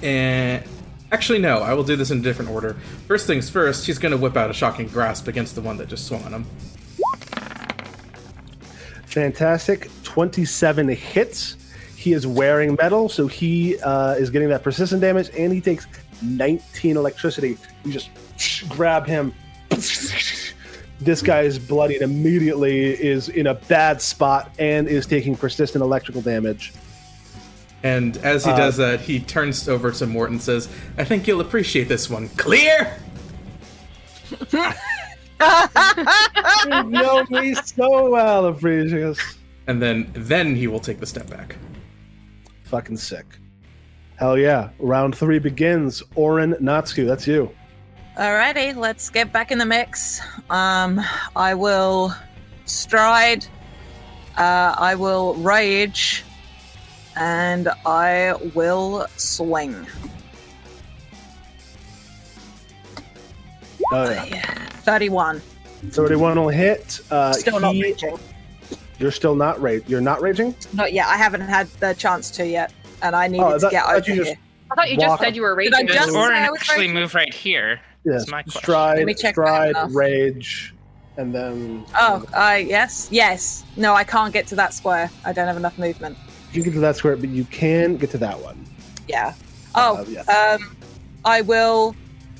And actually, no, I will do this in a different order. First things first, he's gonna whip out a shocking grasp against the one that just swung on him. Fantastic. 27 hits. He is wearing metal, so he is getting that persistent damage, and he takes 19 electricity. You just grab him. This guy is bloodied immediately, is in a bad spot, and is taking persistent electrical damage. And as he does that, he turns over to Mort and says, I think you'll appreciate this one. Clear! You know me so well, Apricius. And then he will take the step back. Fucking sick. Hell yeah. Round 3 begins. ORIN, NÄTTSKU, that's you. Alrighty, let's get back in the mix. I will stride. I will rage. And I will swing. Oh, yeah. 31. 31 will hit. Still not raging. You're still not raging? You're not raging? Not yet. I haven't had the chance to yet. And I needed to get over here. I thought you just said you were Did I raging. just- Does Orin I was actually raging. move right here? Yes. That's my question. Let me check Stride, that enough. rage, and then... Yes. Yes. No, I can't get to that square. I don't have enough movement. You can get to that square, but you can get to that one. Yeah. Yes. I will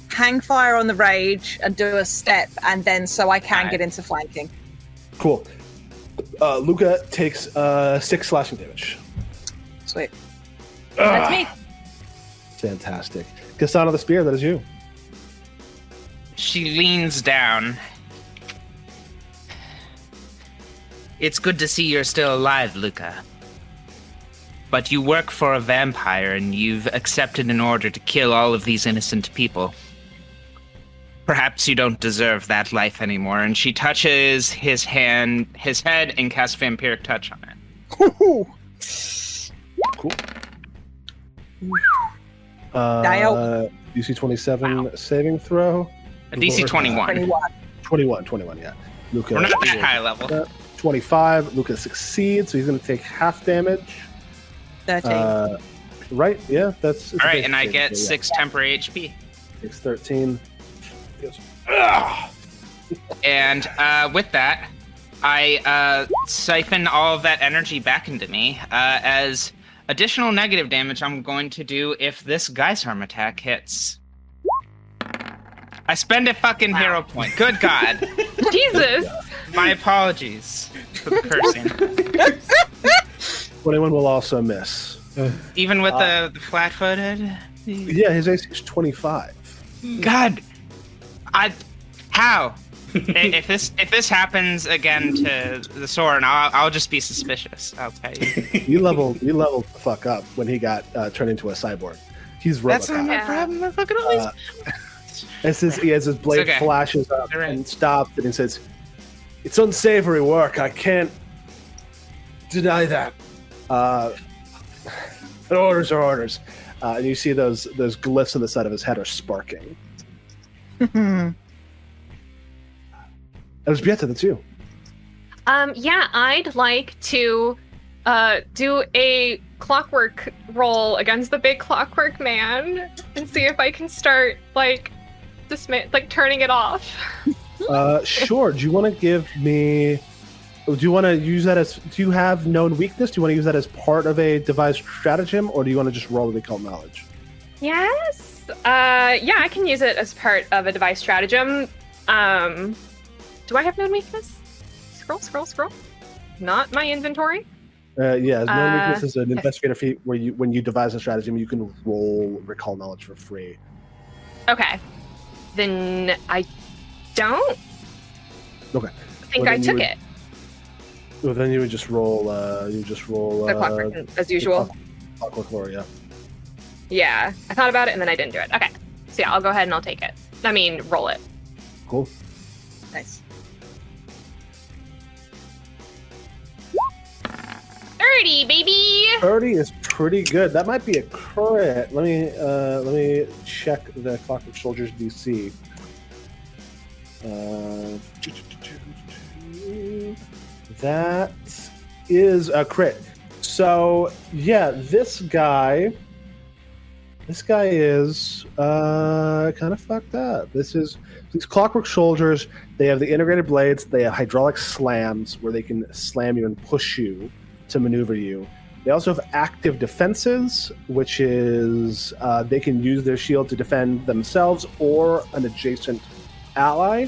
hang fire on the rage and do a step, and then so I can get into flanking. Cool. Luca takes 6 slashing damage. Sweet. That's me. Fantastic. KSANA the Spear, that is you. She leans down. It's good to see you're still alive, Luca. But you work for a vampire, and you've accepted an order to kill all of these innocent people. Perhaps you don't deserve that life anymore. And she touches his head, and casts Vampiric Touch on it. Cool. Dial. DC 27 saving throw. A DC 21. 21, yeah. Luca. We're not that high level. 25. Luca succeeds, so he's going to take half damage. 13. Right? Yeah, that's... All right, and I get 6 temporary HP. Takes 13. He goes, And with that, I siphon all of that energy back into me. As additional negative damage, I'm going to do if this Geisharm attack hits. I spend a fucking hero point. Good God. Jesus! My apologies for the cursing. 21 will also miss. Even with the flat-footed? Yeah, his AC is 25. God. How? If this happens again to the Soren, I'll just be suspicious. I'll tell you. You leveled the fuck up when he got turned into a cyborg. He's RoboCop. That's not my problem. Look at all these. As his blade okay. flashes up All right. and stops, and he says, "It's unsavory work. I can't deny that. But orders are orders." And you see those glyphs on the side of his head are sparking. ELŽBIETA, that's you. Yeah, I'd like to do a clockwork roll against the big clockwork man and see if I can start turning it off. Sure. Do you want to give me? Do you want to use that as? Do you have known weakness? Do you want to use that as part of a devised stratagem, or do you want to just roll the occult knowledge? Yes. Yeah, I can use it as part of a device stratagem. Do I have known weakness? Scroll. Not my inventory. Yeah, known weakness is an investigator feat where when you devise a stratagem, you can roll recall knowledge for free. Okay. Then I don't Okay. think I took it. Well, then you would just roll. The clockwork as usual. Clockwork lore, yeah. Yeah, I thought about it and then I didn't do it. Okay. So yeah, I'll go ahead and I'll take it. I mean, roll it. Cool. Nice. 30, baby! 30 is pretty good. That might be a crit. Let me check the Clockwork Soldier's DC. That is a crit. So yeah, this guy is kind of fucked up. These Clockwork Soldiers. They have the integrated blades. They have hydraulic slams where they can slam you and push you. to maneuver you. They also have active defenses, which is they can use their shield to defend themselves or an adjacent ally.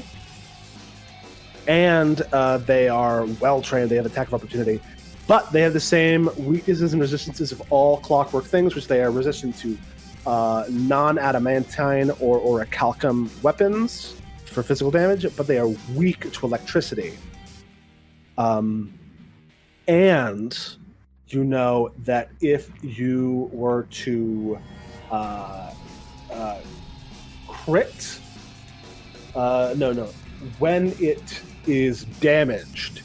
And they are well trained. They have attack of opportunity. But they have the same weaknesses and resistances of all clockwork things, which they are resistant to non-adamantine or orichalcum weapons for physical damage, but they are weak to electricity. And you know that if you were to crit, when it is damaged,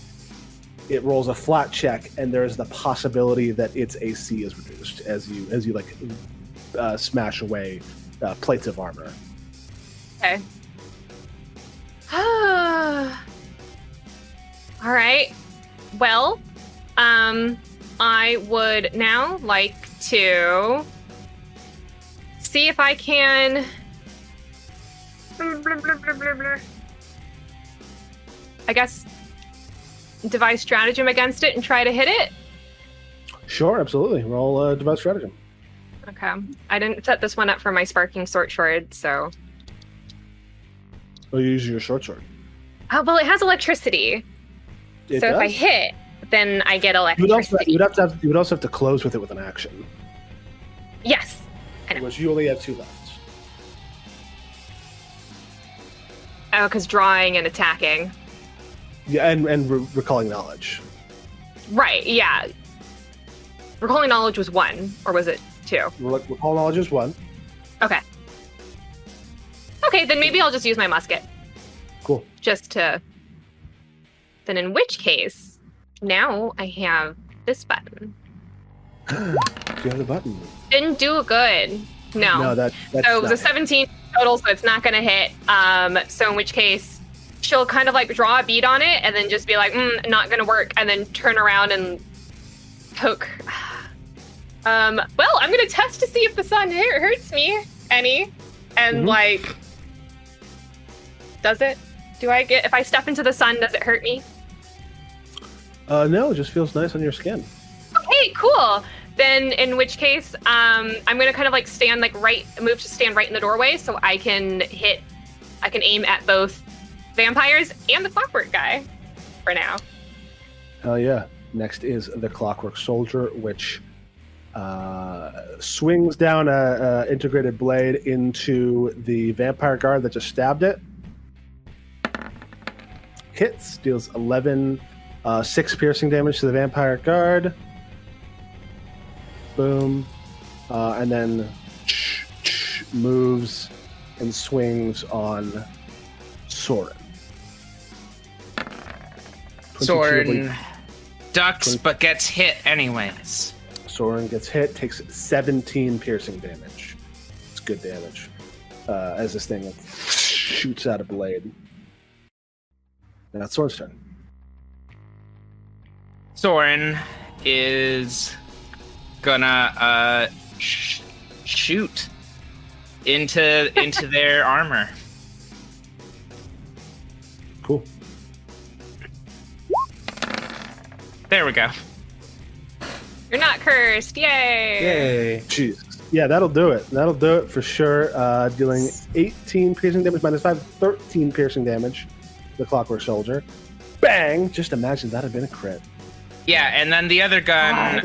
it rolls a flat check, and there is the possibility that its AC is reduced as you like smash away plates of armor. Okay. All right. Well, I would now like to see if I can. I guess devise stratagem against it and try to hit it. Sure, absolutely. Roll device stratagem. Okay. I didn't set this one up for my sparking short sword, so. Well, you use your short sword. Oh, well, it has electricity. It so does? if I hit, then I get You electricity. would also have to close with it with an action. Yes. I know. Which you only have 2 left. Oh, because drawing and attacking. Yeah, and recalling knowledge. Right, yeah. Recalling knowledge was 1, or was it 2? Recall knowledge is 1. Okay. Okay, then maybe I'll just use my musket. Cool. Just to... Then in which case, now I have this button. Do you have the button? Didn't do good. No. That's So it was a not 17 total, so it's not going to hit. So in which case, she'll kind of like draw a bead on it and then just be like, not going to work, and then turn around and poke. Well, I'm going to test to see if the sun hurts me any. And like, does it? If I step into the sun, does it hurt me? No, it just feels nice on your skin. Okay, cool. Then in which case, I'm gonna kind of like move to stand right in the doorway so I can aim at both vampires and the clockwork guy for now. Hell yeah. Next is the clockwork soldier, which swings down a integrated blade into the vampire guard that just stabbed it. Hits, deals 6 piercing damage to the vampire guard. Boom. And then moves and swings on Soren. Soren ducks but gets hit anyways. Soren gets hit, takes 17 piercing damage. It's good damage. As this thing shoots out a blade. Now it's Soren's turn. Soren is gonna shoot into their armor. Cool. There we go. You're not cursed. Yay! Yay. Jesus. Yeah, that'll do it. That'll do it for sure. Dealing 18 piercing damage minus 5, 13 piercing damage to the clockwork soldier. Bang! Just imagine that had been a crit. Yeah, and then the other gun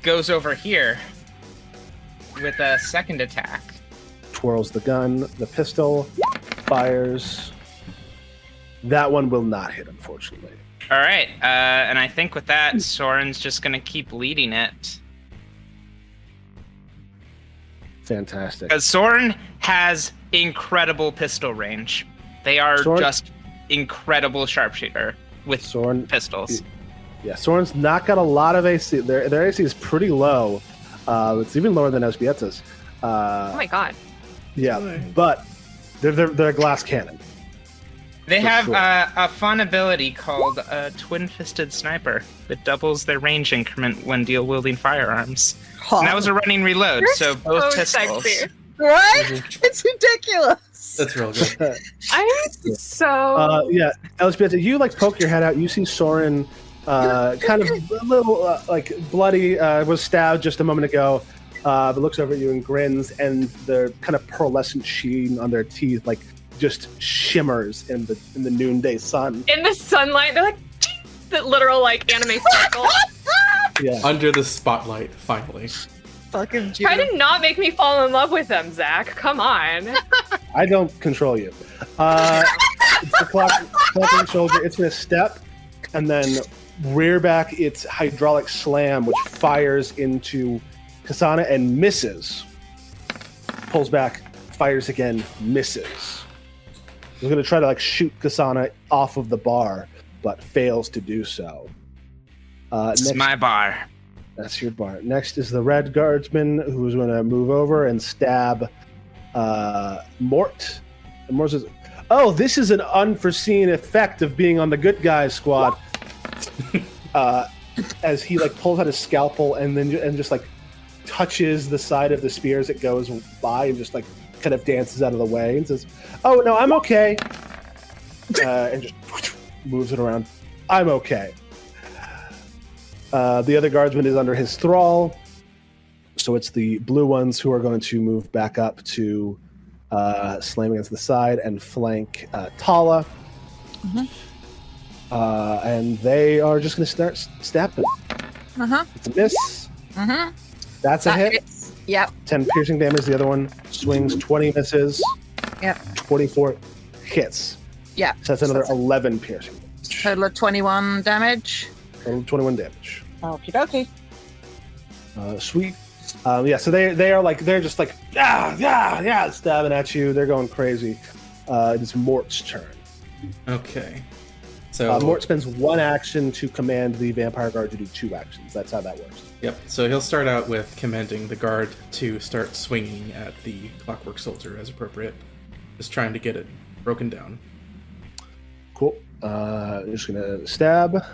goes over here with a second attack. Twirls the gun, the pistol, fires. That one will not hit, unfortunately. All right, and I think with that, Soren's just gonna keep leading it. Fantastic. Because Soren has incredible pistol range. They are just incredible sharpshooter with Soren pistols. Yeah, Soren's not got a lot of AC. Their AC is pretty low. It's even lower than Elżbieta's. Oh my god. Yeah, but they're a glass cannon. They For have sure. a fun ability called Twin-Fisted Sniper that doubles their range increment when dual-wielding firearms. And that was a running reload, You're so both so pistols. sexy. Right? It's ridiculous. That's real good. I'm so. Yeah, Elżbieta, you like poke your head out. You see Soren kind of a little like bloody, was stabbed just a moment ago, but looks over at you and grins, and the kind of pearlescent sheen on their teeth like just shimmers in the noonday sun. In the sunlight, they're like the literal like anime sparkle. Yeah. Under the spotlight, finally. Fucking Try to not make me fall in love with them, Zach. Come on. I don't control you. It's the clock on the shoulder. It's going to step and then rear back its hydraulic slam, which fires into KSANA and misses. Pulls back, fires again, misses. He's going to try to like shoot KSANA off of the bar, but fails to do so. It's my bar. That's your bar. Next is the red guardsman, who's going to move over and stab Mort. And Mort says, "Oh, this is an unforeseen effect of being on the good guys squad." As he like pulls out his scalpel and just like touches the side of the spear as it goes by, and just like kind of dances out of the way and says, "Oh no, I'm okay," and just moves it around. "I'm okay." The other guardsman is under his thrall, so it's the blue ones who are going to move back up to slam against the side and flank Tala. Mm-hmm. And they are just going to start stabbing. Uh-huh. It's a miss. Mm-hmm. That's a hit. Hits. Yep. 10 piercing damage. The other one swings, 20 misses. Yep. 24 hits. Yep. So that's another 11 piercing damage. Total of 21 damage. Total 21 damage. Okie dokie. Sweet. Yeah, so they're just like stabbing at you. They're going crazy. It's Mort's turn. Okay. So Mort spends one action to command the vampire guard to do 2 actions. That's how that works. Yep. So he'll start out with commanding the guard to start swinging at the clockwork soldier as appropriate, just trying to get it broken down. Cool. Just gonna stab,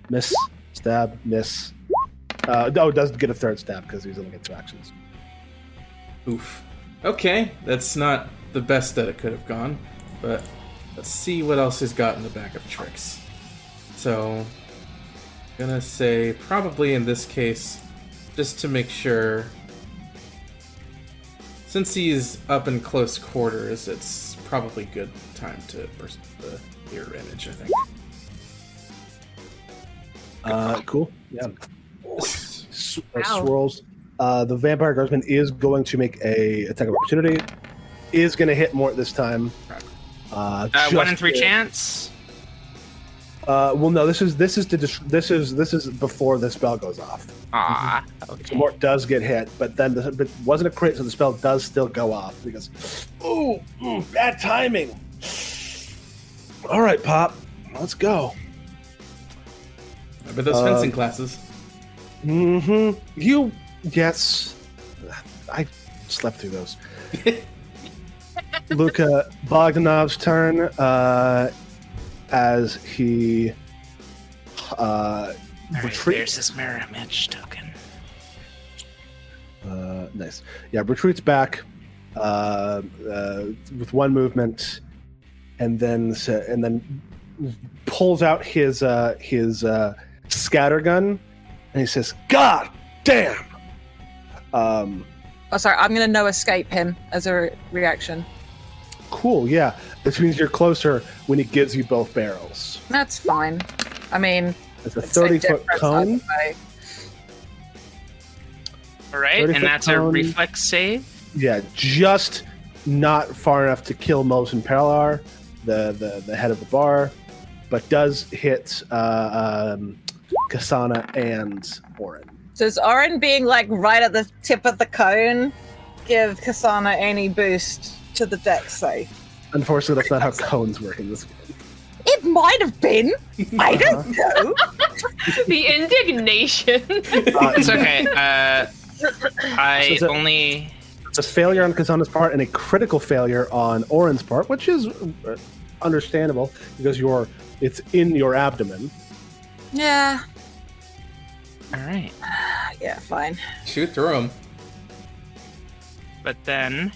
miss, stab, miss. Doesn't get a third stab because he's only get 2 actions. Oof. Okay, that's not the best that it could have gone, but let's see what else he's got in the bag of tricks. So, gonna say probably in this case, just to make sure, since he's up in close quarters, it's probably good time to burst the mirror image, I think. Cool. Yeah. Wow. Swirls. The vampire guardsman is going to make a attack of opportunity. Is going to hit Mort this time. 1 in 3 chance. Well, no. This is before the spell goes off. Ah, okay. Mort does get hit, but then it wasn't a crit, so the spell does still go off because, bad timing. All right, Pop, let's go. Remember those fencing classes? Mm-hmm. Yes. I slept through those. Luka Bogdanov's turn as he retreats. There's this mirror image token. Nice. Yeah, retreats back with 1 movement, and then pulls out his scattergun, and he says, "God damn!" Oh, sorry. I'm going to no escape him as a reaction. Cool, yeah. This means you're closer when he gives you both barrels. That's fine. I mean, It's a it's no 30-foot difference cone. either way. All right, 30-foot and that's a cone. reflex save. Yeah, just not far enough to kill Molson Perlar, the head of the bar, but does hit KSANA and ORIN. Does Orin being like right at the tip of the cone give KSANA any boost to the dex save? Unfortunately, that's not how cones work in this game. It might have been. I don't know. The indignation. It's okay. So it's a failure on KSANA's part and a critical failure on ORIN's part, which is understandable because it's in your abdomen. Yeah. All right, Yeah, fine. Shoot through him. but then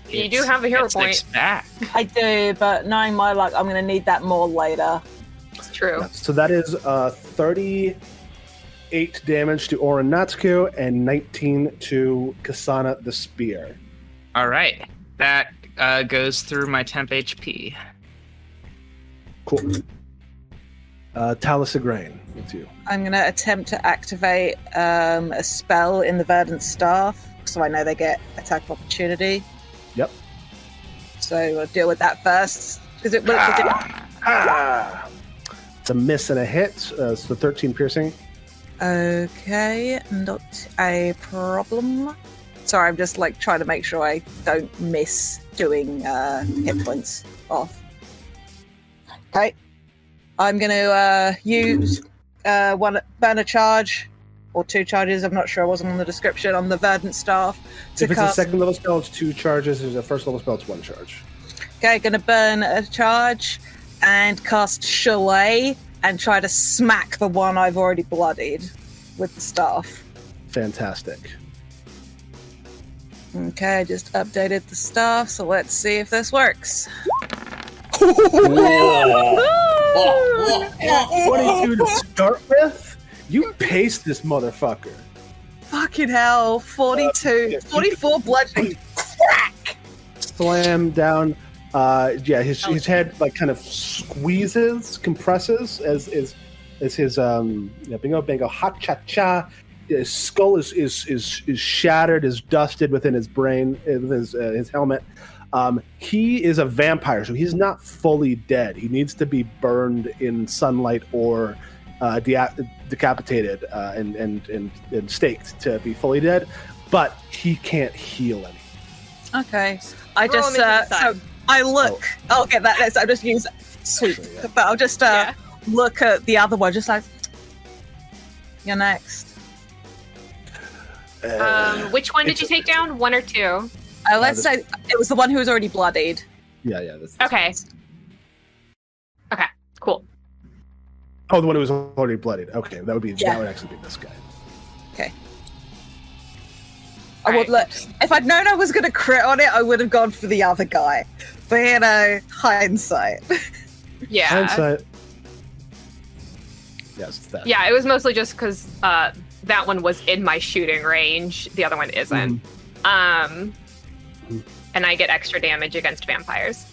You do have a hero it's next point. back. I do, but knowing my luck, I'm going to need that more later. True. Yeah, so that is 38 damage to ORIN NÄTTSKU and 19 to KSANA the Spear. All right. That goes through my temp HP. Cool. Talus Igraine, with you. I'm going to attempt to activate a spell in the Verdant Staff, so I know they get attack of opportunity. Yep. So we'll deal with that first. Because it will. It's a miss and a hit, so 13 piercing. Okay, not a problem. Sorry, I'm just like trying to make sure I don't miss doing hit points off. Okay, I'm going to use burn a charge or 2 charges. I'm not sure. I wasn't on the description on the Verdant Staff. If it's a second level spell, it's 2 charges. If it's a first level spell, it's 1 charge. Okay, going to burn a charge and cast Chalet and try to smack the one I've already bloodied with the staff. Fantastic. Okay, I just updated the staff, so let's see if this works. 22 to start with? You paced this motherfucker. Fucking hell, 42, 44 bludgeoning. Crack! Slam down. His head like kind of squeezes, compresses as his bingo bango ha cha cha. His skull is shattered, is dusted within his brain, his helmet. He is a vampire, so he's not fully dead. He needs to be burned in sunlight or decapitated and staked to be fully dead. But he can't heal any. Okay, I Throw just him into the sun. so I look. I'll get that. I'll just use sweep, Sure, yeah. but I'll just look at the other one, just like you're next. Which one did you take down? 1 or 2? Let's say it was the one who was already bloodied. Yeah. That's Okay. Okay. Cool. Oh, the one who was already bloodied. Okay, that would actually be this guy. Okay. I Alright. would look. If I'd known I was going to crit on it, I would have gone for the other guy. But hindsight. Yeah. Hindsight. Yes, it's that. Yeah, it was mostly just because that one was in my shooting range. The other one isn't. And I get extra damage against vampires.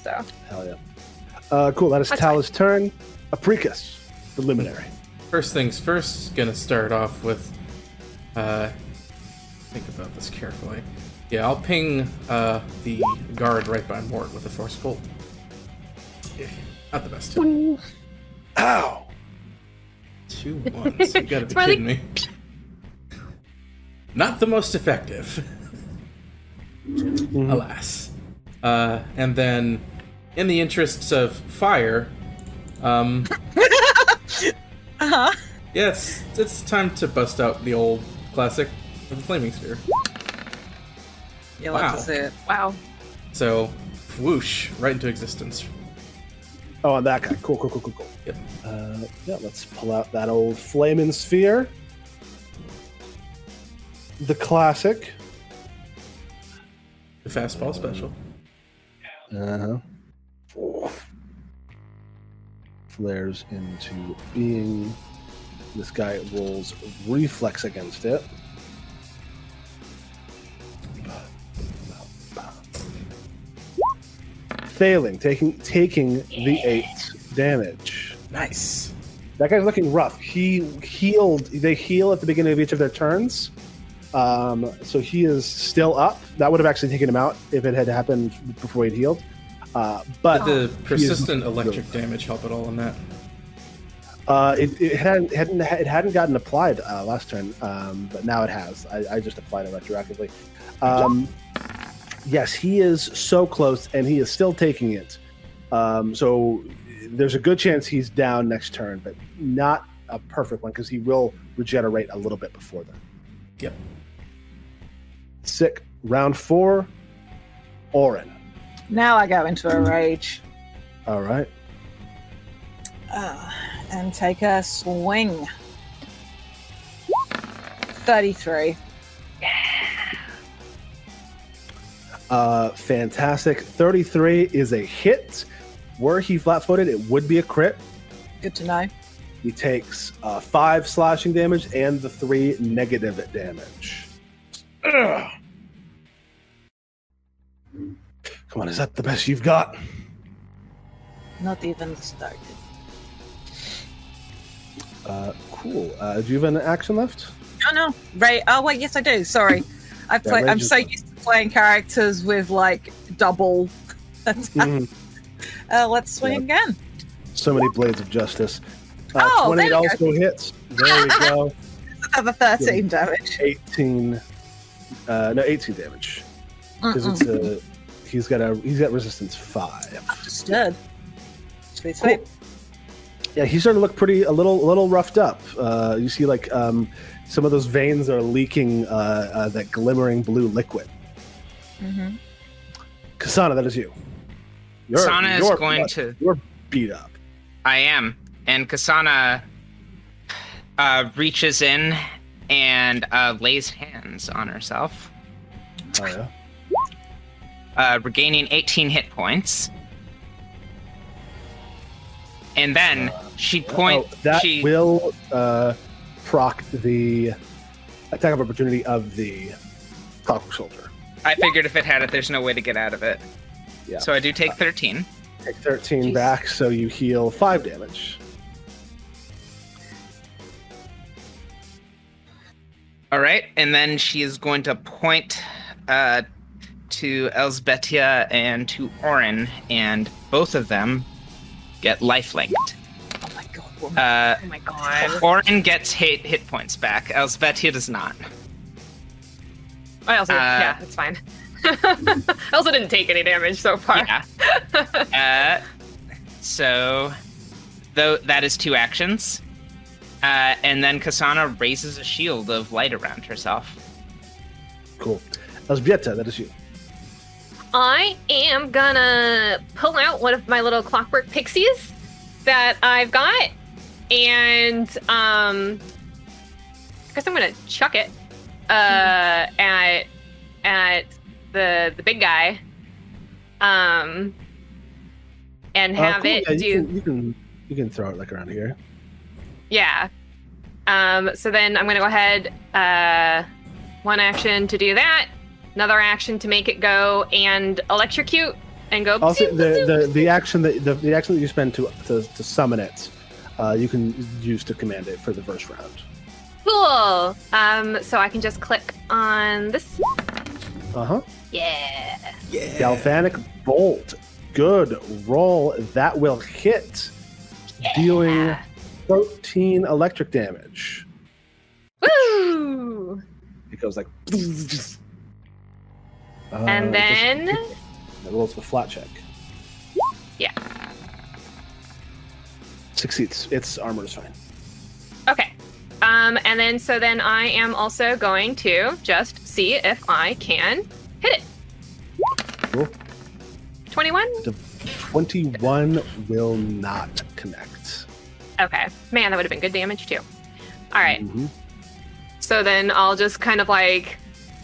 So. Hell yeah. Cool. That is That's Tal's turn. APRICUS, the Luminary. First things first, gonna start off with, think about this carefully. Yeah, I'll ping the guard right by Mort with a force bolt. Yeah, not the best. Ow! 2 ones. You gotta be really- kidding me. Not the most effective. Alas. And then, in the interests of fire, Uh-huh. yeah, it's time to bust out the old classic of the flaming sphere. You'll have Wow. to see it. Wow. So, whoosh, right into existence. Oh, and that guy. Cool. Yep. Let's pull out that old flaming sphere. The classic. The fastball special. Flares into being. This guy rolls reflex against it. Failing, taking the 8 damage. Nice. That guy's looking rough. He healed. They heal at the beginning of each of their turns. So he is still up. That would have actually taken him out if it had happened before he'd healed. But Did the he persistent is- electric damage help at all in that? It hadn't gotten applied last turn, but now it has. I just applied it retroactively. Yes, he is so close, and he is still taking it. So there's a good chance he's down next turn, but not a perfect one because he will regenerate a little bit before then. Yep. Sick. Round 4, ORIN. Now I go into a rage All right. and take a swing. 33. Fantastic. 33 is a hit. Were he flat-footed, it would be a crit. Good to know. He takes 5 slashing damage and the 3 negative damage. Ugh. Come on, is that the best you've got? Not even started. Cool. Do you have an action left? Oh no, Ray. Oh wait, yes I do. Sorry, I'm so used to playing characters with like double attack. Mhm. Let's swing again. So many blades of justice. Oh, 20 there we go. also hits. There we go. Another 13 damage. 18 damage. Because it's he's got resistance 5. Understood. Sweet, Cool. sweet. Yeah, he's starting to look a little roughed up. You see, like some of those veins are leaking that glimmering blue liquid. Mm-hmm. KSANA, that is you. KSANA is going to. You're beat up. I am, and KSANA reaches in and lays hands on herself, Oh yeah. regaining 18 hit points. And then she points. That will proc the attack of opportunity of the Clockwork Soldier. I figured if it had it, there's no way to get out of it. Yeah. So I do take 13. Take 13 Jeez. back, so you heal 5 damage. All right, and then she is going to point to ELŞBIETA and to ORIN, and both of them get lifelinked. Oh my god. Woman. Oh my god. ORIN gets hit points back. ELŞBIETA does not. I also, yeah, it's fine. I also didn't take any damage so far. Yeah. So, though that is 2 actions, and then KSANA raises a shield of light around herself. Cool. ELŽBIETA, that is you. I am gonna pull out one of my little clockwork pixies that I've got, and I guess I'm gonna chuck it at the big guy, and have Cool. it Yeah, do. you can throw it like around here. Yeah. So then I'm gonna go ahead. One action to do that. Another action to make it go and electrocute and go. Also, the action that you spend to summon it, you can use to command it for the first round. Cool. So I can just click on this. Yeah. Galvanic Bolt. Good roll. That will hit, dealing 13 electric damage. Woo! It goes like. And then. It rolls the flat check. Yeah. Succeeds. Its armor is fine. Okay. And then I am also going to just see if I can hit it. Cool. 21? 21 will not connect. Okay. Man, that would have been good damage too. All right. Mhm. So then I'll just kind of like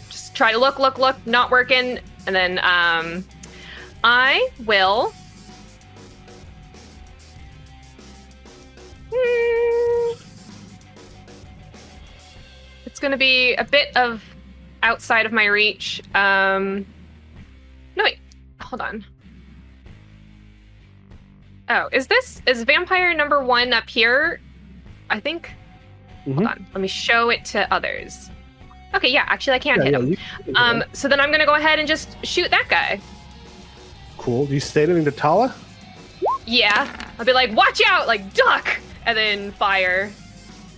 just try to look, not working, and then I will. It's going to be a bit of outside of my reach. No, wait, hold on. Oh, is vampire number 1 up here? I think. Hold on, let me show it to others. Okay, yeah, actually I can hit him. So then I'm gonna go ahead and just shoot that guy. Cool. Do you say anything to Tala? Yeah, I'll be like, watch out, like duck, and then fire.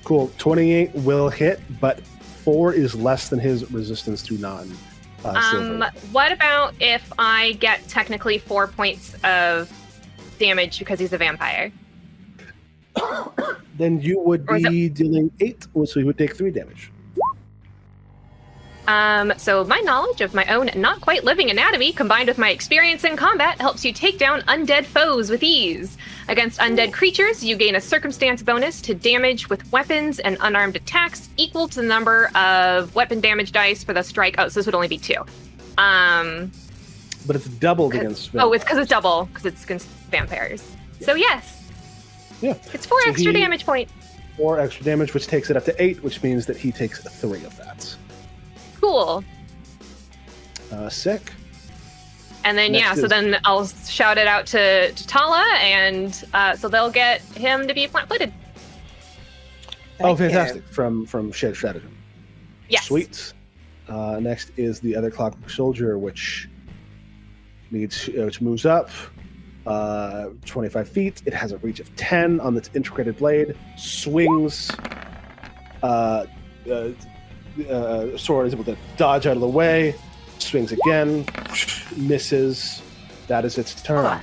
Cool. 28 will hit, but 4 is less than his resistance to non-silver. What about if I get technically 4 points of damage because he's a vampire? Then you would be dealing 8, so you would take 3 damage. So my knowledge of my own not quite living anatomy combined with my experience in combat helps you take down undead foes with ease. Against undead creatures, you gain a circumstance bonus to damage with weapons and unarmed attacks equal to the number of weapon damage dice for the strike. Oh, so this would only be 2. But it's doubled against. Oh, it's because it's double, because it's against vampires. Yeah. So yes. Yeah. It's 4 So extra he- damage points. 4 extra damage, which takes it up to 8, which means that he takes 3 of that. Cool. Sick. And then Next so is- then I'll shout it out to Tala, and so they'll get him to be flat-footed. Oh, Thank you. fantastic! From Shared Stratagem. Yes. Sweet. Next is the other Clockwork Soldier, which moves up 25 feet. It has a reach of 10 on its integrated blade. Swings. Sword is able to dodge out of the way. Swings again. Misses. That is its turn. Ah.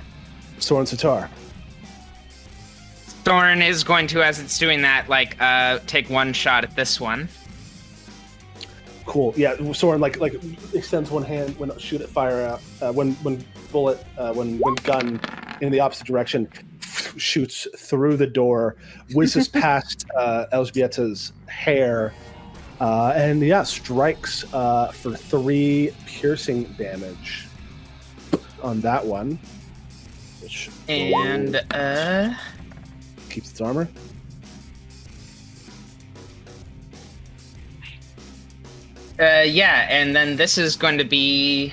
Soren Sitar. Thorn is going to, as it's doing that, take one shot at this one. Cool. Yeah, Soren like extends one hand when fire out when gun in the opposite direction, shoots through the door, whizzes past ELżBIETA's hair, and strikes for 3 piercing damage on that one, which And keeps its armor. and then this is going to be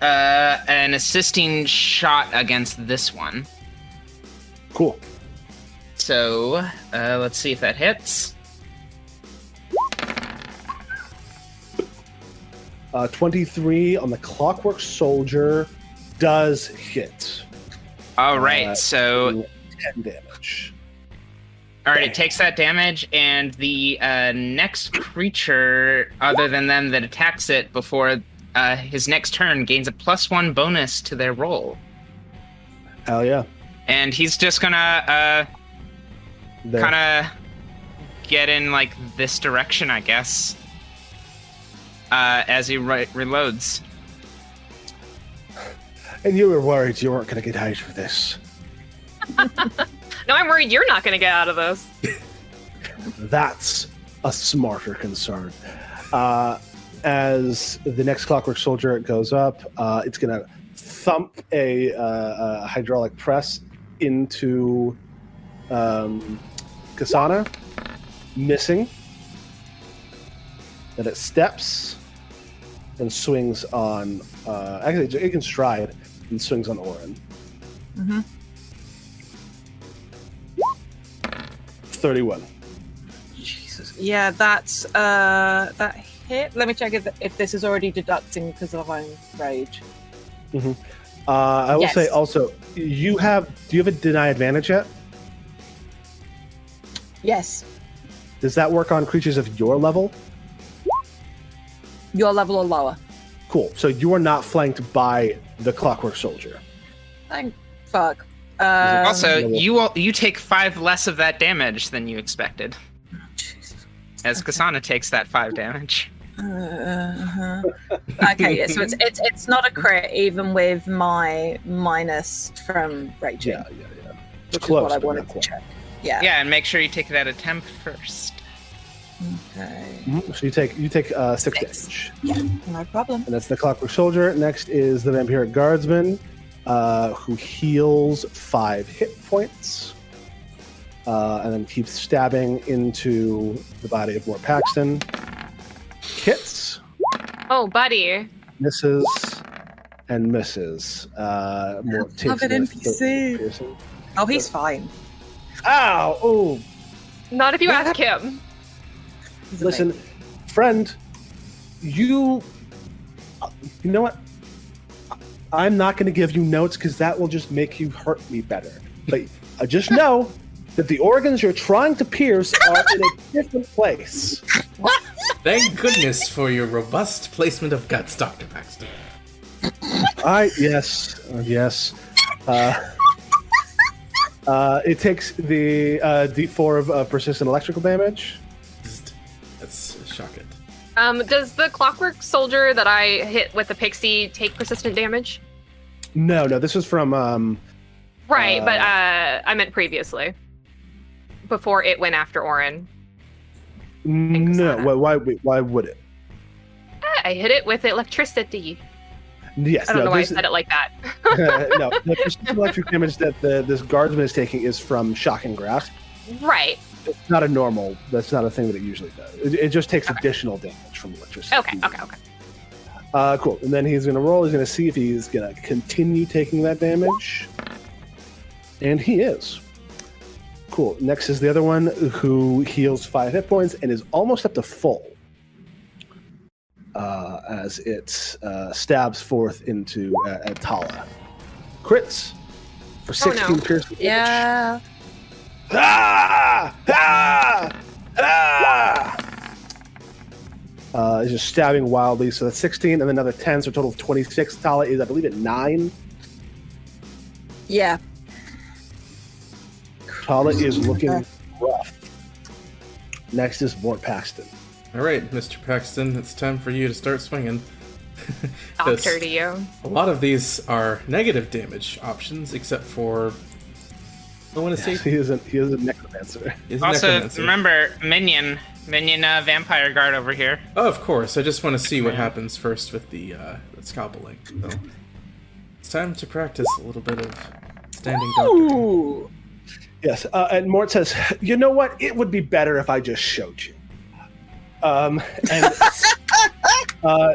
an assisting shot against this one. Cool. So let's see if that hits. 23 on the Clockwork Soldier does hit. All right, so 10 damage. all right, it takes that damage, and the next creature other than them that attacks it before his next turn gains a +1 bonus to their roll. Hell yeah. And he's just gonna There. kind of get in this direction, I guess, as he reloads. And you were worried you weren't going to get out of this. No, I'm worried you're not going to get out of this. That's a smarter concern. As the next Clockwork Soldier goes up, it's going to thump a hydraulic press into KSANA, missing. Then it steps and swings on. Actually, it can stride and swings on ORIN. Mm-hmm. 31. Jesus. Yeah, that's that hit. Let me check if this is already deducting because of my rage. I will Yes. say also, do you have a deny advantage yet? Yes. Does that work on creatures of your level? Your level or lower. Cool. So you are not flanked by the Clockwork Soldier. Thank fuck. Also, level. you take 5 less of that damage than you expected, Jesus. as KSANA takes that 5 damage. Uh-huh. Okay, yeah, so it's not a crit even with my minus from raging. Yeah. Which Close, is what I but wanted not to quite. check. Yeah. Yeah, and make sure you take it at a temp first. Okay. So you take 6 Six. damage, Yeah, no problem. and that's the Clockwork Soldier. Next is the Vampiric Guardsman, who heals 5 hit points, and then keeps stabbing into the body of Lord Paxton. Hits, Oh, buddy. misses, and misses. More takes Love an another NPC. piercing. Oh, he's fine. Ow! Oh, Not if you Yeah. ask him. He's listen, amazing. friend, you know what? I'm not going to give you notes because that will just make you hurt me better. But I just know that the organs you're trying to pierce are in a different place. Thank goodness for your robust placement of guts, Dr. Paxton. Yes. It takes the D4 of persistent electrical damage. Let's shock it. Does the Clockwork Soldier that I hit with the pixie take persistent damage? No, this was from Right, but I meant previously. Before it went after Orin. no. KSANA. Why would it? I hit it with electricity. Yes, I don't know why I this- said it like that. No, the persistent electric damage that this guardsman is taking is from shocking grasp. Right. It's not a normal. That's not a thing that it usually does. It just takes additional damage from electricity. Okay. Cool. And then he's going to roll. He's going to see if he's going to continue taking that damage. And he is. Cool. Next is the other one who heals 5 hit points and is almost up to full. As it stabs forth into Tala. Crits for 16 piercing damage. Yeah. Ah! Ah! Ah! He's just stabbing wildly, so that's 16, and then another 10, so a total of 26. Tala is, I believe, at 9. Yeah. Tala is looking rough. Next is Mort Paxton. All right, Mr. Paxton, it's time for you to start swinging. Doctor to you. A lot of these are negative damage options, except for I want to say He is a necromancer. he's a Also, necromancer. remember, minion vampire guard over here. Oh, of course. I just want to see what happens first with the scalpeling. So it's time to practice a little bit of standing doctor. Ooh. Yes, and Mort says, "You know what? It would be better if I just showed you." And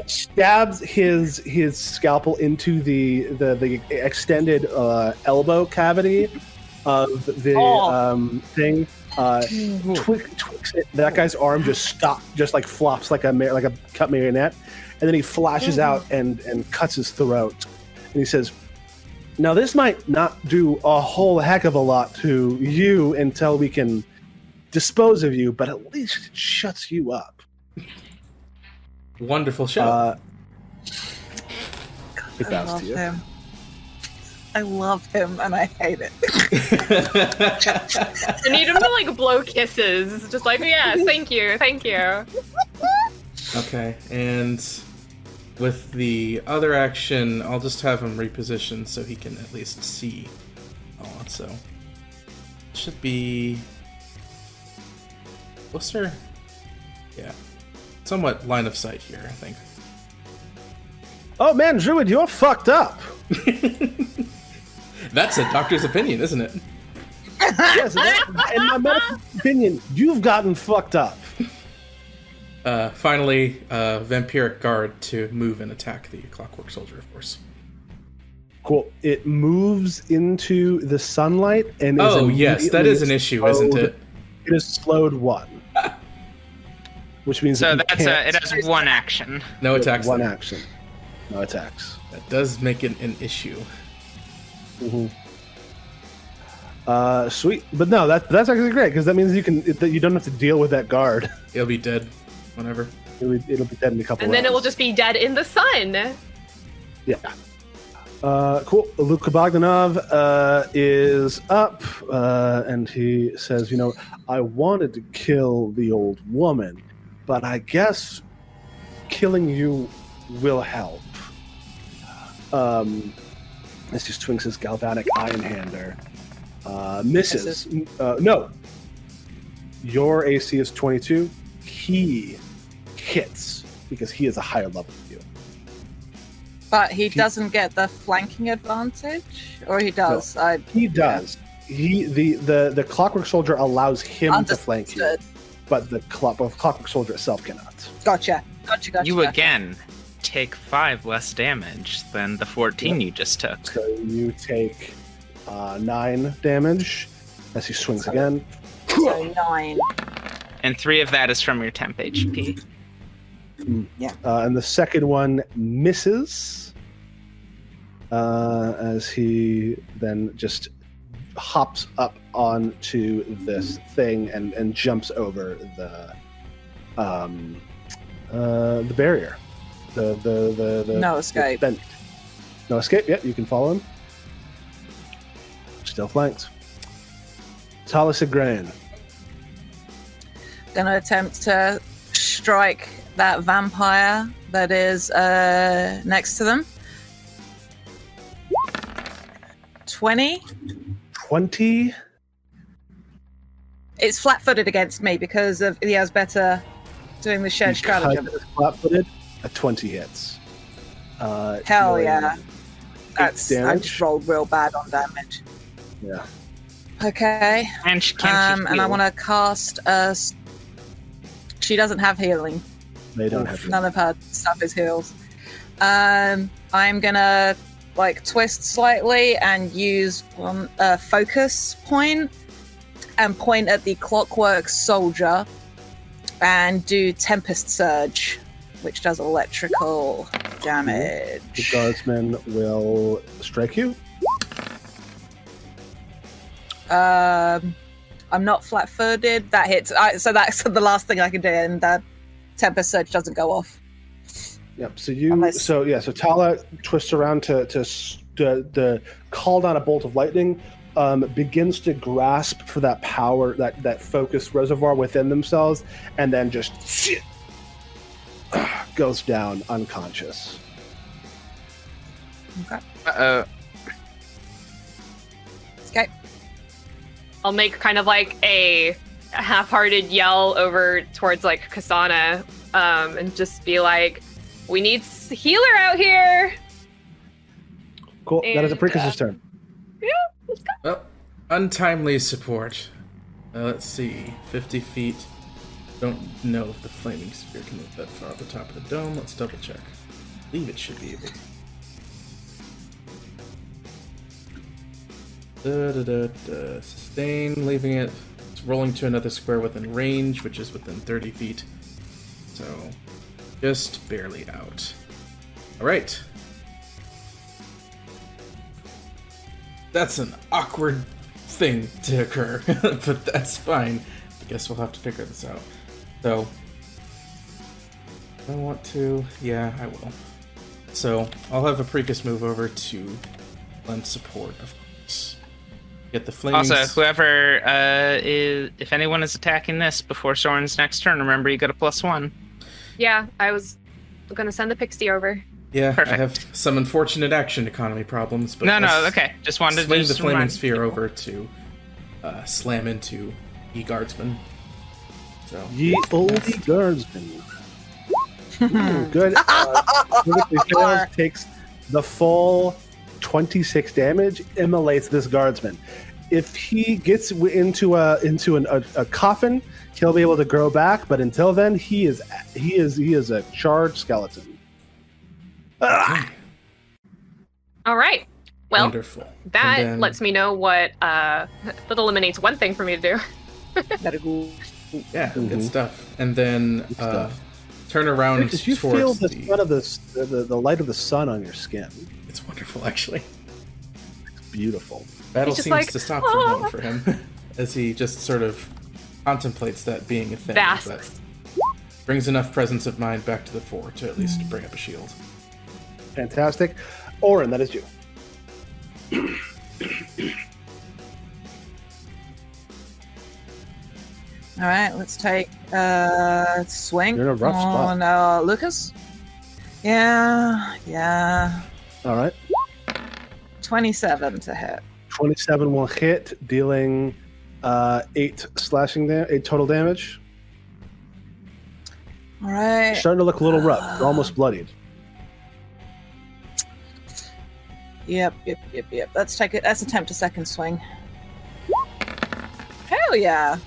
stabs his scalpel into the extended elbow cavity of the thing. Twicks it. That guy's arm just like flops like a cut marionette, and then he flashes out and cuts his throat. And he says, "Now this might not do a whole heck of a lot to you until we can dispose of you, but at least it shuts you up." Wonderful show. He bows to you. Him. I love him and I hate it. I need him to like blow kisses. Just like, yes, thank you. Okay, and with the other action, I'll just have him reposition so he can at least see. Oh, so it should be closer. Yeah, somewhat line of sight here, I think. Oh man, Druid, you're fucked up. That's a doctor's opinion, isn't it? Yes, in my medical opinion, you've gotten fucked up. Finally, vampiric guard to move and attack the clockwork soldier, of course. Cool. It moves into the sunlight and is yes, that is an issue, isn't it? It is slowed 1. Which means So that it has one action. No attacks. One then. action. No attacks. That does make it an issue. Mm-hmm. Sweet, but no, that's actually great because that means you don't have to deal with that guard. He'll be dead whenever. It'll be dead in a couple. And then it will rounds. just be dead in the sun. Yeah. Cool. Luka Bogdanov is up, and he says, I wanted to kill the old woman, but I guess killing you will help. This just swings his galvanic iron hander. Misses. No. Your AC is 22. He hits because he is a higher level than you. But he doesn't get the flanking advantage? Or he does? No, he does. The clockwork soldier allows him to flank you, but the clockwork soldier itself cannot. Gotcha. You again take 5 less damage than the 14 you just took. So you take 9 damage as he swings again. So 9. And 3 of that is from your temp HP. Yeah. And the second one misses as he then just hops up onto this thing and jumps over the barrier. The No escape. No escape. Yep, you can follow him. Still flanked. Talis Agrain. Gonna attempt to strike that vampire that is next to them. 20. 20. It's flat-footed against me because of he has better doing the shared stratagem. Flat-footed. A 20 hits. Hell yeah. I just rolled real bad on damage. Yeah. Okay. And she and I want to cast she doesn't have healing. They don't have None of her stuff is heals. I'm gonna like twist slightly and use one focus point and point at the clockwork soldier and do Tempest Surge, which does electrical damage. The guardsman will strike you. I'm not flat-footed. That hits. So that's the last thing I can do, and the Tempest Surge doesn't go off. Yep. So Tala twists around to call down a bolt of lightning. Begins to grasp for that power, that focus reservoir within themselves, and then just goes down unconscious. Okay. Uh-oh. Okay. I'll make kind of like a half-hearted yell over towards like KSANA, and just be like, "We need healer out here." Cool. That is APRICUS' turn. Yeah, let's go. Well, untimely support. Let's see, 50 feet. Don't know if the flaming spear can move that far off the top of the dome. Let's double check. I believe it should be able to. Sustain, leaving it. It's rolling to another square within range, which is within 30 feet. So, just barely out. Alright. That's an awkward thing to occur, but that's fine. I guess we'll have to figure this out. So, I want to... Yeah, I will. So, I'll have APRICUS move over to lend support, of course. Get the flames. Also, whoever if anyone is attacking this before Soren's next turn, remember you got a +1. Yeah, I was gonna send the pixie over. Yeah, Perfect. I have some unfortunate action economy problems, but Okay. Just wanted to swing the just flaming remind sphere people. over to slam into E-Guardsman. So, Ye oldie guardsman. Good. Perfectly fails, takes the full 26 damage, immolates this guardsman. If he gets into a coffin, he'll be able to grow back. But until then, he is a charred skeleton. Ah! All right. Well, Wonderful. that And then- lets me know what that eliminates one thing for me to do. Gotta go. Yeah, Mhm. good stuff. And then Good stuff. turn around Because you towards feel the sun of the light of the sun on your skin. It's wonderful, actually. It's beautiful. Battle He's just seems like, to stop for a moment for him as he just sort of contemplates that being a thing. Basks. But brings enough presence of mind back to the fore to at least bring up a shield. Fantastic. Orin, that is you. All right, let's take swing You're in a rough spot. on Lucas. Yeah. All right. 27 to hit. 27 will hit, dealing 8 total damage. All right. Starting to look a little rough. You're almost bloodied. Yep. Let's take it. Let's attempt a second swing. Hell yeah.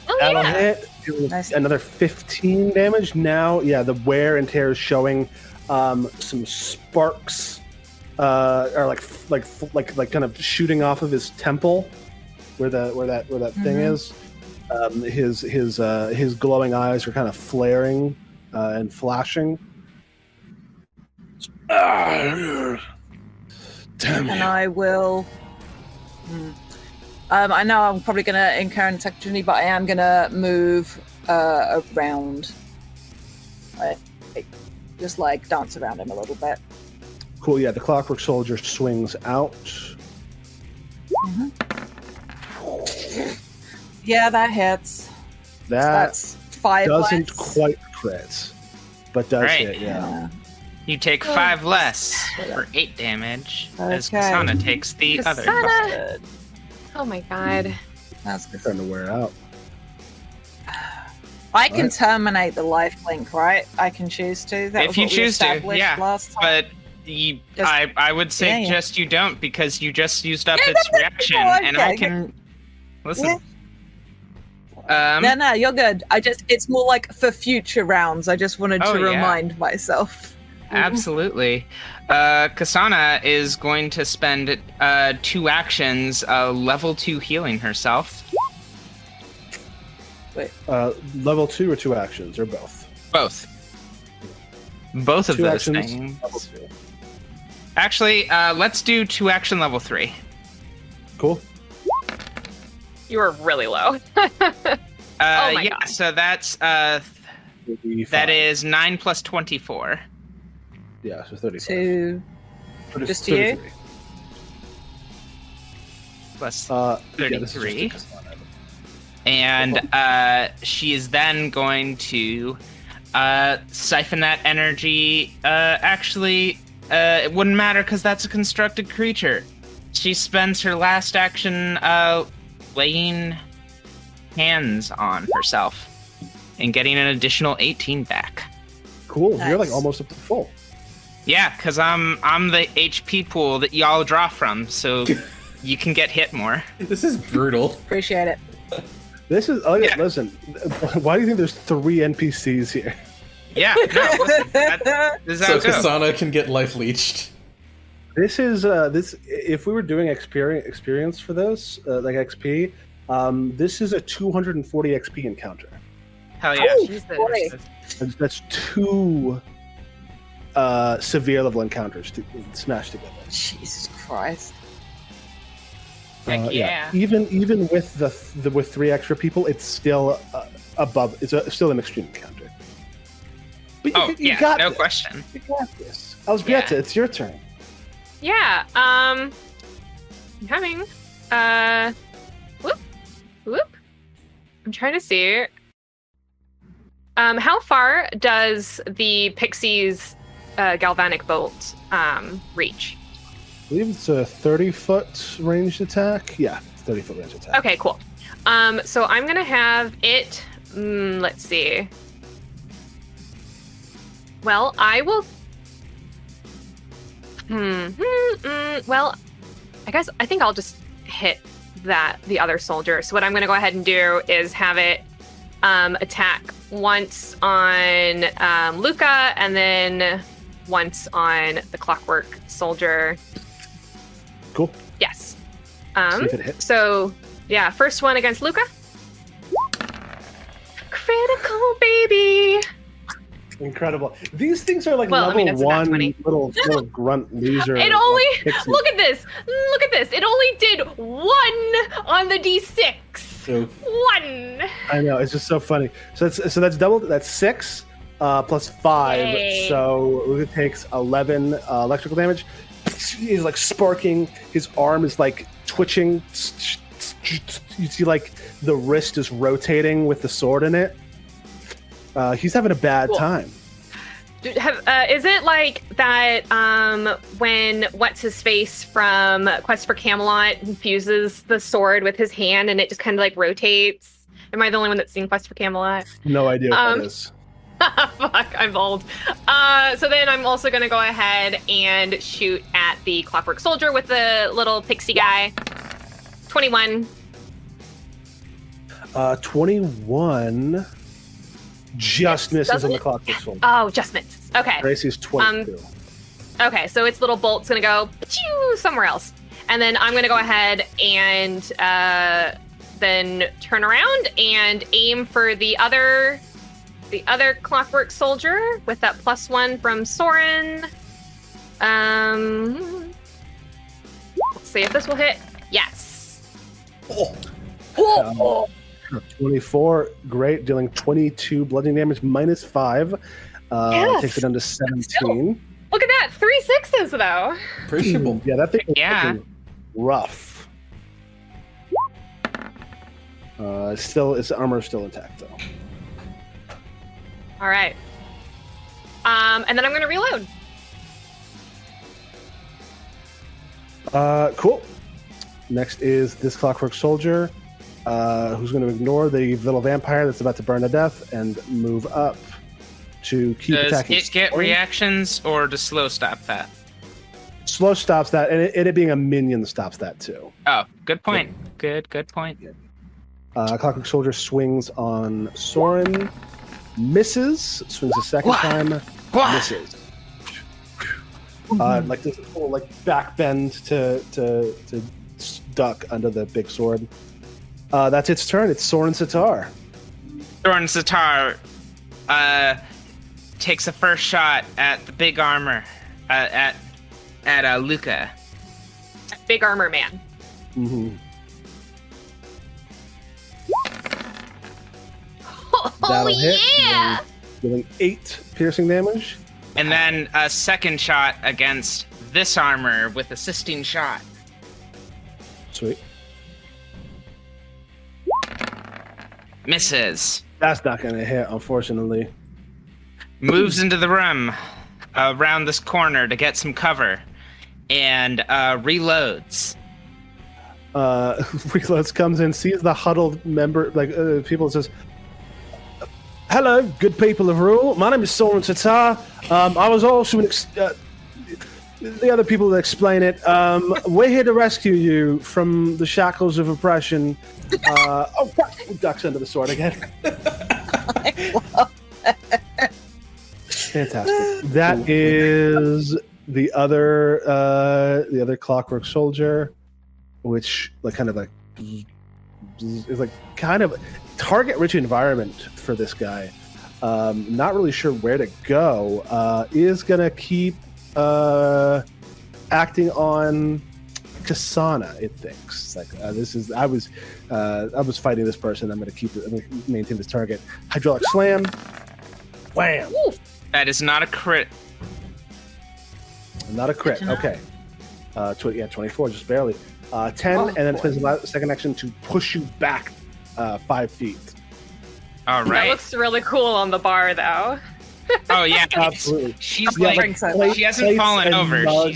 Oh That'll yeah. hit. Dealing Nice. Another 15 damage. Now, yeah, the wear and tear is showing some sparks are like kind of shooting off of his temple, where that thing is. His glowing eyes are kind of flaring and flashing. Damn And you. I will. I know I'm probably going to incur an attack opportunity, but I am going to move around. Just like dance around him a little bit. Cool, yeah, the Clockwork Soldier swings out. Yeah, that hits. That That's 5 doesn't less. quite crit, but does Right. hit, yeah. You take 5 less for 8 damage, as Okay. KSANA takes the other. KSANA! Good. Oh my god. That's good. Starting to wear out. I can Right. terminate the life link, right? I can choose to. That If was you what we choose to, established yeah. last time. But I would say Yeah. just you don't, because you just used up Yeah, its no, reaction, no, and I okay. can listen. Yeah. Um, No, you're good. It's more like for future rounds. I just wanted Oh, to yeah. remind myself. Absolutely. KSANA is going to spend 2 actions level 2 healing herself. Level 2 or 2 actions, or both? Both. Both of 2 those actions, things. level 2. Actually, let's do 2 action level 3. Cool. You were really low. Oh my yeah, God. so that's that is 9 plus 24. Yeah, so 35. To just to you? 33. Plus Yeah, this is 33. just a KSANA. And she is then going to siphon that energy. Actually, it wouldn't matter because that's a constructed creature. She spends her last action laying hands on herself and getting an additional 18 back. Cool. You're like Nice. almost up to full. Yeah, because I'm the HP pool that y'all draw from, so you can get hit more. This is brutal. Appreciate it. This is. Oh yeah. Yeah. Listen. Why do you think there's 3 NPCs here? Yeah, no, listen, this is how So it goes. KSANA can get life leached. This is this. If we were doing experience for this, like XP, this is a 240 XP encounter. Hell yeah. Oh, Jesus. boy. That's 2 severe level encounters to smash together. Jesus Christ. Heck yeah. Even with the with 3 extra people, it's still above. It's still an extreme encounter. But Oh, you yeah, got no this. question. You got this. ELŽBIETA, Yeah. it's your turn. Yeah. I'm having. Whoop. Whoop. I'm trying to see. How far does the Pixie's galvanic bolt reach? I believe it's a 30-foot ranged attack. Yeah, 30-foot ranged attack. Okay, cool. So I'm gonna have it. Let's see. Well, I will. Well, I think I'll just hit the other soldier. So what I'm gonna go ahead and do is have it attack once on Luca and then once on the clockwork soldier. Cool. Yes. See if it hits. So yeah, first one against Luca. Critical, baby. Incredible. These things are like Well, I mean, level that's a nat 20. 1 little grunt loser. It only pixies. look at this. Look at this. It only did 1 on the D6. So, 1. I know, it's just so funny. So that's double. That's 6 plus 5. Yay. So Luca takes 11 electrical damage. He's like sparking. His arm is like twitching. You see like the wrist is rotating with the sword in it. He's having a bad Cool. time. Is it like that when what's his face from Quest for Camelot infuses the sword with his hand and it just kind of like rotates? Am I the only one that's seen Quest for Camelot? No idea what that is. Fuck, I'm old. So then I'm also going to go ahead and shoot at the clockwork soldier with the little pixie guy. 21. 21 just misses doesn't on the it? clockwork soldier. Oh, just misses. Okay. Gracie's 22. Okay, so its little bolt's going to go somewhere else. And then I'm going to go ahead and then turn around and aim for the other clockwork soldier with that +1 from Soren. Let's see if this will hit. Yes. Oh. 24, great, dealing 22 bludgeoning damage, -5. Yes. Takes it down to 17. Look at that, 3 6s though. Appreciable. Yeah, that thing is Yeah. fucking rough. Still, its armor is still intact though. All right. And then I'm going to reload. Cool. Next is this clockwork soldier, who's going to ignore the little vampire that's about to burn to death and move up to keep Does attacking. it get Soren. reactions or does slow stop that? slow stops that, and it being a minion stops that too. Oh, good point. Good point. Clockwork Soldier swings on Soren, misses, swings a second time, misses. Like this whole like back bend to duck under the big sword. That's its turn. It's Soren Sitar. Soren Sitar takes a first shot at the big armor at Luca. Big armor man. Mm-hmm. That'll hit. Dealing 8 piercing damage. And then a second shot against this armor with assisting shot. Sweet. Misses. That's not going to hit, unfortunately. Moves into the room around this corner to get some cover. And reloads. Reloads, comes in, sees the huddled member, people, and says, "Hello, good people of Rule. My name is Soren Sitar. I was also the other people that explain it. We're here to rescue you from the shackles of oppression." Ducks under the sword again. Fantastic. That is the other Clockwork Soldier, which is kind of target-rich environment for this guy. Not really sure where to go. Is gonna keep acting on KSANA. It thinks I was fighting this person. I'm gonna maintain this target. Hydraulic slam. Wham! That is not a crit. Not a crit. Okay. 24, just barely. 10, and then spends the second action to push you back 5 feet. All right. That looks really cool on the bar, though. Oh yeah, Absolutely. She's she hasn't fallen over.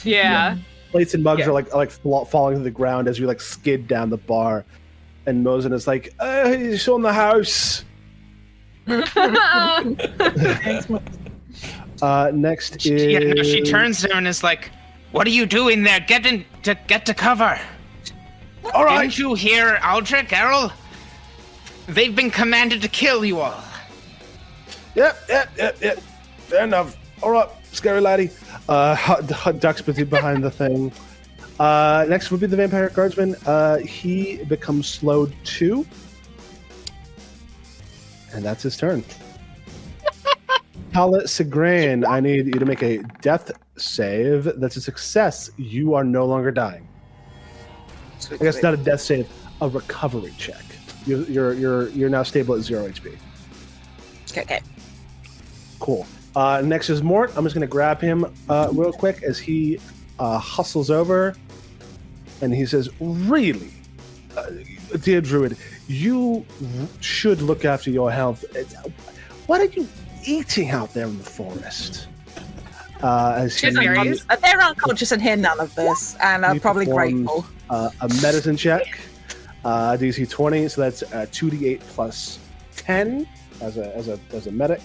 Yeah. Plates and mugs are falling to the ground as you skid down the bar, and Mosen is like, "He's on the house." Next is she turns to him and is like, "What are you doing there? Get to cover." All right. Didn't you hear Aldrich, Errol? They've been commanded to kill you all. Yep. Fair enough. All right, scary laddie. Ducks behind the thing. Next would be the Vampire Guardsman. He becomes slowed 2. And that's his turn. Paula Segran, I need you to make a death save. That's a success. You are no longer dying. I guess not a death save, a recovery check. You're now stable at 0 HP. Okay. Cool. Next is Mort. I'm just going to grab him real quick as he hustles over, and he says, "Really, dear Druid, you should look after your health. What are you eating out there in the forest?" They're unconscious and hear none of this, and are probably grateful. A medicine check, DC 20, so that's 2d8 plus 10 as a medic.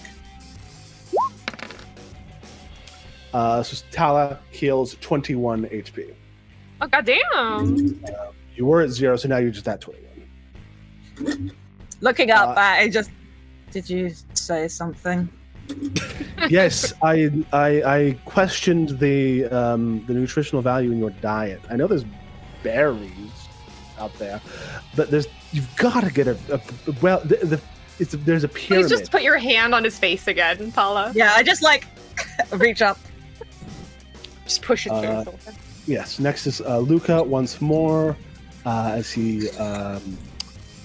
So Tala heals 21 HP. Oh, goddamn. You were at 0, so now you're just at 21. Looking up, did you say something? Yes, I questioned the nutritional value in your diet. I know there's berries out there, but you've got to get there's a pyramid. Please just put your hand on his face again, Paula. Yeah, I just reach up. Just push it through. Yes, next is Luca once more as he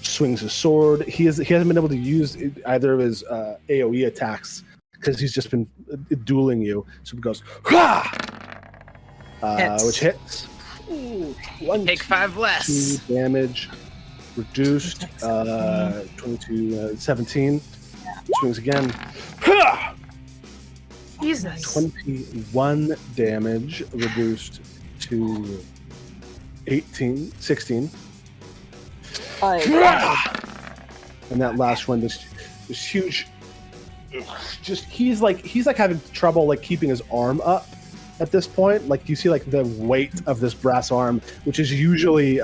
swings his sword. He hasn't been able to use either of his AoE attacks because he's just been dueling you. So he goes, "Ha!" Which hits. Ooh, Take 5 less. 2 damage. Reduced. 22, 17. Swings again. Ha! Jesus. 21 damage. Reduced to 16. And that last one, this huge, he's having trouble keeping his arm up at this point. Like you see, like the weight of this brass arm, which is usually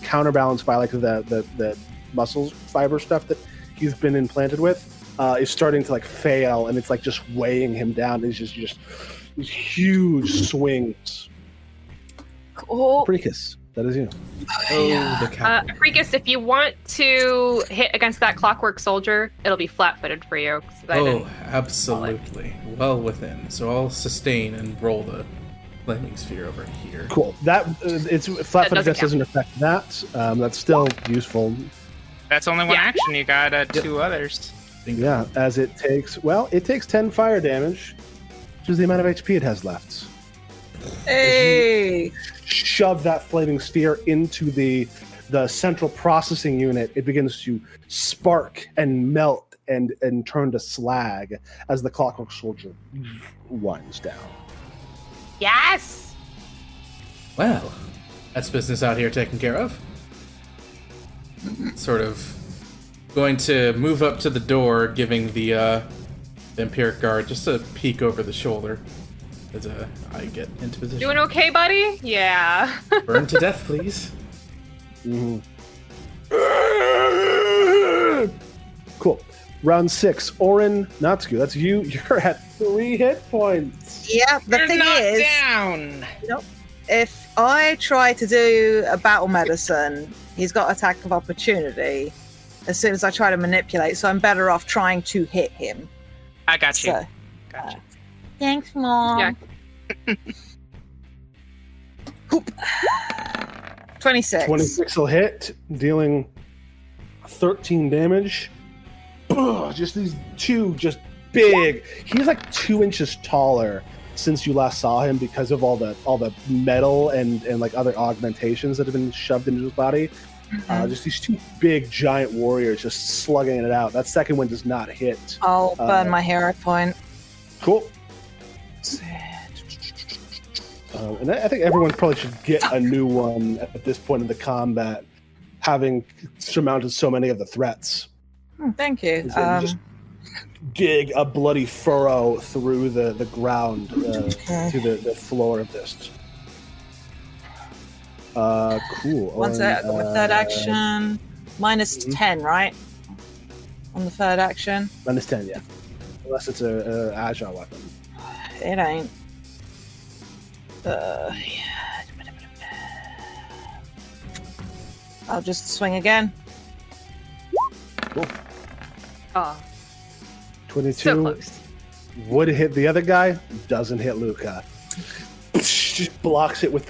counterbalanced by like the muscle fiber stuff that he's been implanted with, is starting to like fail, and it's like just weighing him down. It's just these huge swings. Cool. APRICUS, that is you. The cat. APRICUS, if you want to hit against that clockwork soldier, it'll be flat-footed for you. 'cause I didn't- Absolutely. Well within. So I'll sustain and roll the flaming sphere over here. Cool. That it's flat-footed. doesn't Doesn't affect that. That's still useful. That's only one Yeah. action. You got two others. Yeah, as it takes 10 fire damage, which is the amount of HP it has left. Hey. Shove that flaming sphere into the central processing unit. It begins to spark and melt and turn to slag as the clockwork soldier winds down. Yes! Well, that's business out here taken care of. Sort of going to move up to the door, giving the Empiric Guard just a peek over the shoulder as I get into position. Doing okay, buddy? Yeah. Burn to death, please. Mhm. Cool. Round 6. ORIN, NÄTTSKU, that's you. You're at 3 hit points. Yeah, the You're thing knocked is, down. if I try to do a battle medicine, he's got attack of opportunity as soon as I try to manipulate, so I'm better off trying to hit him. I got you. So, Gotcha. thanks, Mom. Yeah. Hoop. 26. 26 will hit, dealing 13 damage. Ugh, just these two, just big. He's like 2 inches taller since you last saw him because of all the metal and like other augmentations that have been shoved into his body. Just these two big giant warriors just slugging it out. That second one does not hit. I'll burn my hero point. Cool. And I think everyone probably should get a new one at this point in the combat, having surmounted so many of the threats. Thank you. Is that you just dig a bloody furrow through the ground to the floor of this. Cool. Once with third action, minus 10, right? On the third action. Minus 10, yeah. Unless it's a agile weapon. It ain't. I'll just swing again. Cool. Oh, 22 so close. would hit the other guy. Doesn't hit Luca. Just blocks it with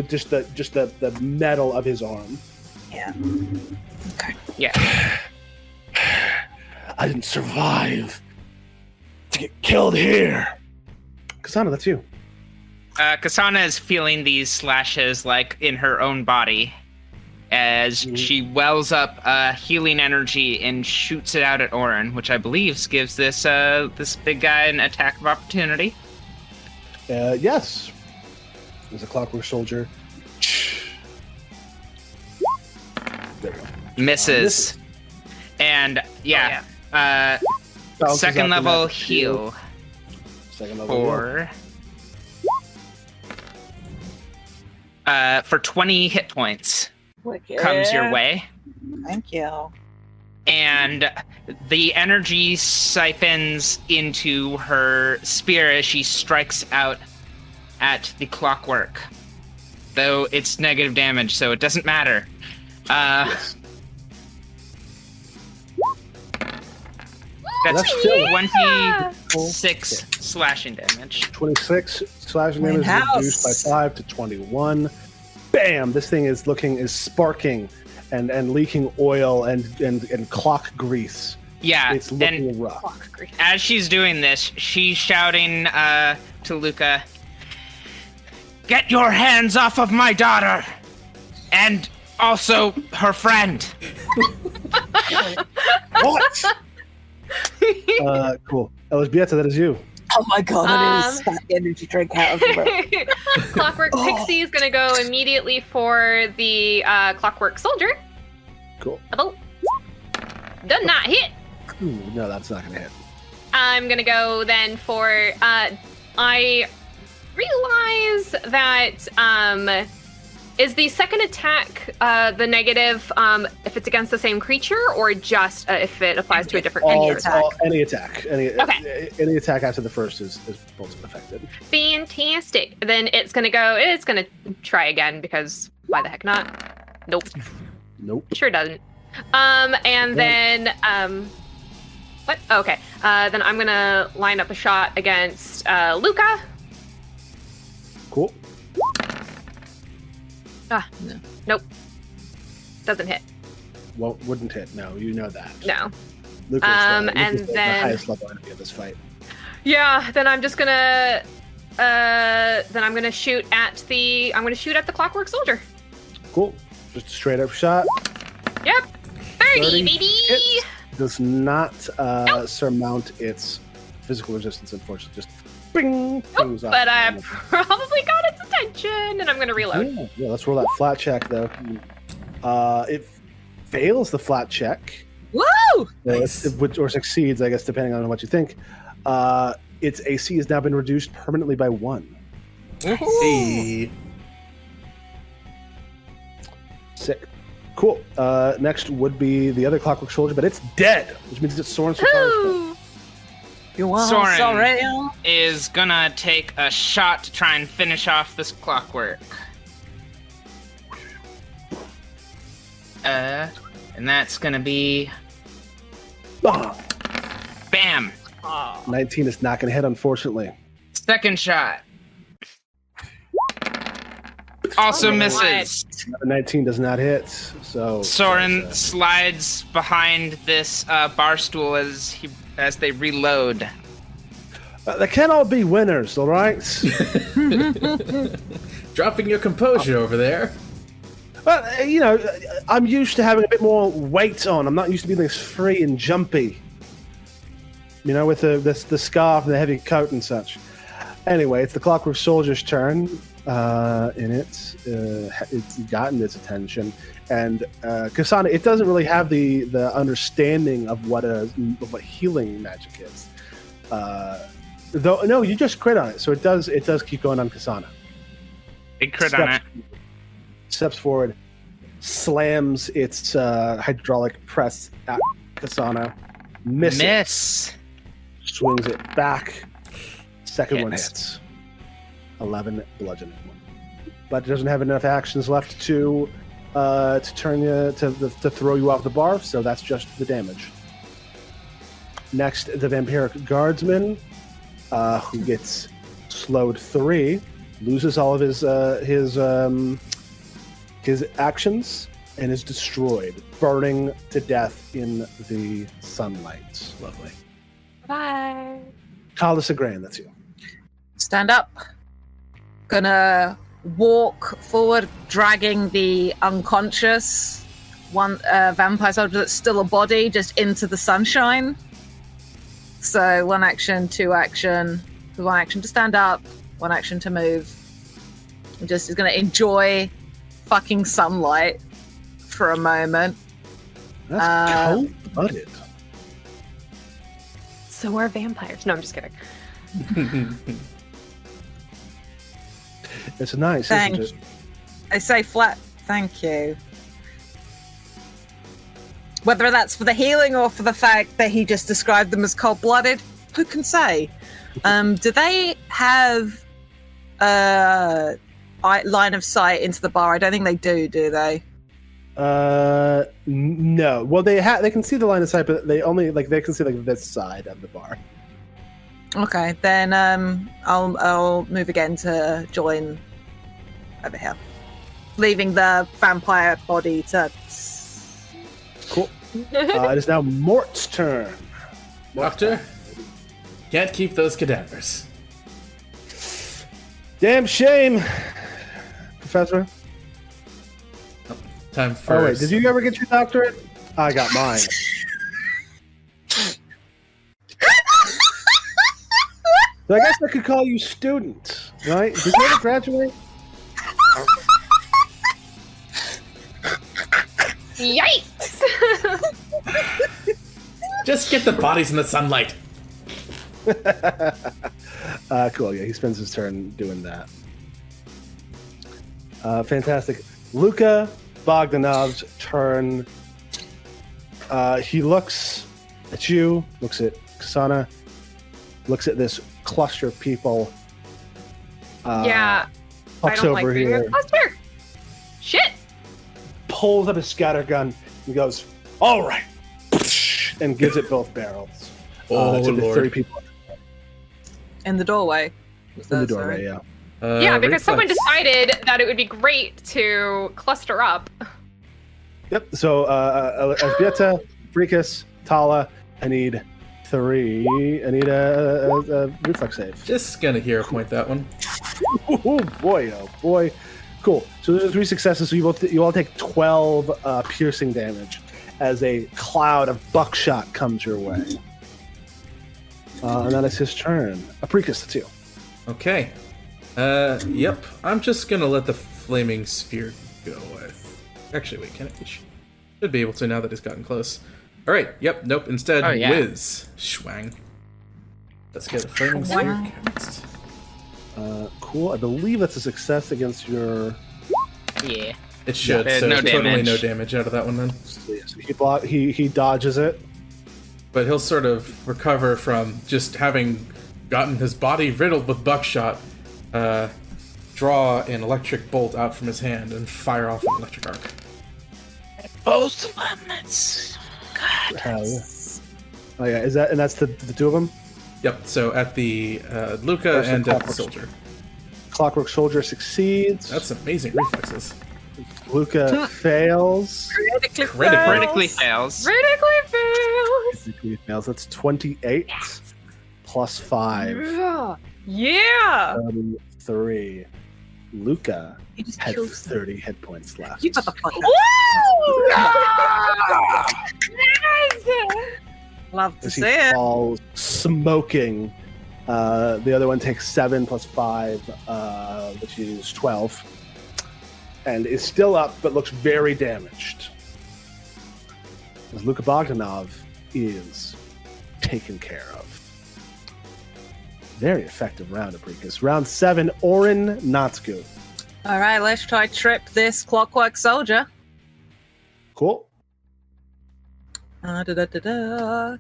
just the metal of his arm. Yeah. Okay. Yeah. I didn't survive to get killed here. KSANA, that's you. KSANA is feeling these slashes like in her own body as she wells up healing energy and shoots it out at ORIN, which I believe gives this big guy an attack of opportunity. Yes. There's a clockwork soldier. There we go. Misses. And yeah, Bounces second out the level magic heal Second level heal. for 20 hit points Wicked. comes your way. Thank you. And the energy siphons into her spear as she strikes out at the clockwork. Though it's negative damage, so it doesn't matter. Yes. That's still 26 slashing damage. 26 slashing damage House. reduced by 5 to 21. Bam! This thing is sparking and leaking oil and clock grease. Yeah, It's and looking rough. as she's doing this, she's shouting to Luca, "Get your hands off of my daughter! And also her friend!" What? Cool. ELŞBIETA, that is you. Oh my god, I need to spat energy drink out of the Clockwork Pixie is going to go immediately for the Clockwork Soldier. Cool. Does not hit. Ooh, no, that's not going to hit. I'm going to go then for... I realize that is the second attack the negative if it's against the same creature, or just if it applies to a different creature? Any attack. Any attack after the first is both affected. Fantastic. Then it's gonna try again, because why the heck not? Nope. Sure doesn't. Then what? Okay. Then I'm gonna line up a shot against Luca. Cool. No. Nope. Doesn't hit. Well, wouldn't hit. No, you know that. No. Lucas the highest level enemy of this fight. Yeah. Then I'm just gonna. Then I'm gonna shoot at the. Clockwork Soldier. Cool. Just a straight up shot. Yep. 30 baby. Hits. Does not surmount its physical resistance, unfortunately. Just bing. Nope, but I probably got its attention, and I'm going to reload. Yeah, let's roll that flat check, though. It fails the flat check. Woo! Nice. Or succeeds, I guess, depending on what you think. Its AC has now been reduced permanently by 1. Hey. Sick. Cool. Next would be the other Clockwork Soldier, but it's dead, which means it's Soren's turn. You are Soren sorry. is gonna take a shot to try and finish off this clockwork. And that's gonna be bam. 19 is not going to hit, unfortunately. Second shot. Also misses. 19 does not hit, so Soren slides behind this bar stool as they reload. They can't all be winners, all right? Dropping your composure over there. But I'm used to having a bit more weight on. I'm not used to being this free and jumpy. With the scarf and the heavy coat and such. Anyway, it's the Clockwork Soldier's turn. It's gotten its attention, and KSANA, it doesn't really have the understanding of what healing magic is. Though no, you just crit on it, so it does keep going on KSANA. Big crit on it. Steps forward, slams its hydraulic press at KSANA. Miss. Swings it back. Second one hits. 11 bludgeoning. But it doesn't have enough actions left to turn you to throw you off the bar, so that's just the damage. Next, the Vampiric Guardsman, who gets slowed 3, loses all of his actions, and is destroyed, burning to death in the sunlight. Lovely. Bye. Talisa Gran, that's you. Stand up. Gonna walk forward, dragging the unconscious vampire soldier that's still a body just into the sunshine. So 1 action, 2 action, 1 action to stand up, 1 action to move. And just is gonna enjoy fucking sunlight for a moment. That's cold-blooded. So are vampires. No, I'm just kidding. It's nice, Thank isn't it? I say flat thank you. Whether that's for the healing or for the fact that he just described them as cold-blooded, who can say? Do they have line of sight into the bar? I don't think they do they? No. Well, they can see the line of sight, but they can see this side of the bar. Okay, then I'll move again to join over here, leaving the vampire body to. Cool. It is now Mort's turn. Doctor, can't keep those cadavers. Damn shame, Professor. Time first. Oh wait, did you ever get your doctorate? I got mine. So I guess I could call you student, right? Did you ever graduate? Yikes! Just get the bodies in the sunlight. Cool. Yeah, he spends his turn doing that. Fantastic. Luka Bogdanov's turn. He looks at you, looks at KSANA, looks at this cluster of people. Yeah. I Pucks don't like over being here, a cluster. Shit. pulls up his scatter gun, and goes, "All right," and gives it both barrels. Oh, to the Lord. 30 people In the doorway. Was in the that, doorway. sorry? Yeah. Yeah, because someone reflex. decided that it would be great to cluster up. Yep. So, ELżBIETA, APRICUS, Tala. I need 3. I need a reflex save. Just gonna hero point that one. Oh boy! Oh boy! Cool. So there's 3 successes. So you all take 12 piercing damage as a cloud of buckshot comes your way. And that is his turn. APRICUS, that's you. Okay. Yep. I'm just gonna let the flaming sphere go. Actually, wait, can it? Should be able to now that it's gotten close. All right. Yep. Nope. Instead, Oh, yeah. whiz, schwang. Let's get a flaming sphere cast. Cool. I believe that's a success against your. Yeah. It should. Yeah, so no totally damage. no damage out of that one then. So he dodges it. But he'll sort of recover from just having gotten his body riddled with buckshot. Draw an electric bolt out from his hand and fire off an electric arc. Both of them. That's Hell yeah. Oh yeah. Is that and that's the 2 of them? Yep. So at the Luca There's the and at the Clockwork soldier. Clockwork Soldier succeeds. That's amazing reflexes. Luca fails. Critically critically fails. Critically fails. Critically fails. That's 28 plus 5. Yeah. 3. Luca He just had kills them. 30 hit points left. You got the fuck Woo! out. Yes! Love to As see he it. falls smoking. The other one takes 7 plus 5, which is 12. And is still up, but looks very damaged. As Luka Bogdanov is taken care of. Very effective round, APRICUS. Round 7, ORIN, NÄTTSKU. All right, let's try trip this clockwork soldier. Cool. Da-da-da-da.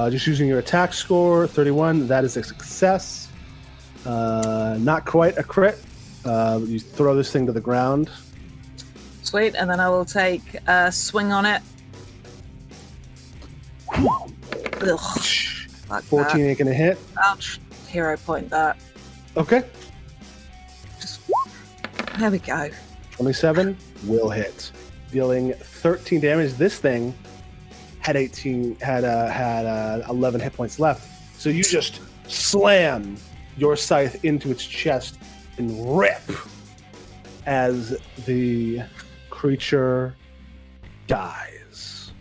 Just using your attack score, 31. That is a success. Not quite a crit. You throw this thing to the ground. Sweet, and then I will take a swing on it. Ugh, fuck 14 ain't gonna hit. that. I'll hero point that. Okay. Just there we go. 27 will hit, dealing 13 damage. This thing had 11 hit points left. So you just slam your scythe into its chest and rip as the creature dies.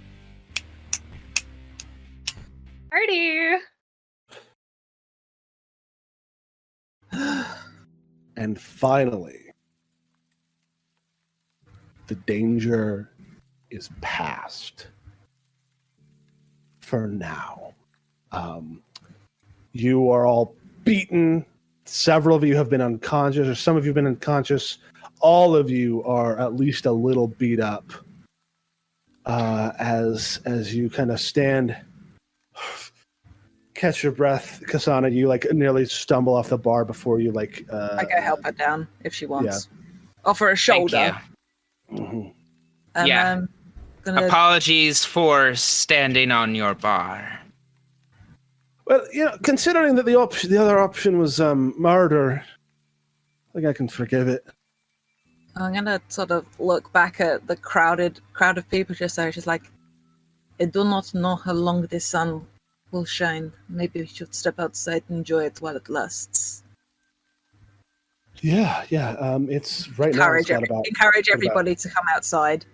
Party. And finally, the danger is past. For now. You are all beaten. Several of you have been unconscious, or some of you have been unconscious. All of you are at least a little beat up. As you kind of stand, catch your breath, KSANA, you like nearly stumble off the bar before you like. I go help her down if she wants. Offer a shoulder. Mhm. And Yeah. I'm gonna Apologies for standing on your bar. Well, you know, considering that the other option was murder, I think I can forgive it. I'm gonna sort of look back at the crowd of people just there. She's like, I do not know how long the sun will shine. Maybe we should step outside and enjoy it while it lasts. Yeah. It's right now. It's got about Encourage everybody to come outside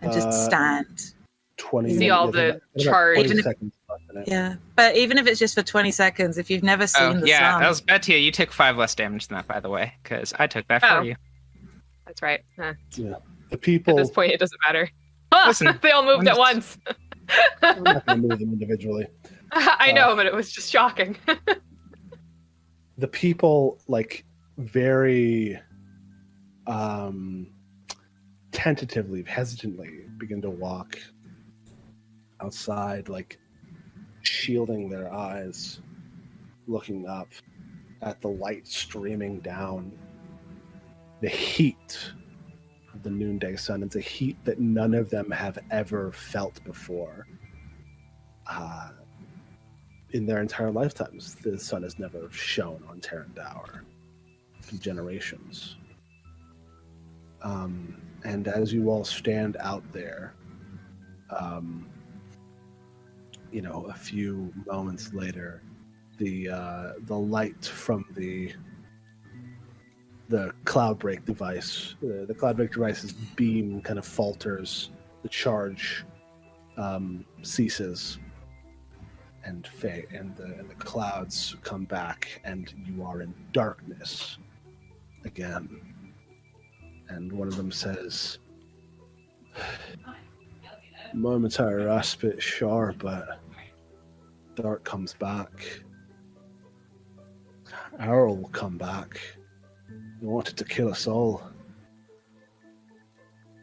and just stand. 20. See all yeah, the about 20 charge. Even if- seconds left in it. Yeah, but even if it's just for 20 seconds, if you've never seen Oh, the yeah, sun, ELŽBIETA, you took 5 less damage than that, by the way, because I took that Oh. for you. That's right. The At people. this point, it doesn't matter. Ah, Listen, they all moved at once. I'm not going to move them individually. I know, but it was just shocking. The people, like, very tentatively, hesitantly begin to walk outside, like shielding their eyes, looking up at the light streaming down. The heat of the noonday sun. It's a heat that none of them have ever felt before. In their entire lifetimes, the sun has never shone on Tarandaur for generations. And as you all stand out there, a few moments later, the light from the cloud break device, the cloud break device's beam kind of falters, the charge ceases, and the clouds come back, and you are in darkness again. And one of them says, "Momentary respite, sure, but dark comes back. Errol will come back. He wanted to kill us all."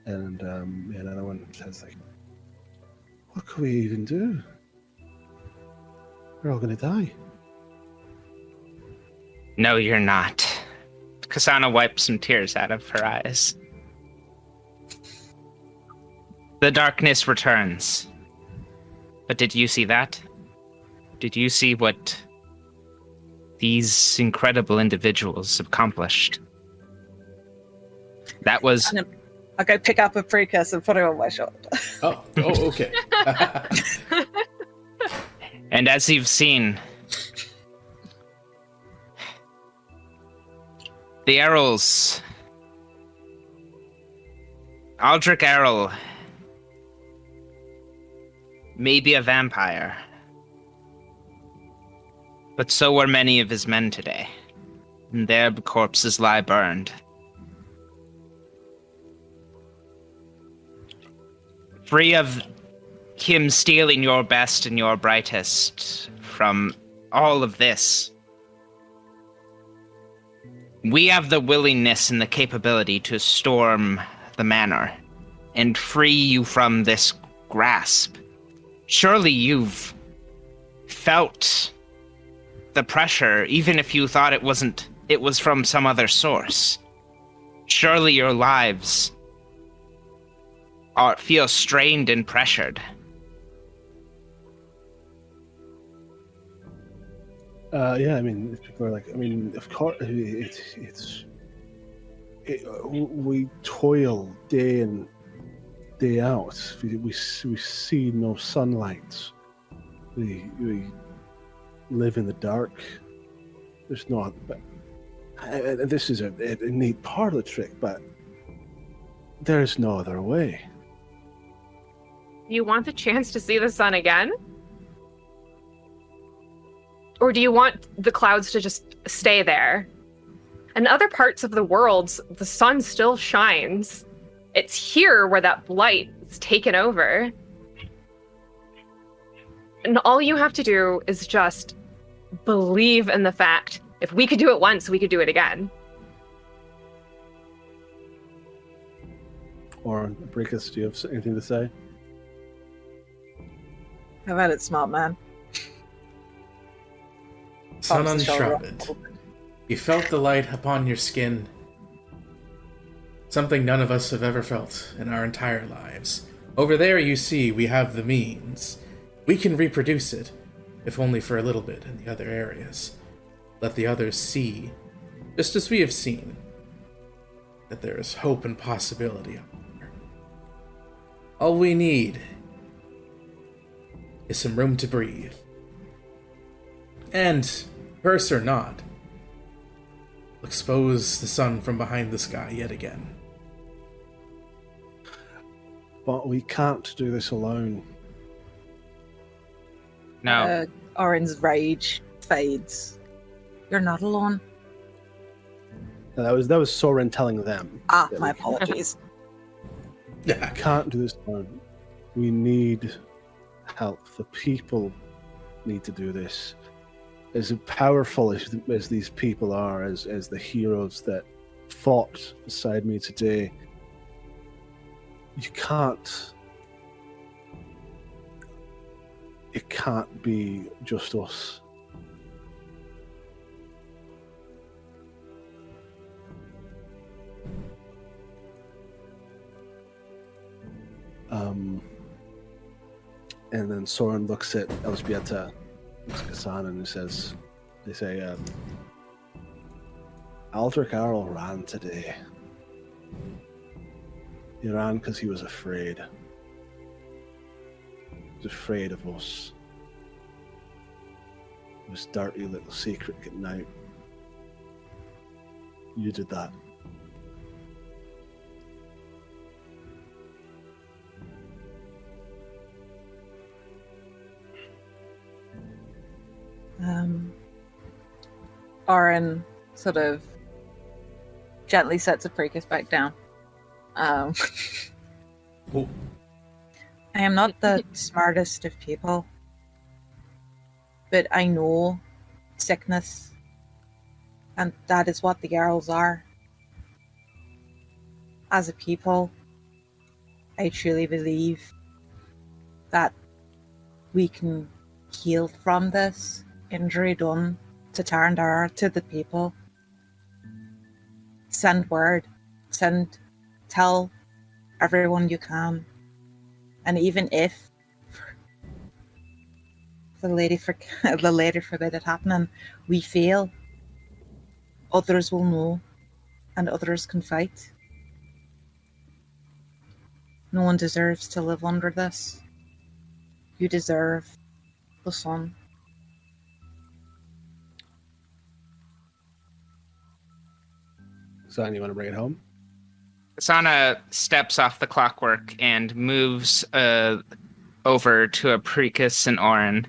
And another one says, like, "What can we even do? We're all gonna die." No, you're not. KSANA wipes some tears out of her eyes. The darkness returns. But did you see that? Did you see what these incredible individuals accomplished? That was... I'll go pick up APRICUS and put it on my shoulder. Oh, okay. And as you've seen, the Errols, Aldrich Errol, may be a vampire, but so were many of his men today, and their corpses lie burned. Free of him stealing your best and your brightest from all of this, we have the willingness and the capability to storm the manor and free you from this grasp. Surely you've felt the pressure, even if you thought it was from some other source. Surely your lives feel strained and pressured. Yeah, I mean, people are like, of course, we toil day in, day out. We see no sunlight. We live in the dark. There's no, but this is a neat part of the trick, but there's no other way. You want the chance to see the sun again? Or do you want the clouds to just stay there? In other parts of the world, the sun still shines. It's here where that light is taken over. And all you have to do is just believe in the fact, if we could do it once, we could do it again. Or APRICUS, do you have anything to say? I've had it, smart man. Sun Palms the shoulder up. unshrouded. You felt the light upon your skin. Something none of us have ever felt in our entire lives. Over there, you see, we have the means. We can reproduce it, if only for a little bit in the other areas. Let the others see, just as we have seen, that there is hope and possibility up there. All we need is some room to breathe. And, curse or not, expose the sun from behind the sky yet again. But we can't do this alone. No. Orin's rage fades. You're not alone. No, that was Soren telling them. that My we apologies. can't do this alone. We need help. The people need to do this. As powerful as these people are, as the heroes that fought beside me today, you can't. It can't be just us. And then Soren looks at ELŽBIETA, looks at KSANA, and they say, Aldrich Arl ran today. He ran because he was afraid. He was afraid of us. This dirty little secret getting out. You did that. Orin sort of gently sets APRICUS back down. Oh. I am not the smartest of people, but I know sickness, and that is what the Jarls are. As a people, I truly believe that we can heal from this injury done to Tarandaur, to the people. Send word. Tell everyone you can. And even if the later forbid it happening, we fail, others will know, and others can fight. No one deserves to live under this. You deserve the sun. So, you want to bring it home? KSANA steps off the clockwork and moves over to APRICUS and ORIN.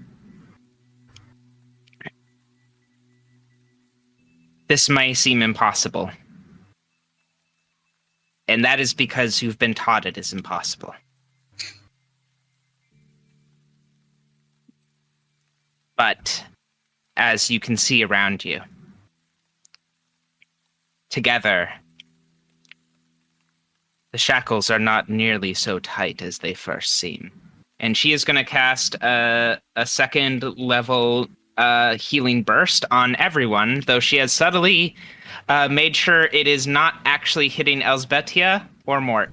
This may seem impossible. And that is because you've been taught it is impossible. But, as you can see around you, together, the shackles are not nearly so tight as they first seem. And she is going to cast a second level healing burst on everyone, though she has subtly made sure it is not actually hitting ELŽBIETA or Mort.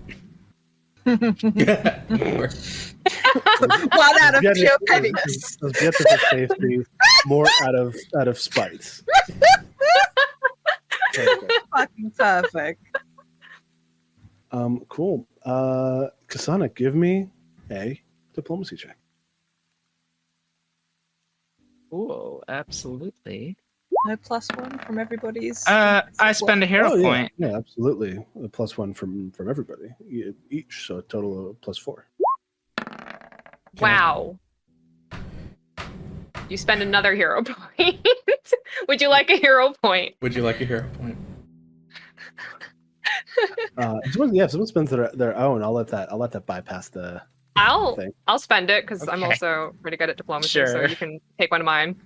One out of pure pettiness. ELŽBIETA for safety, Mort out of spite. Fucking perfect. Cool. KSANA, give me a diplomacy check. Ooh, absolutely. No +1 from everybody's. I spend a hero point. Yeah, absolutely. A +1 from everybody each, so a total of +4. Wow. You spend another hero point. Would you like a hero point? Would you like a hero point? If someone spends their own, I'll let that bypass the thing. I'll spend it because I'm also pretty good at diplomacy, so Sure. you can take one of mine.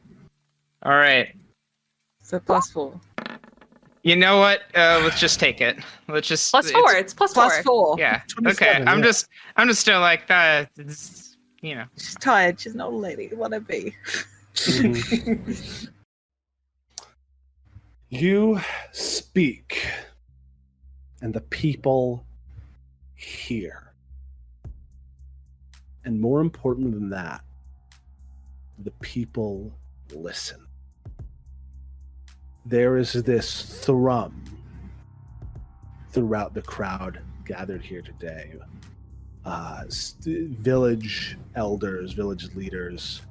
All right. So +4. You know what? Let's just take it. Let's just +4. It's +4. +4. Yeah. 27, Okay. I'm yeah. just still like that. You know. She's tired. She's not a lady. Wanna be. Mhm. You speak, and the people hear. And more important than that, the people listen. There is this thrum throughout the crowd gathered here today. Village elders, village leaders,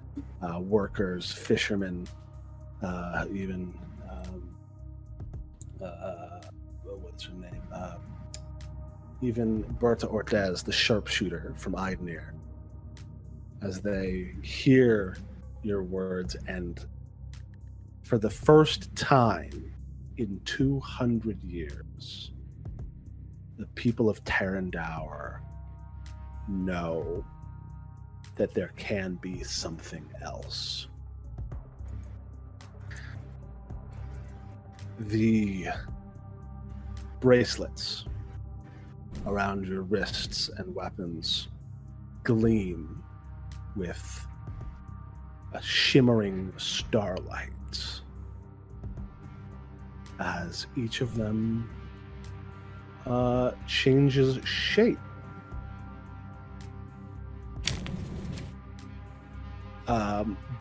workers, fishermen, even what's her name? Even Berta Ortez, the sharpshooter from Eidnir, as they hear your words, and for the first time in 200 years, the people of Tarandaur know that there can be something else. the bracelets around your wrists and weapons gleam with a shimmering starlight as each of them changes shape.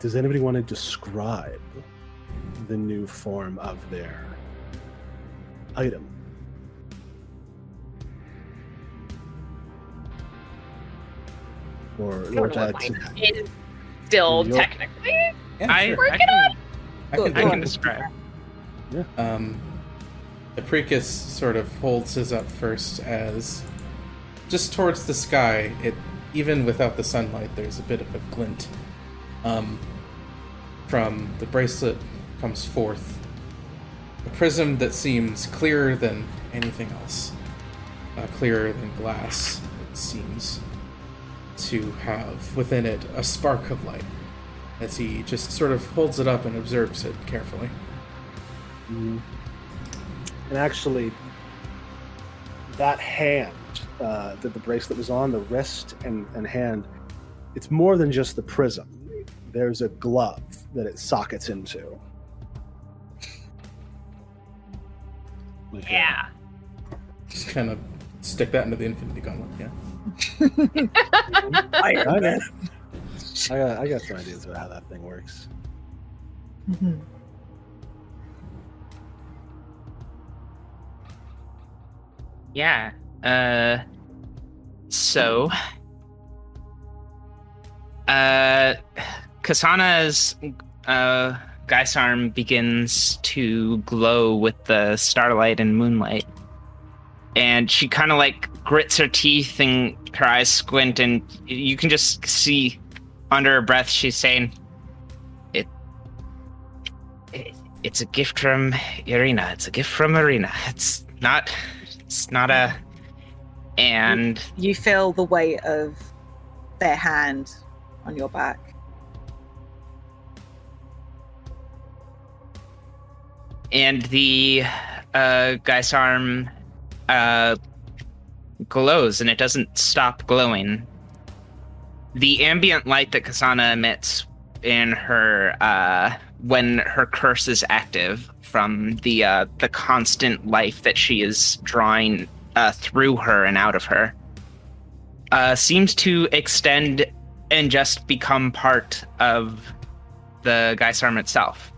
Does anybody want to describe the new form of their item? Or Jade? Is still You're- technically. Yeah, I sure. can describe. APRICUS sort of holds his up first as just towards the sky. It even without the sunlight, there's a bit of a glint. From the bracelet comes forth a prism that seems clearer than anything else, clearer than glass. It seems to have within it a spark of light as he just sort of holds it up and observes it carefully. And actually, that hand that the bracelet was on, the wrist and hand, it's more than just the prism. There's a glove that it sockets into. Just kind of stick that into the Infinity Gauntlet, yeah. I got some ideas about how that thing works. Yeah. So KSANA's Geist arm begins to glow with the starlight and moonlight. And she kind of like grits her teeth and her eyes squint, and you can just see under her breath she's saying, it's a gift from Irina. It's a gift from Irina. It's not a... And... You feel the weight of their hand on your back. And the Geist arm glows, and it doesn't stop glowing. The ambient light that KSANA emits in her when her curse is active from the constant life that she is drawing through her and out of her seems to extend and just become part of the Geist arm itself.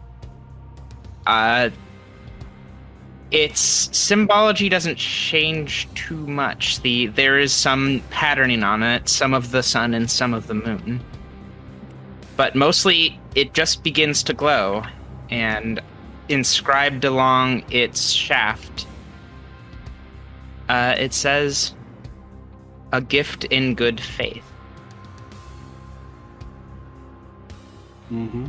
Its symbology doesn't change too much. There is some patterning on it, some of the sun and some of the moon. But mostly, it just begins to glow, and inscribed along its shaft, it says, "A gift in good faith." Mm-hmm.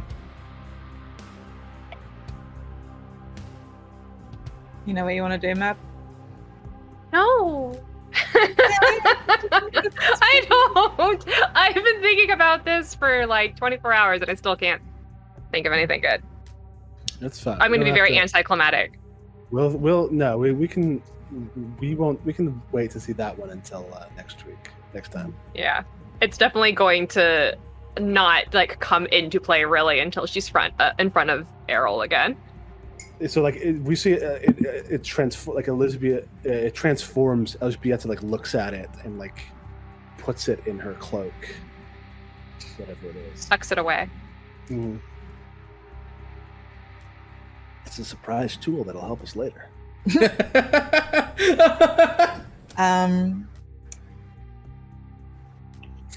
You know what you want to do, Map? No. I don't. I've been thinking about this for like 24 hours and I still can't think of anything good. That's fine. I'm going to We be don't very have to- anticlimactic. we can wait to see that one until next time. Yeah. It's definitely going to not like come into play really until she's in front of Errol again. So like we see it transforms. ELŽBIETA like looks at it and like puts it in her cloak, whatever it is. Sucks it away. Mm. It's a surprise tool that'll help us later.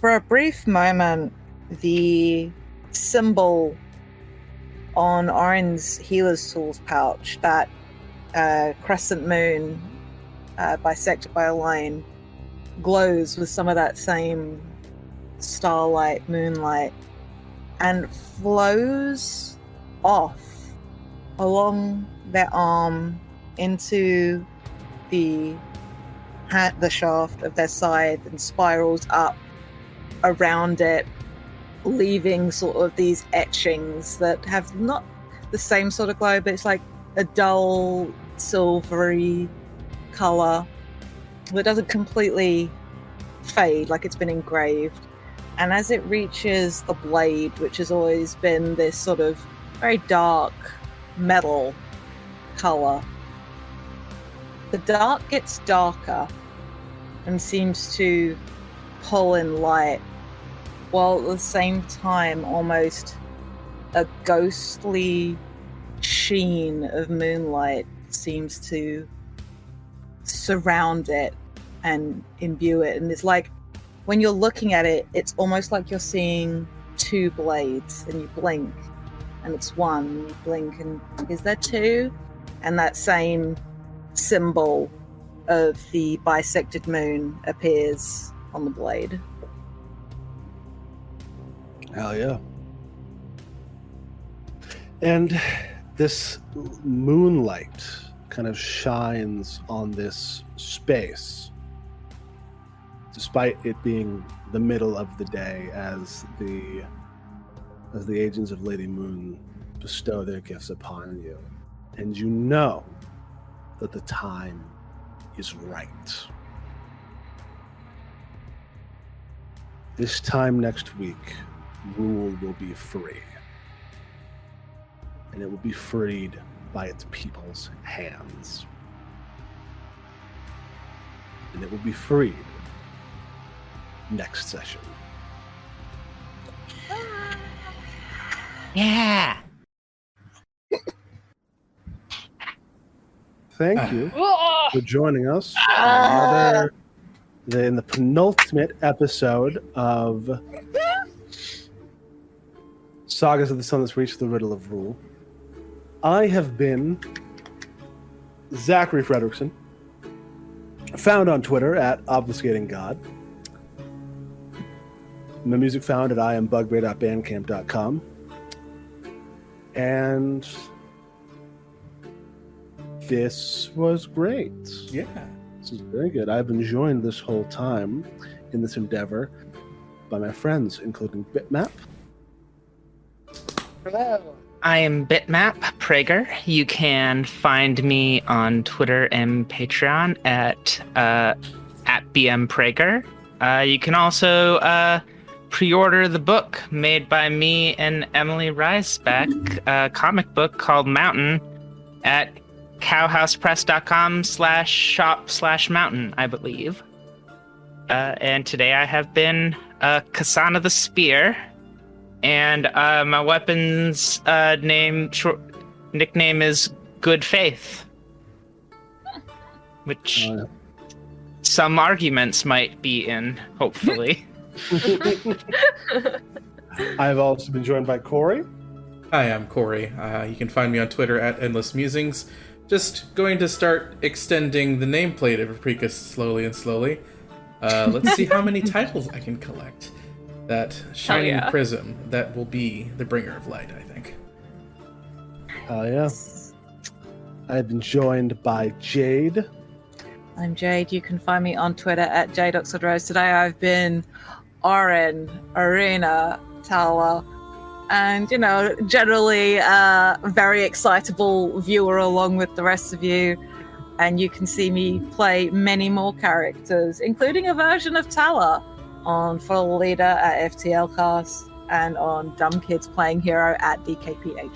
For a brief moment, the symbol on ORIN's Healer's Tools pouch, that crescent moon bisected by a line, glows with some of that same starlight, moonlight, and flows off along their arm into the shaft of their scythe and spirals up around it, leaving sort of these etchings that have not the same sort of glow, but it's like a dull silvery color that doesn't completely fade, like it's been engraved. And as it reaches the blade, which has always been this sort of very dark metal color, the dark gets darker and seems to pull in light, while at the same time almost a ghostly sheen of moonlight seems to surround it and imbue it. And it's like, when you're looking at it, it's almost like you're seeing two blades, and you blink and it's one, you blink and is there two? And that same symbol of the bisected moon appears on the blade. Hell yeah. And this moonlight kind of shines on this space, despite it being the middle of the day, as the agents of Lady Moon bestow their gifts upon you. And you know that the time is right. This time next week, Rule will be free. And it will be freed by its people's hands. And it will be freed next session. Yeah. Thank you for joining us in the penultimate episode of Sagas of the Sunless Reach, the Riddle of Rule. I have been Zachary Fredrickson, found on Twitter at obfuscatinggod. My music found at iambugbear.bandcamp.com. And this was great. Yeah. This is very good. I've been joined this whole time in this endeavor by my friends, including Bitmap. Hello. I am Bitmap Prager. You can find me on Twitter and Patreon at BMPrager. You can also pre-order the book made by me and Emily Reisbeck, a comic book called Mountain, at cowhousepress.com/shop/mountain, I believe. And today I have been KSANA the Spear, and my weapon's nickname is Good Faith, which some arguments might be in, hopefully. I've also been joined by Cory. Hi, I'm Cory. You can find me on Twitter at Endless Musings. Just going to start extending the nameplate of APRICUS slowly and slowly. Let's see how many titles I can collect. That shining prism that will be the bringer of light, I think. Yeah. I've been joined by Jade. I'm Jade. You can find me on Twitter at Jade_Rose. Today I've been ORIN, Arena, Tala, and, you know, generally a very excitable viewer along with the rest of you. And you can see me play many more characters, including a version of Tala on Full Leader at FTL Cast and on Dumb Kids Playing Hero at DKPH.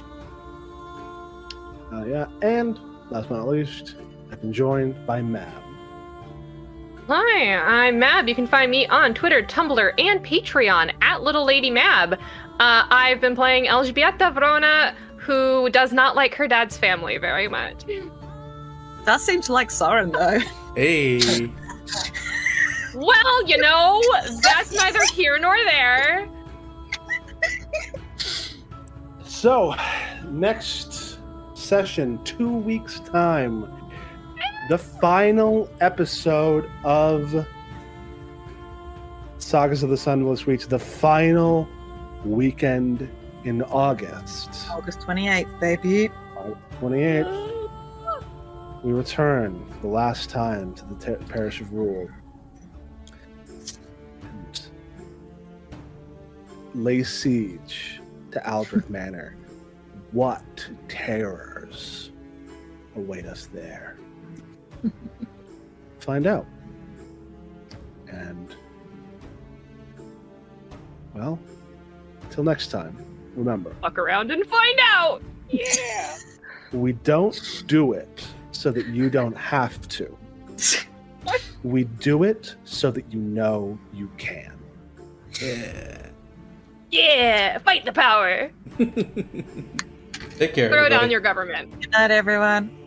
Yeah, and last but not least, I've been joined by Mab. Hi, I'm Mab. You can find me on Twitter, Tumblr, and Patreon at Little Lady Mab. I've been playing ELŽBIETA WRONA, who does not like her dad's family very much. That seems like Soren, though. Hey. Well, you know, that's neither here nor there. So, next session, 2 weeks' time, the final episode of Sagas of the Sunless Reach, the final weekend in August. August 28th, baby. August 28th. We return for the last time to the Parish of Rule. And lay siege to Albert Manor. What terrors await us there? Find out. And, well, till next time, remember. Fuck around and find out! Yeah! We don't do it so that you don't have to. We do it so that you know you can. Yeah. Yeah! Fight the power! Take care. Throw everybody. down your government. Good night, everyone.